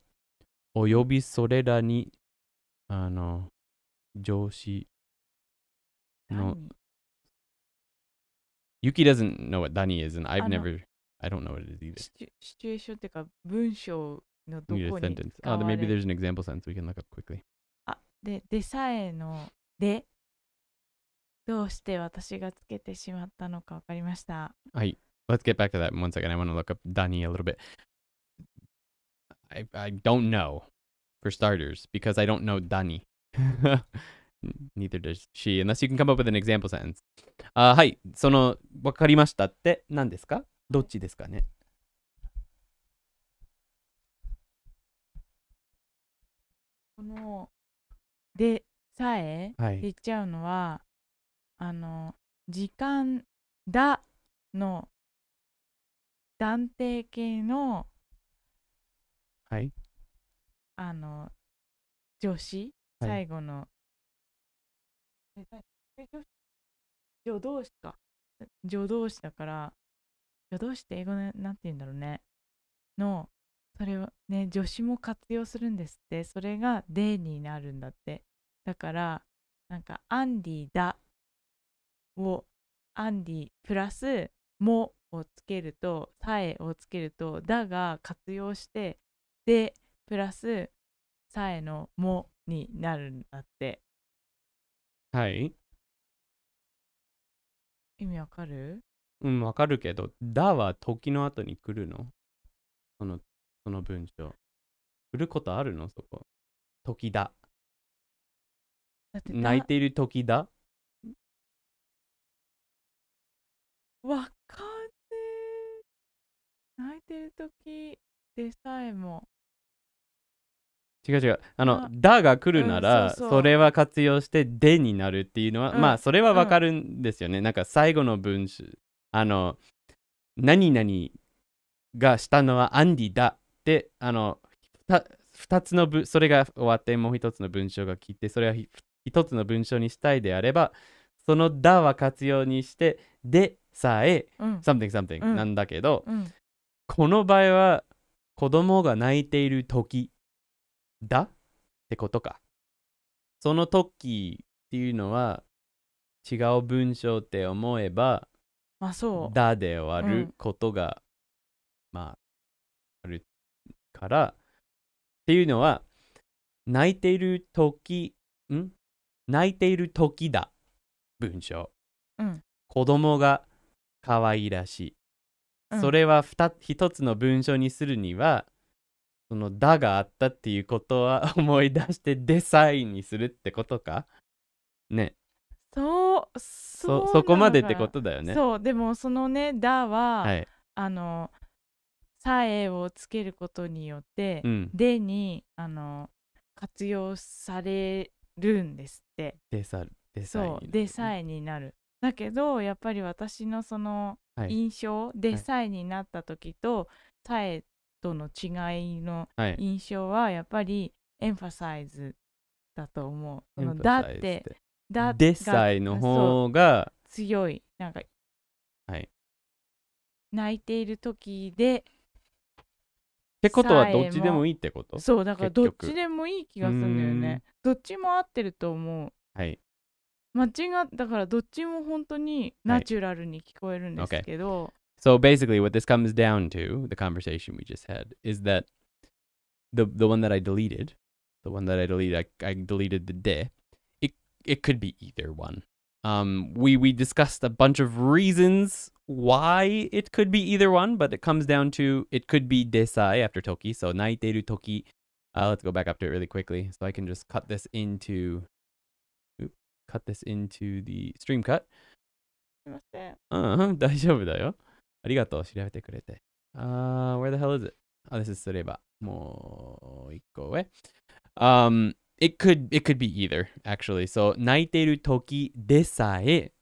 およびそれらに、上司の。Yuki doesn't know what Dani is, and I don't know what it is either. シチュエーションっていうか、文章のどこに sentence. Oh, then maybe there's an example sentence we can look up quickly. でさえので、どうして私がつけてしまったのかわかりました。はい。Let's get back to that in 1 second. I want to look up Dani a little bit. I don't know, for starters, because I don't know Dani. Neither does she, unless you can come up with an example sentence. はい。わかりましたって何ですか？どっちですかね？この、でさえって言っちゃうのは、時間だの断定形の、はい。助詞、最後の、助動詞か。助動詞だから、助動詞って英語でなんて言うんだろうね。それをね、助詞も活用するんですって。それがでになるんだって。だから、なんか、アンディだを、アンディプラス、もをつけると、さえをつけると、だが活用して、で、プラス、さえのもになるんだって。はい。意味わかる？わかるけど、だは時の後に来るの？その文章。来ることあるの？そこ。時だ。泣いている時だ。わかんねえ。泣いてる時でさえも。違う。だが来るなら、それは活用してでになるっていうのは、まあ、それはわかるんですよね。なんか最後の文章、何々がしたのはアンディだって、2つのそれが終わってもう一つの文章が来て、それは一つの文章にしたいであれば、そのだは活用にして、でさえ、something なんだけど、この場合は子供が泣いている時だってことか。その時っていうのは違う文章って思えば、だで終わることが、まあ、あるから、っていうのは、泣いている時だ。文章。子供が可愛らしい。それは一つの文章にするには、そのだがあったっていうことは思い出してでさえにするってことかね。そこまでってことだよね。そう、でもそのね、だは、さえをつけることによって、でに活用されるんですって。でさえになる。だけど、やっぱり私のその印象、でさえになった時と、さえとの違いの印象はやっぱりエンファサイズだと思う。だってでさえの方が強い。なんか、泣いている時でってことはどっちでもいいってこと？そう、だからどっちでもいい気がするんだよね。どっちも合ってると思う。だからどっちも本当にナチュラルに聞こえるんですけど。So basically what this comes down to, the conversation we just had, is that the one that I deleted, I deleted the de. It could be either one. We discussed a bunch of reasons why it could be either one, but it comes down to it could be desai after toki. So naiteru toki. Let's go back up to it really quickly, so I can just cut this into the stream cut. 大丈夫だよ。ありがとう、調べてくれて。Where the hell is it? This is すれば。もう一個上。It could be either, actually. So, 泣いている時でさえ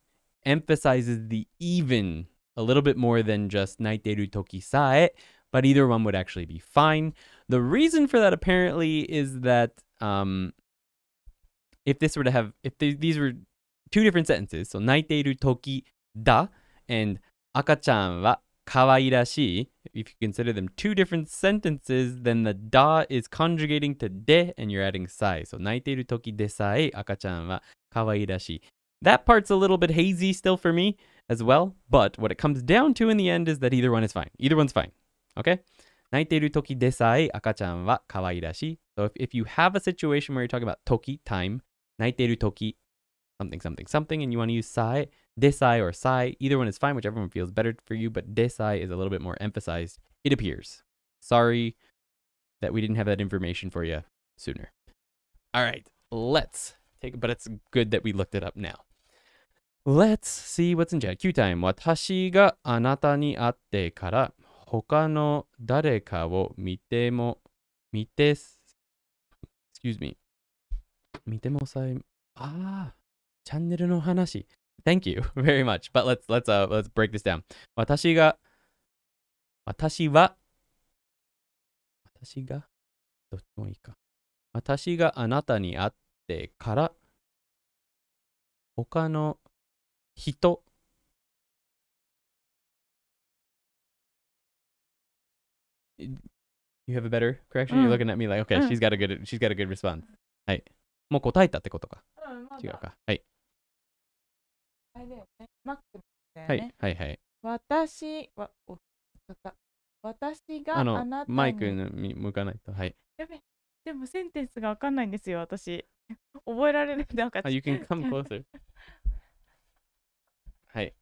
emphasizes the even a little bit more than just 泣いている時さえ, but either one would actually be fine. The reason for that apparently is that if these were two different sentences, so 泣いている時だ and 赤ちゃんは可愛らしい, if you consider them two different sentences, then the da is conjugating to de and you're adding sai. So 泣いている時でさえ赤ちゃんは可愛らしい. That part's a little bit hazy still for me as well, but what it comes down to in the end is that either one is fine. Either one's fine. Okay? 泣いている時でさえ赤ちゃんは可愛らしい. So if you have a situation where you're talking about toki, time, 泣いている時, something, something, something, and you want to use sai, desai or sai, either one is fine, whichever one feels better for you, but desai is a little bit more emphasized, it appears. Sorry that we didn't have that information for you sooner. All right, let's take, but it's good that we looked it up now. Let's see what's in chat. Q time. 私があなたに会ってから他の誰かをexcuse me. 見てもさえ、チャンネルの話。Thank you very much. But let's break this down. 私はどっちもいいか。私があなたに会ってから他の人 You have a better correction? You're looking at me like, okay, she's got a good response. はい。もう答えたってことか。違うか。はい。あれだよね。マックだよね。はいはいはい。私があなたにマイクに向かないと。はい。やべ、でもセンテンスがわかんないんですよ、私。覚えられるなんか。You can come closer. はい。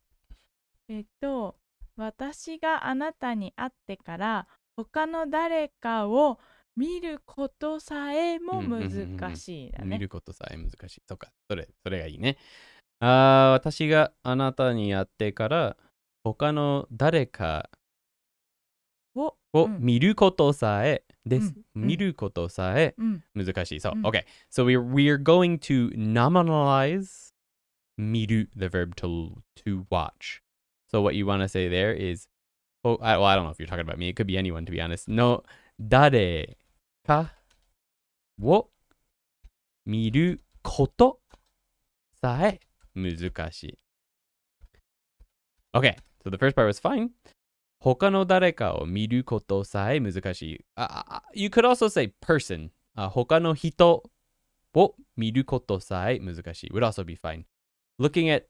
私があなたに会ってから他の誰かを見ることさえも難しいだね。見ることさえ難しい。そうか。それがいいね。私があなたに会ってから他の誰かを見ることさえです。見ることさえ難しい。そう。Okay. So we're going to nominalize 見る the verb to watch. So what you want to say there is, I don't know if you're talking about me. It could be anyone, to be honest. の誰かを見ることさえ難しい。Okay, so the first part was fine. 他の誰かを見ることさえ難しい。You could also say person. 他の人を見ることさえ難しい would also be fine. Looking at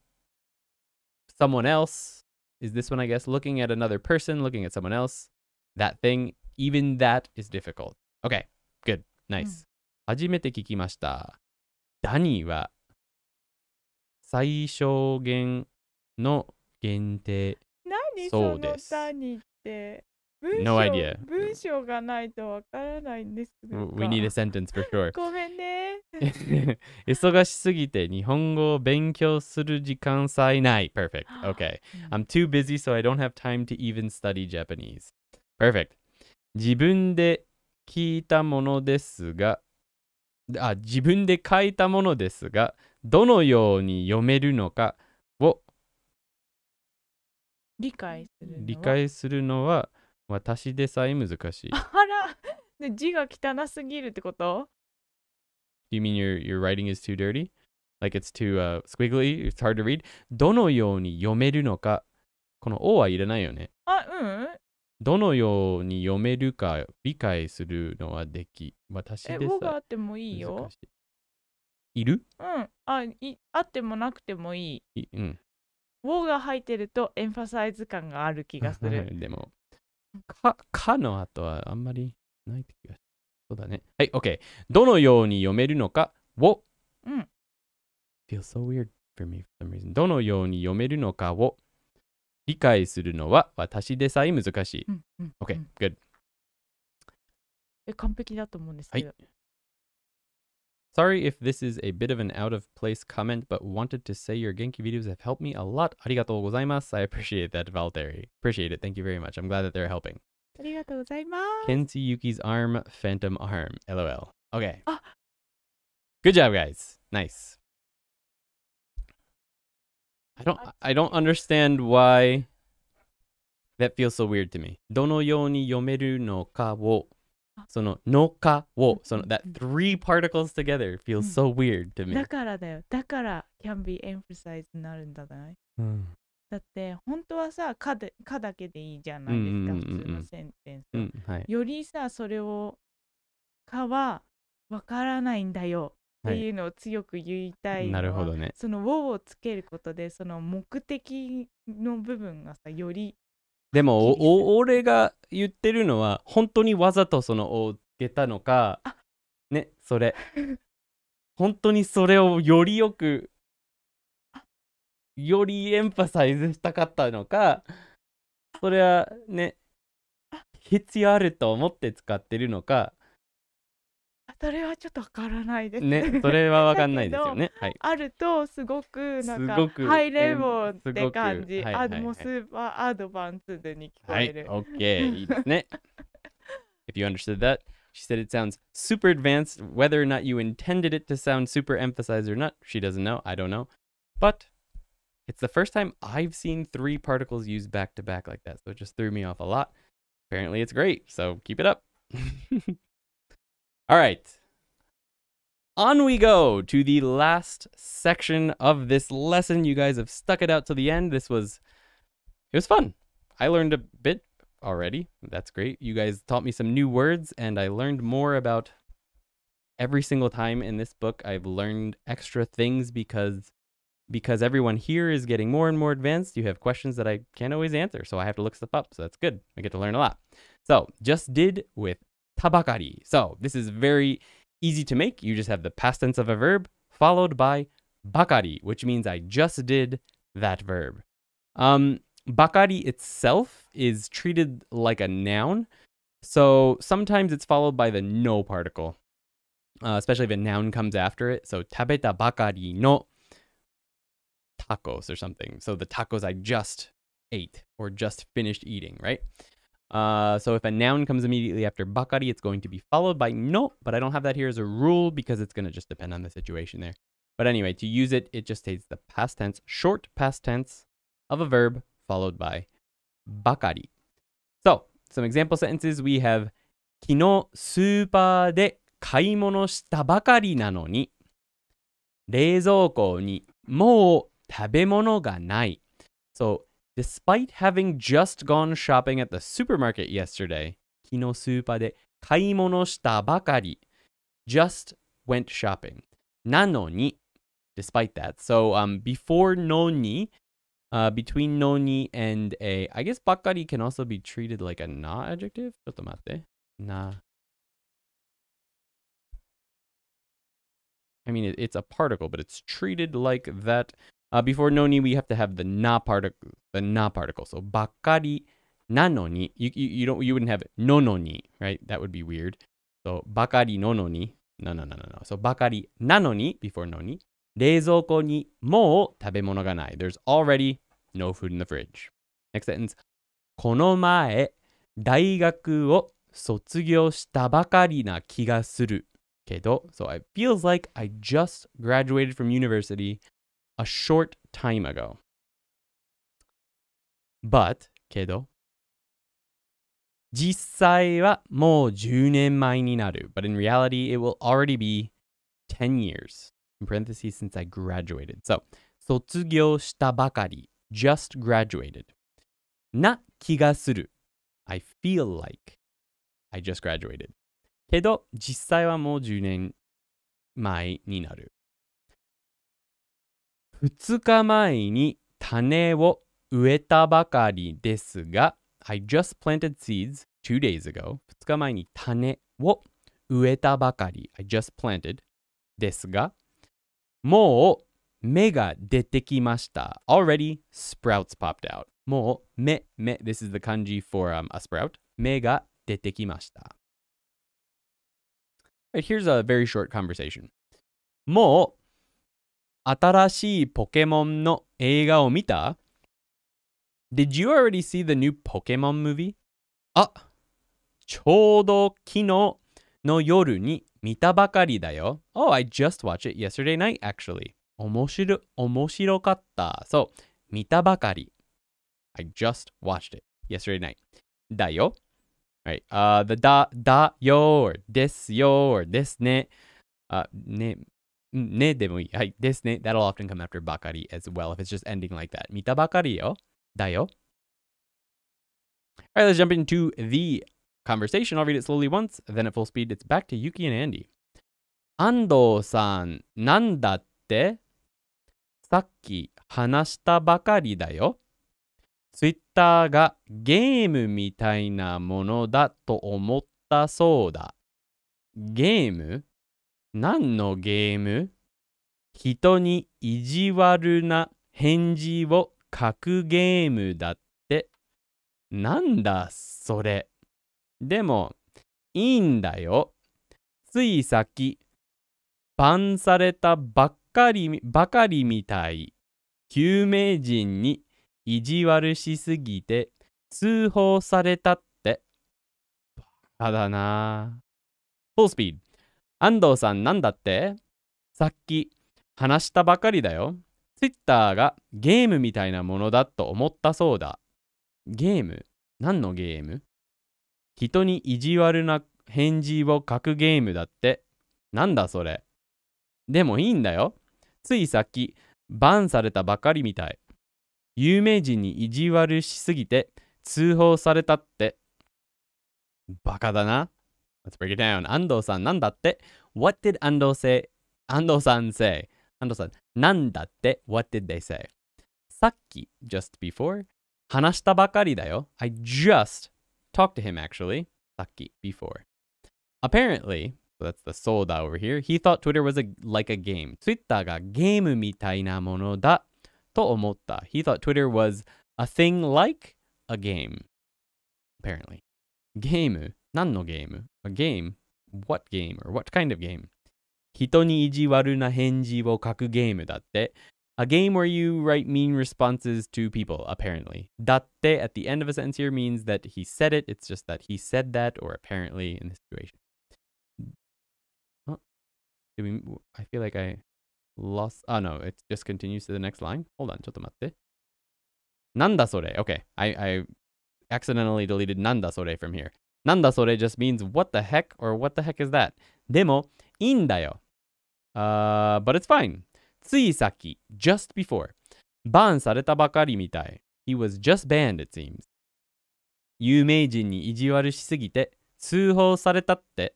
someone else is this one, I guess. Looking at another person, looking at someone else, that thing, even that is difficult. Okay, good, nice. 初めて聞きました。ダニーは最小限の限定。何そのダニーって。No idea. 文章がないとわからないんです。We need a sentence for sure. ごめんね。忙しすぎて日本語を勉強する時間さえない。Perfect. Okay. I'm too busy so I don't have time to even study Japanese. Perfect. 自分で聞いたものですが、自分で書いたものですが、どのように読めるのかを理解するのは私でさえ難しい。あら、で字が汚すぎるってこと？ You mean your writing is too dirty? Like it's too squiggly? It's hard to read? どのように読めるのか。この O はいらないよね。どのように読めるか理解するのはでき。私でさえ語があってもいいよ。いる？あってもなくてもいい。語が入ってるとエンファサイズ感がある気がする。でもかの後はあんまりない気がする。そうだね。はい、OK。どのように読めるのかを、feels so weird for me for some reason. どのように読めるのかを理解するのは私でさえ難しい。OK, good. 完璧だと思うんですけど。Sorry if this is a bit of an out of place comment, but wanted to say your Genki videos have helped me a lot. ありがとうございます。I appreciate that, Valtteri. Appreciate it. Thank you very much. I'm glad that they're helping. ありがとうございます。Kenzie Yuki's arm, phantom arm. LOL. Okay. Good job, guys. Nice. I don't understand why that feels so weird to me. どのように読めるのかをそののかをその that three particles together feels so weird to me. だから can be emphasized になるんだない。だって本当はさ、かだけでいいじゃないですか、普通のセンテンスは。よりさ、それをかはわからないんだよっていうのを強く言いたいのは、なるほどね。そのをつけることで、その目的の部分がさ、より。でも俺が言ってるのは本当にわざとそのをつけたのか、ね、それ本当にそれをよりよくよりエンパサイズしたかったのか、それはね、必要あると思って使ってるのか、それはちょっとわからないですね。それはわかんないですよね。はい。あるとすごくなんかハイレベルって感じ、もうスーパーアドバンスドに聞こえる。はい、OK、いいですね。If you understood that, she said it sounds super advanced. Whether or not you intended it to sound super emphasized or not, she doesn't know. I don't know. But it's the first time I've seen 3 particles used back to back like that, so it just threw me off a lot. Apparently it's great, so keep it up. All right. On we go to the last section of this lesson. You guys have stuck it out to the end. It was fun. I learned a bit already. That's great. You guys taught me some new words, and I learned more about every single time in this book. I've learned extra things because everyone here is getting more and more advanced. You have questions that I can't always answer, so I have to look stuff up. So that's good. I get to learn a lot. So just did with tabakari. So this is very easy to make. You just have the past tense of a verb followed by bakari, which means I just did that verb. Bakari itself is treated like a noun. So sometimes it's followed by the no particle, especially if a noun comes after it. So tabeta bakari no tacos or something. So the tacos I just ate or just finished eating, right? So if a noun comes immediately after bakari, it's going to be followed by no, but I don't have that here as a rule because it's going to just depend on the situation there. But anyway, to use it, it just takes the past tense, short past tense of a verb followed by bakari. So some example sentences we have 昨日スーパーで買い物したばかりなのに冷蔵庫にもう食べ物がない。So despite having just gone shopping at the supermarket yesterday, 昨日スーパーで買い物したばかり just went shopping. なのに despite that. So before のに, between のに and a, I guess ばかり can also be treated like a na adjective. ちょっと待って。な。I mean, it's a particle, but it's treated like that. Before noni, we have to have the na particle. So bakari nanoni. You wouldn't have nononi, right? That would be weird. So bakari nononi. No. So bakari nanoni before noni. 冷蔵庫にもう食べ物がない. There's already no food in the fridge. Next sentence. この前大学を卒業したばかりな気がするけど. So it feels like I just graduated from university a short time ago. But, けど、実際はもう10年前になる. But in reality, it will already be 10 years. In parentheses, since I graduated. So, 卒業したばかり. Just graduated. な気がする. I feel like I just graduated. けど、実際はもう10年前になる。2日前に種を植えたばかりですが、I just planted seeds 2 days ago. 2日前に種を植えたばかり。I just planted ですが、もう芽が出てきました。Already sprouts popped out. もう芽。This is the kanji for a sprout. 芽が出てきました。Right, here's a very short conversation. もう新しいポケモンの映画を見た? Did you already see the new Pokemon movie? あ、ちょうど昨日の夜に見たばかりだよ. Oh, I just watched it yesterday night, actually. 面白かった. So, 見たばかり. I just watched it yesterday night. だよ. Right. The da yo or ですよ or ですね. ねねでもいい。はい。ですね。That'll often come after ばかり as well if it's just ending like that. 見たばかりよ。だよ。Alright, let's jump into the conversation. I'll read it slowly once, then at full speed, it's back to Yuki and Andy. 安藤さん、なんだって？さっき話したばかりだよ。Twitter がゲームみたいなものだと思ったそうだ。ゲーム？何のゲーム？人に意地悪な返事を書くゲームだって。なんだそれ。でも、いいんだよ。ついさっき、バンされたばかりみたい。有名人に意地悪しすぎて通報されたって。バカだな。Full speed。安藤さんなんだって？さっき話したばかりだよ。Twitter がゲームみたいなものだと思ったそうだ。ゲーム？何のゲーム？人に意地悪な返事を書くゲームだって。なんだそれ。でもいいんだよ。ついさっきバンされたばかりみたい。有名人に意地悪しすぎて通報されたって。バカだな。Let's break it down. 安藤さんなんだって？ What did 安藤say? 安藤さん say? 安藤さんなんだって？ What did they say? さっき just before 話したばかりだよ。I just talked to him actually. さっき before. Apparently, so that's the soda over here. He thought Twitter was like a game. Twitter がゲームみたいなものだと思った。He thought Twitter was a thing like a game. Apparently. ゲーム？何のゲーム？ A game? What game? Or what kind of game? 人に意地悪な返事を書くゲームだって。A game where you write mean responses to people, apparently. だって at the end of a sentence here means that he said it. It's just that he said that, or apparently in this situation. I feel like I lost. Oh no, it just continues to the next line. Hold on, ちょっと待って。なんだそれ? Okay, I accidentally deleted なんだそれ from here. なんだそれ just means what the heck or what the heck is that? でも、いいんだよ。But it's fine. ついさっき just before バンされたばかりみたい。He was just banned, it seems. 有名人に意地悪しすぎて通報されたって。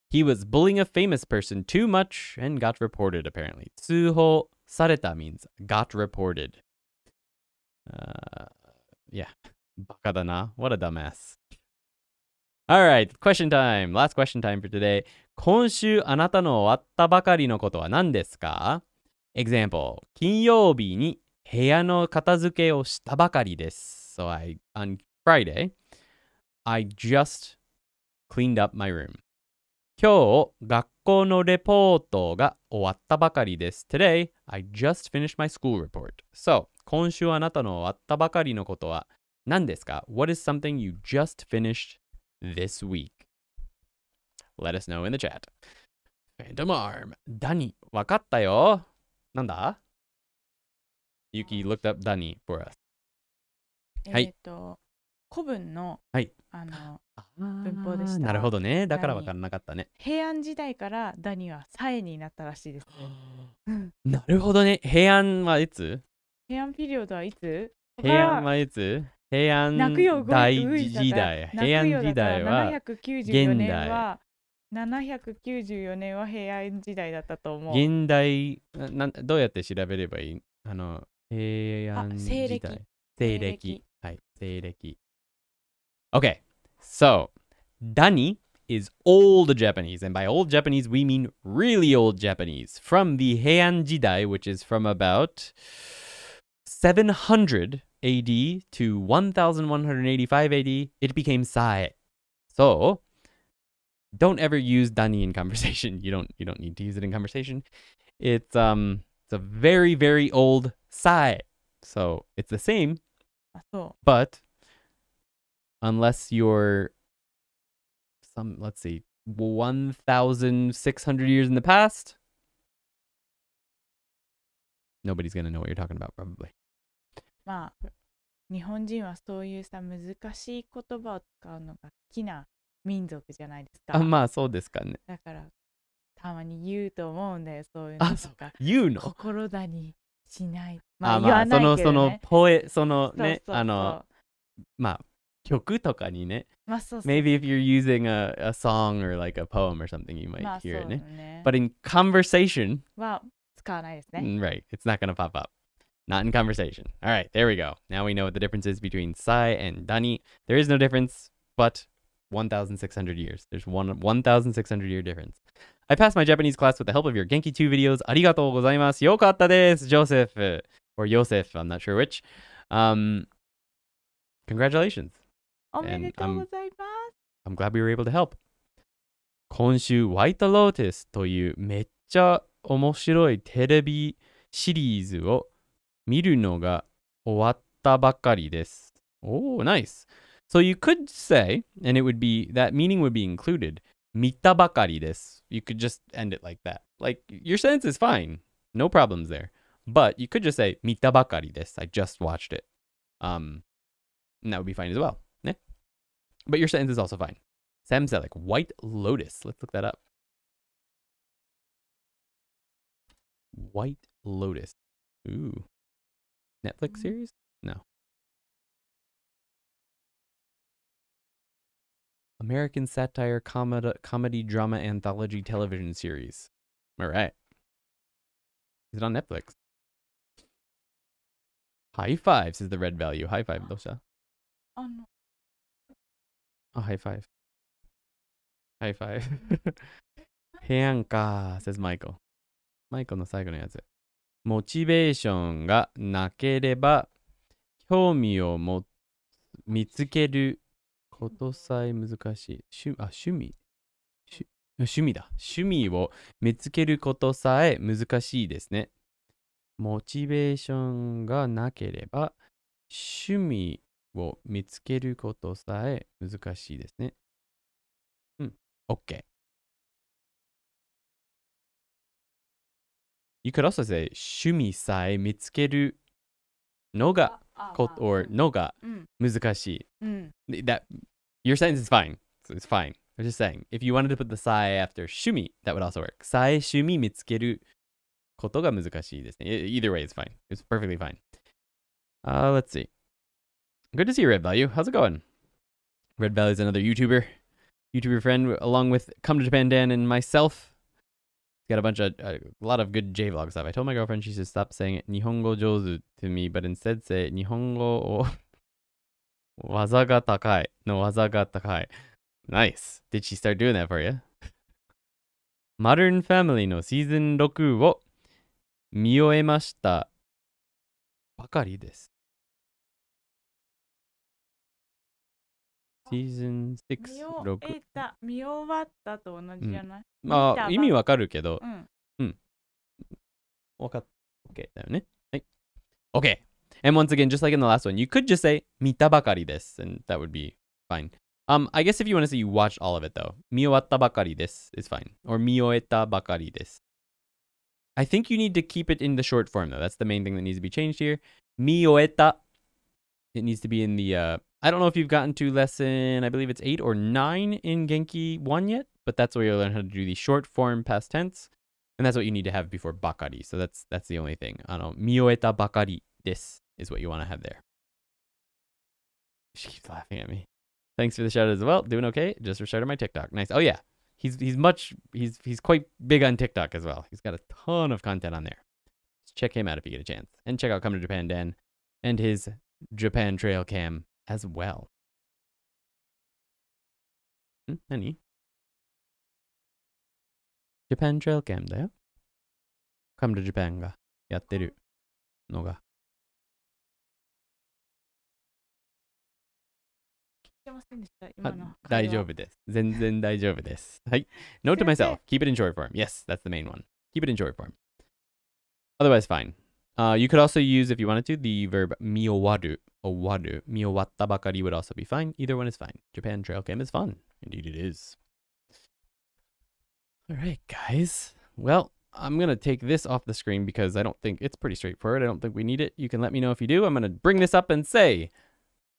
He was bullying a famous person too much and got reported, apparently. 通報された means got reported. Yeah. バカだな。What a dumbass. Alright, question time. Last question time for today. 今週あなたの終わったばかりのことは何ですか？ Example. 金曜日に部屋の片付けをしたばかりです。So on Friday, I just cleaned up my room. 今日、学校のレポートが終わったばかりです。Today, I just finished my school report. So, 今週あなたの終わったばかりのことは何ですか？ What is something you just finished this week? Let us know in the chat. Phantom Arm. ダニ、わかったよ。なんだ？ Yuki looked up ダニ for us. はい。古文の、はい、文法でした。なるほどね。だから分からなかったね。平安時代からダニはサエになったらしいですね。なるほどね。平安はいつ？平安ピリオドはいつ？平安はいつ？平安大時代。平安時代は794年は平安時代だったと思う。現代どうやって調べればいい？平安時代。西暦。はい、西暦。Okay, so Dani is old Japanese, and by old Japanese we mean really old Japanese. From the Heian Jidai, which is from about 700 AD to 1185 AD, it became Sae. So don't ever use Dani in conversation. You don't need to use it in conversation. It's a very, very old Sae. So it's the same, but unless you're let's see, 1,600 years in the past, nobody's gonna know what you're talking about, probably. まあ、日本人はそういうさ、難しい言葉を使うのが好きな民族じゃないですか。まあ、そうですかね。だから、たまに言うと思うんだよ、そういうのとか。言うの心だにしない。まあ言わないけどね。そのね、まあ、曲とかにね。Maybe if you're using a song or like a poem or something, you might hear it ね。But in conversation は使わないですね。Right, it's not gonna pop up. Not in conversation. All right, there we go. Now we know what the difference is between sai and dani. There is no difference, but 1,600 years. There's 1,600 year difference. I passed my Japanese class with the help of your Genki 2 videos. Arigatou gozaimasu. Yokatta desu, Joseph. Or Yosef, I'm not sure which. Congratulations. おめでとうございます。I'm glad we were able to help. 今週、White Lotus というめっちゃ面白いテレビシリーズを見るのが終わったばかりです。Oh, nice. So you could say, and it would be, that meaning would be included, 見たばかりです. You could just end it like that. Like, your sentence is fine. No problems there. But you could just say, 見たばかりです. I just watched it. And that would be fine as well. Yeah? But your sentence is also fine. Sam said, like, White Lotus. Let's look that up. White Lotus. Ooh. Netflix series? No. American satire comedy drama anthology television series. All right. Is it on Netflix? High five, says the red value. High five, Dosha. Oh, no. Oh, high five. High five. へやんか, says Michael. Michael の最後のやつ。モチベーションがなければ興味を見つけることさえ難しい。趣味だ。趣味を見つけることさえ難しいですね。モチベーションがなければ趣味を見つけることさえ難しいですね。OK. You could also say 趣味さえ見つけるのがor のが難しい。That your sentence is fine. It's fine. I'm just saying. If you wanted to put the sai after 趣味, that would also work. さえ趣味見つけることが難しいですね。Either way, it's fine. It's perfectly fine. Let's see. Good to see you, Red Value. How's it going? Red Value is another YouTuber friend, along with Come to Japan Dan and myself. He's got a lot of good J-vlog stuff. I told my girlfriend she should stop saying Nihongo jozu to me, but instead say Nihongo o waza ga takai. No, waza ga takai. Nice. Did she start doing that for you? Modern Family のシーズン6を見終えましたばかりです。シーズン6、6。見終わったと同じじゃない？まあ、意味わかるけど。わかった。OK だよね。はい。OK. And once again, just like in the last one, you could just say 見たばかりです and that would be fine. I guess if you want to say you watched all of it though, 見終わったばかりです is fine. Or 見終えたばかりです. I think you need to keep it in the short form though. That's the main thing that needs to be changed here. 見終えた. It needs to be in the, I don't know if you've gotten to lesson, I believe it's 8 or 9 in Genki 1 yet, but that's where you'll learn how to do the short form past tense. And that's what you need to have before bakari. So that's the only thing. 見終えたばかりです is what you want to have there. She keeps laughing at me. Thanks for the shout out as well. Doing okay? Just restarted my TikTok. Nice. Oh yeah. He's quite big on TikTok as well. He's got a ton of content on there. Just check him out if you get a chance. And check out Come to Japan Dan and his Japan Trail Cam as well. Nani? Japan Trail Cam だよ。Come to Japan がやってるのが。大丈夫です。全然大丈夫です。はい。Note to myself, keep it in short form. Yes, that's the main one. Keep it in short form. Otherwise, fine. You could also use, if you wanted to, the verb 見終わる. 終わる. 見終わったばかり would also be fine. Either one is fine. Japan Trail Cam is fun. Indeed it is. All right, guys. Well, I'm going to take this off the screen because I don't think it's pretty straightforward. I don't think we need it. You can let me know if you do. I'm going to bring this up and say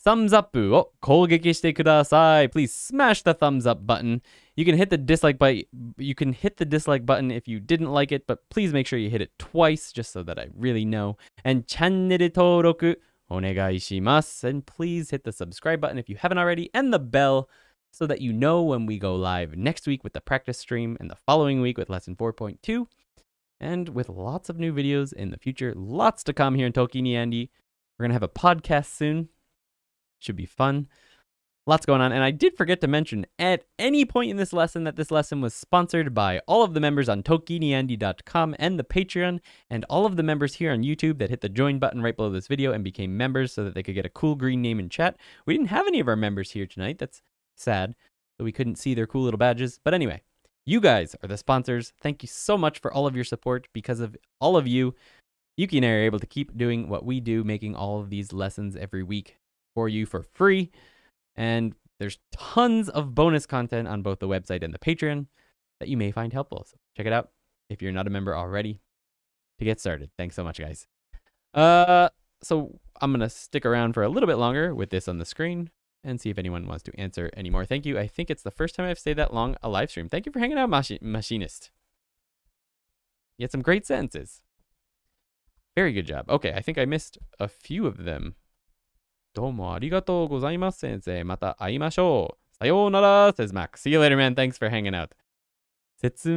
thumbs up を攻撃してください. Please smash the thumbs up button. You can hit the dislike button. You can hit the dislike button if you didn't like it, but please make sure you hit it twice just so that I really know. And チャンネル登録お願いします. And please hit the subscribe button if you haven't already and the bell so that you know when we go live next week with the practice stream and the following week with lesson 4.2 and with lots of new videos in the future. Lots to come here in Toki ni Andy. We're going to have a podcast soon. Should be fun. Lots going on. And I did forget to mention at any point in this lesson that this lesson was sponsored by all of the members on tokiniandy.com and the Patreon, and all of the members here on YouTube that hit the join button right below this video and became members so that they could get a cool green name in chat. We didn't have any of our members here tonight. That's sad. So we couldn't see their cool little badges. But anyway, you guys are the sponsors. Thank you so much for all of your support. Because of all of you, Yuki and I are able to keep doing what we do, making all of these lessons every week for you for free. And there's tons of bonus content on both the website and the Patreon that you may find helpful. So check it out if you're not a member already to get started. Thanks so much, guys. So I'm going to stick around for a little bit longer with this on the screen and see if anyone wants to answer any more. Thank you. I think it's the first time I've stayed that long a live stream. Thank you for hanging out, Machinist. You had some great sentences. Very good job. Okay, I think I missed a few of them. どうもありがとうございます、先生。また会いましょう。さようなら says Mac. See you later, man. Thanks for hanging out. 説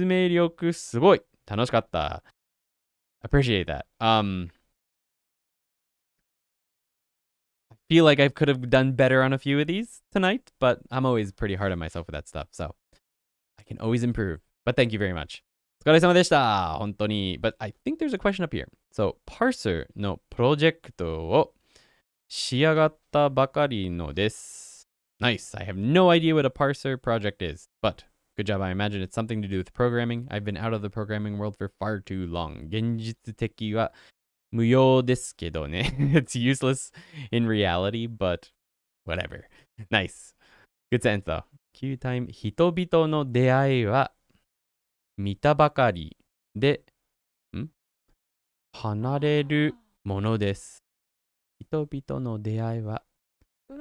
明力すごい。楽しかった。Appreciate that. I feel like I could have done better on a few of these tonight, but I'm always pretty hard on myself with that stuff, so I can always improve. But thank you very much. お疲れ様でした。本当に。But I think there's a question up here. So, Parser のプロジェクトを仕上がったばかりのです。Nice. I have no idea what a parser project is, but good job. I imagine it's something to do with programming. I've been out of the programming world for far too long. 現実的は無用ですけどね。It's useless in reality, but whatever. Nice. Good sentence though. Q time. 人々の出会いは見たばかりで、離れるものです。人々の出会いは見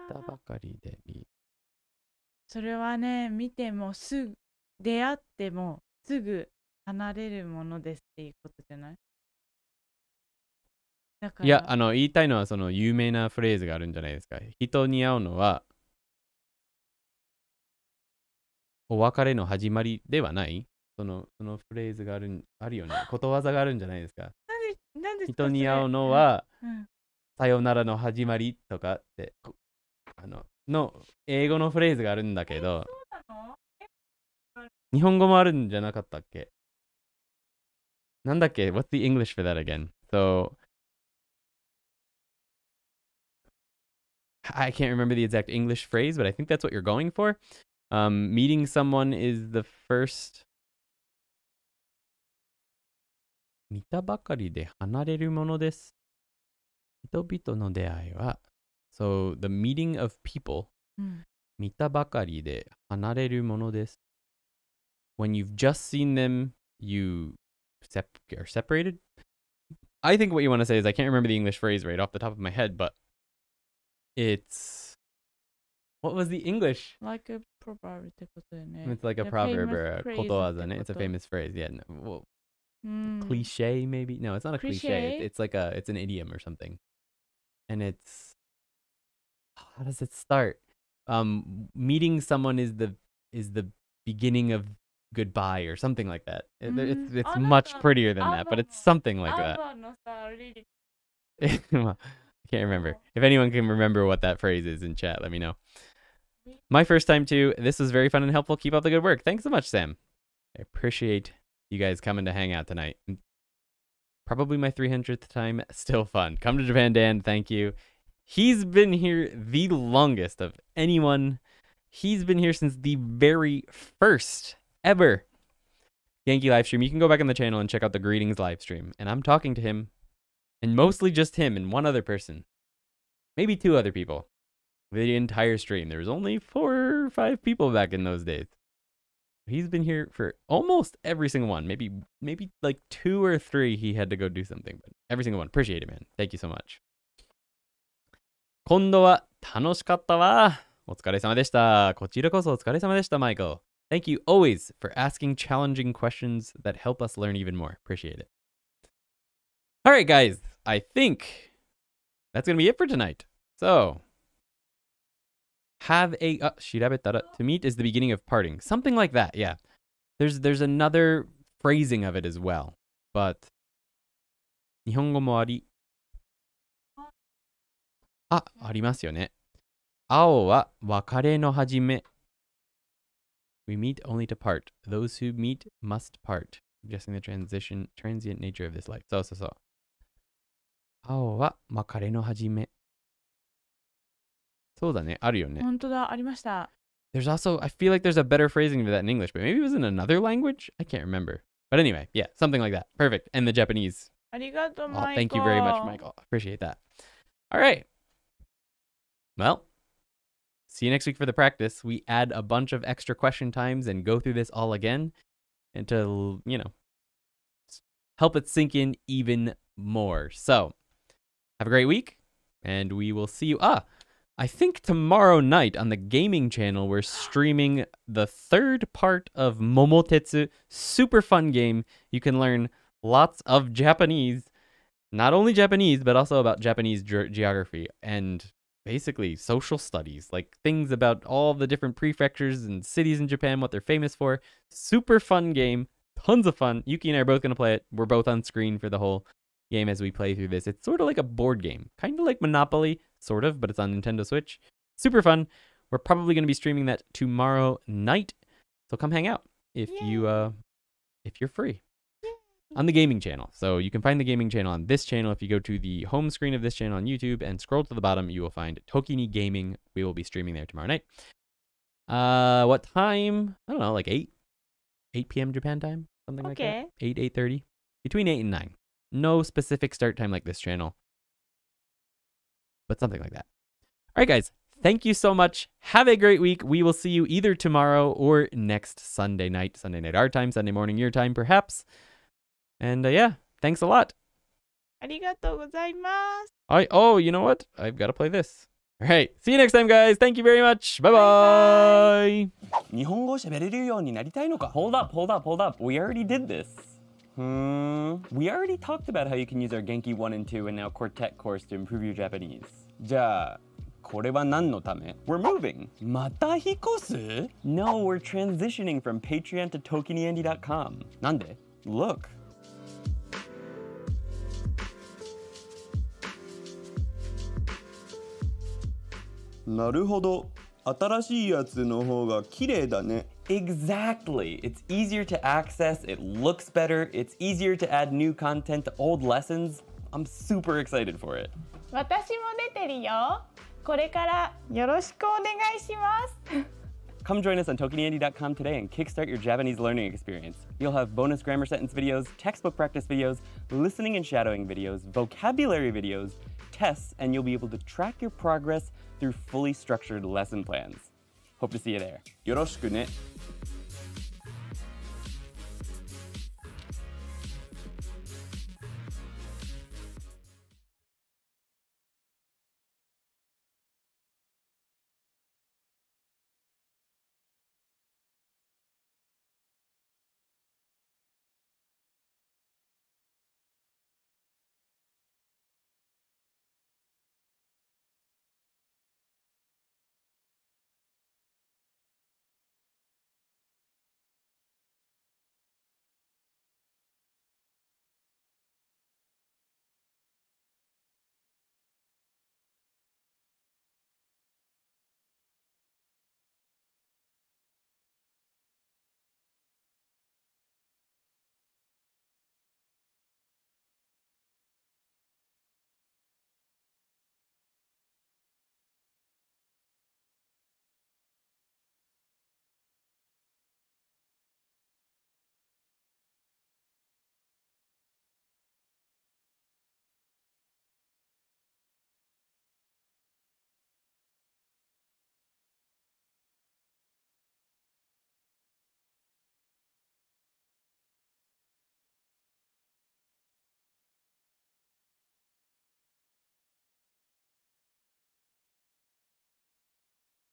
たばかりで。それはね、見てもすぐ、出会ってもすぐ離れるものですっていうことじゃない？だから、いや、言いたいのはその有名なフレーズがあるんじゃないですか。人に会うのはお別れの始まりではない？そのフレーズがあるよね。ことわざがあるんじゃないですか。なんで人に会うのは、さよならの始まりとかっての英語のフレーズがあるんだけど、日本語もあるんじゃなかったっけ？なんだっけ？ What's the English for that again? So I can't remember the exact English phrase, but I think that's what you're going for. Meeting someone is the first. 見たばかりで離れるものです。人々の出会いは、So the meeting of people、見たばかりで離れるものです。When you've just seen them, you are separated. I think what you want to say is, I can't remember the English phrase right off the top of my head, but it's, what was the English? Like a proverb ってことだよね。It's like a proverb or a ことわざね。It's a famous phrase. Yeah. No, well, cliche maybe? No, it's not a cliche. It's like it's an idiom or something. And it's, how does it start? Meeting someone is the beginning of goodbye or something like that. It's much prettier than that, but it's something like that. I can't remember. If anyone can remember what that phrase is in chat, let me know. My first time too. This was very fun and helpful. Keep up the good work. Thanks so much, Sam. I appreciate you guys coming to hang out tonight. Probably my 300th time. Still fun. Come to Japan, Dan. Thank you. He's been here the longest of anyone. He's been here since the very first ever Yankee live stream. You can go back on the channel and check out the greetings live stream. And I'm talking to him, and mostly just him and one other person. Maybe two other people. The entire stream. There was only 4 or 5 people back in those days. He's been here for almost every single one. Maybe like 2 or 3 he had to go do something. But every single one. Appreciate it, man. Thank you so much. 今度は楽しかったわ。お疲れ様でした。こちらこそお疲れ様でした、Michael. Thank you always for asking challenging questions that help us learn even more. Appreciate it. All right, guys. I think that's going to be it for tonight. So, have a... to meet is the beginning of parting. Something like that, yeah. There's another phrasing of it as well. But, 日本語もありますよね。青は別れの始め。We meet only to part. Those who meet must part. Suggesting the transient nature of this life. そうそうそう。青は別れの始め。そうだね。あるよね。本当だ、ありました。There's also, I feel like there's a better phrasing of that in English, but maybe it was in another language? I can't remember. But anyway, yeah, something like that. Perfect. And the Japanese. ありがとう、Michael. Thank you very much, Michael. Appreciate that. All right. Well, see you next week for the practice. We add a bunch of extra question times and go through this all again and to, help it sink in even more. So, have a great week, and we will see you. I think tomorrow night on the gaming channel, we're streaming the third part of Momotetsu. Super fun game. You can learn lots of Japanese, not only Japanese, but also about Japanese geography and basically social studies, like things about all the different prefectures and cities in Japan, what they're famous for. Super fun game. Tons of fun. Yuki and I are both going to play it. We're both on screen for the whole game as we play through this. It's sort of like a board game. Kind of like Monopoly, sort of, but it's on Nintendo Switch. Super fun. We're probably going to be streaming that tomorrow night. So come hang out if you're free. On the gaming channel. So you can find the gaming channel on this channel. If you go to the home screen of this channel on YouTube and scroll to the bottom, you will find Tokini Gaming. We will be streaming there tomorrow night. What time? I don't know, like 8 p.m. Japan time? Something like that. 8:30. Between 8 and 9. No specific start time like this channel, but something like that. All right, guys. Thank you so much. Have a great week. We will see you either tomorrow or next Sunday night our time, Sunday morning your time, perhaps. And yeah, thanks a lot. ありがとうございます。Oh, you know what? I've got to play this. All right. See you next time, guys. Thank you very much. Bye-bye. 日本語を喋れるようになりたいのか? Hold up. We already did this. We already talked about how you can use our Genki 1 and 2 and now Quartet course to improve your Japanese. じゃあ、これは何のため? We're moving. また引っ越す? No, we're transitioning from Patreon to TokiniAndy.com. なんで? Look. なるほど。新しいやつの方が綺麗だね。Exactly. It's easier to access, it looks better, it's easier to add new content to old lessons. I'm super excited for it. 私も出てるよ。これからよろしくお願いします。Come join us on TokiniAndy.com today and kickstart your Japanese learning experience. You'll have bonus grammar sentence videos, textbook practice videos, listening and shadowing videos, vocabulary videos, tests, and you'll be able to track your progress through fully structured lesson plans. Hope to see you there. よろしくね。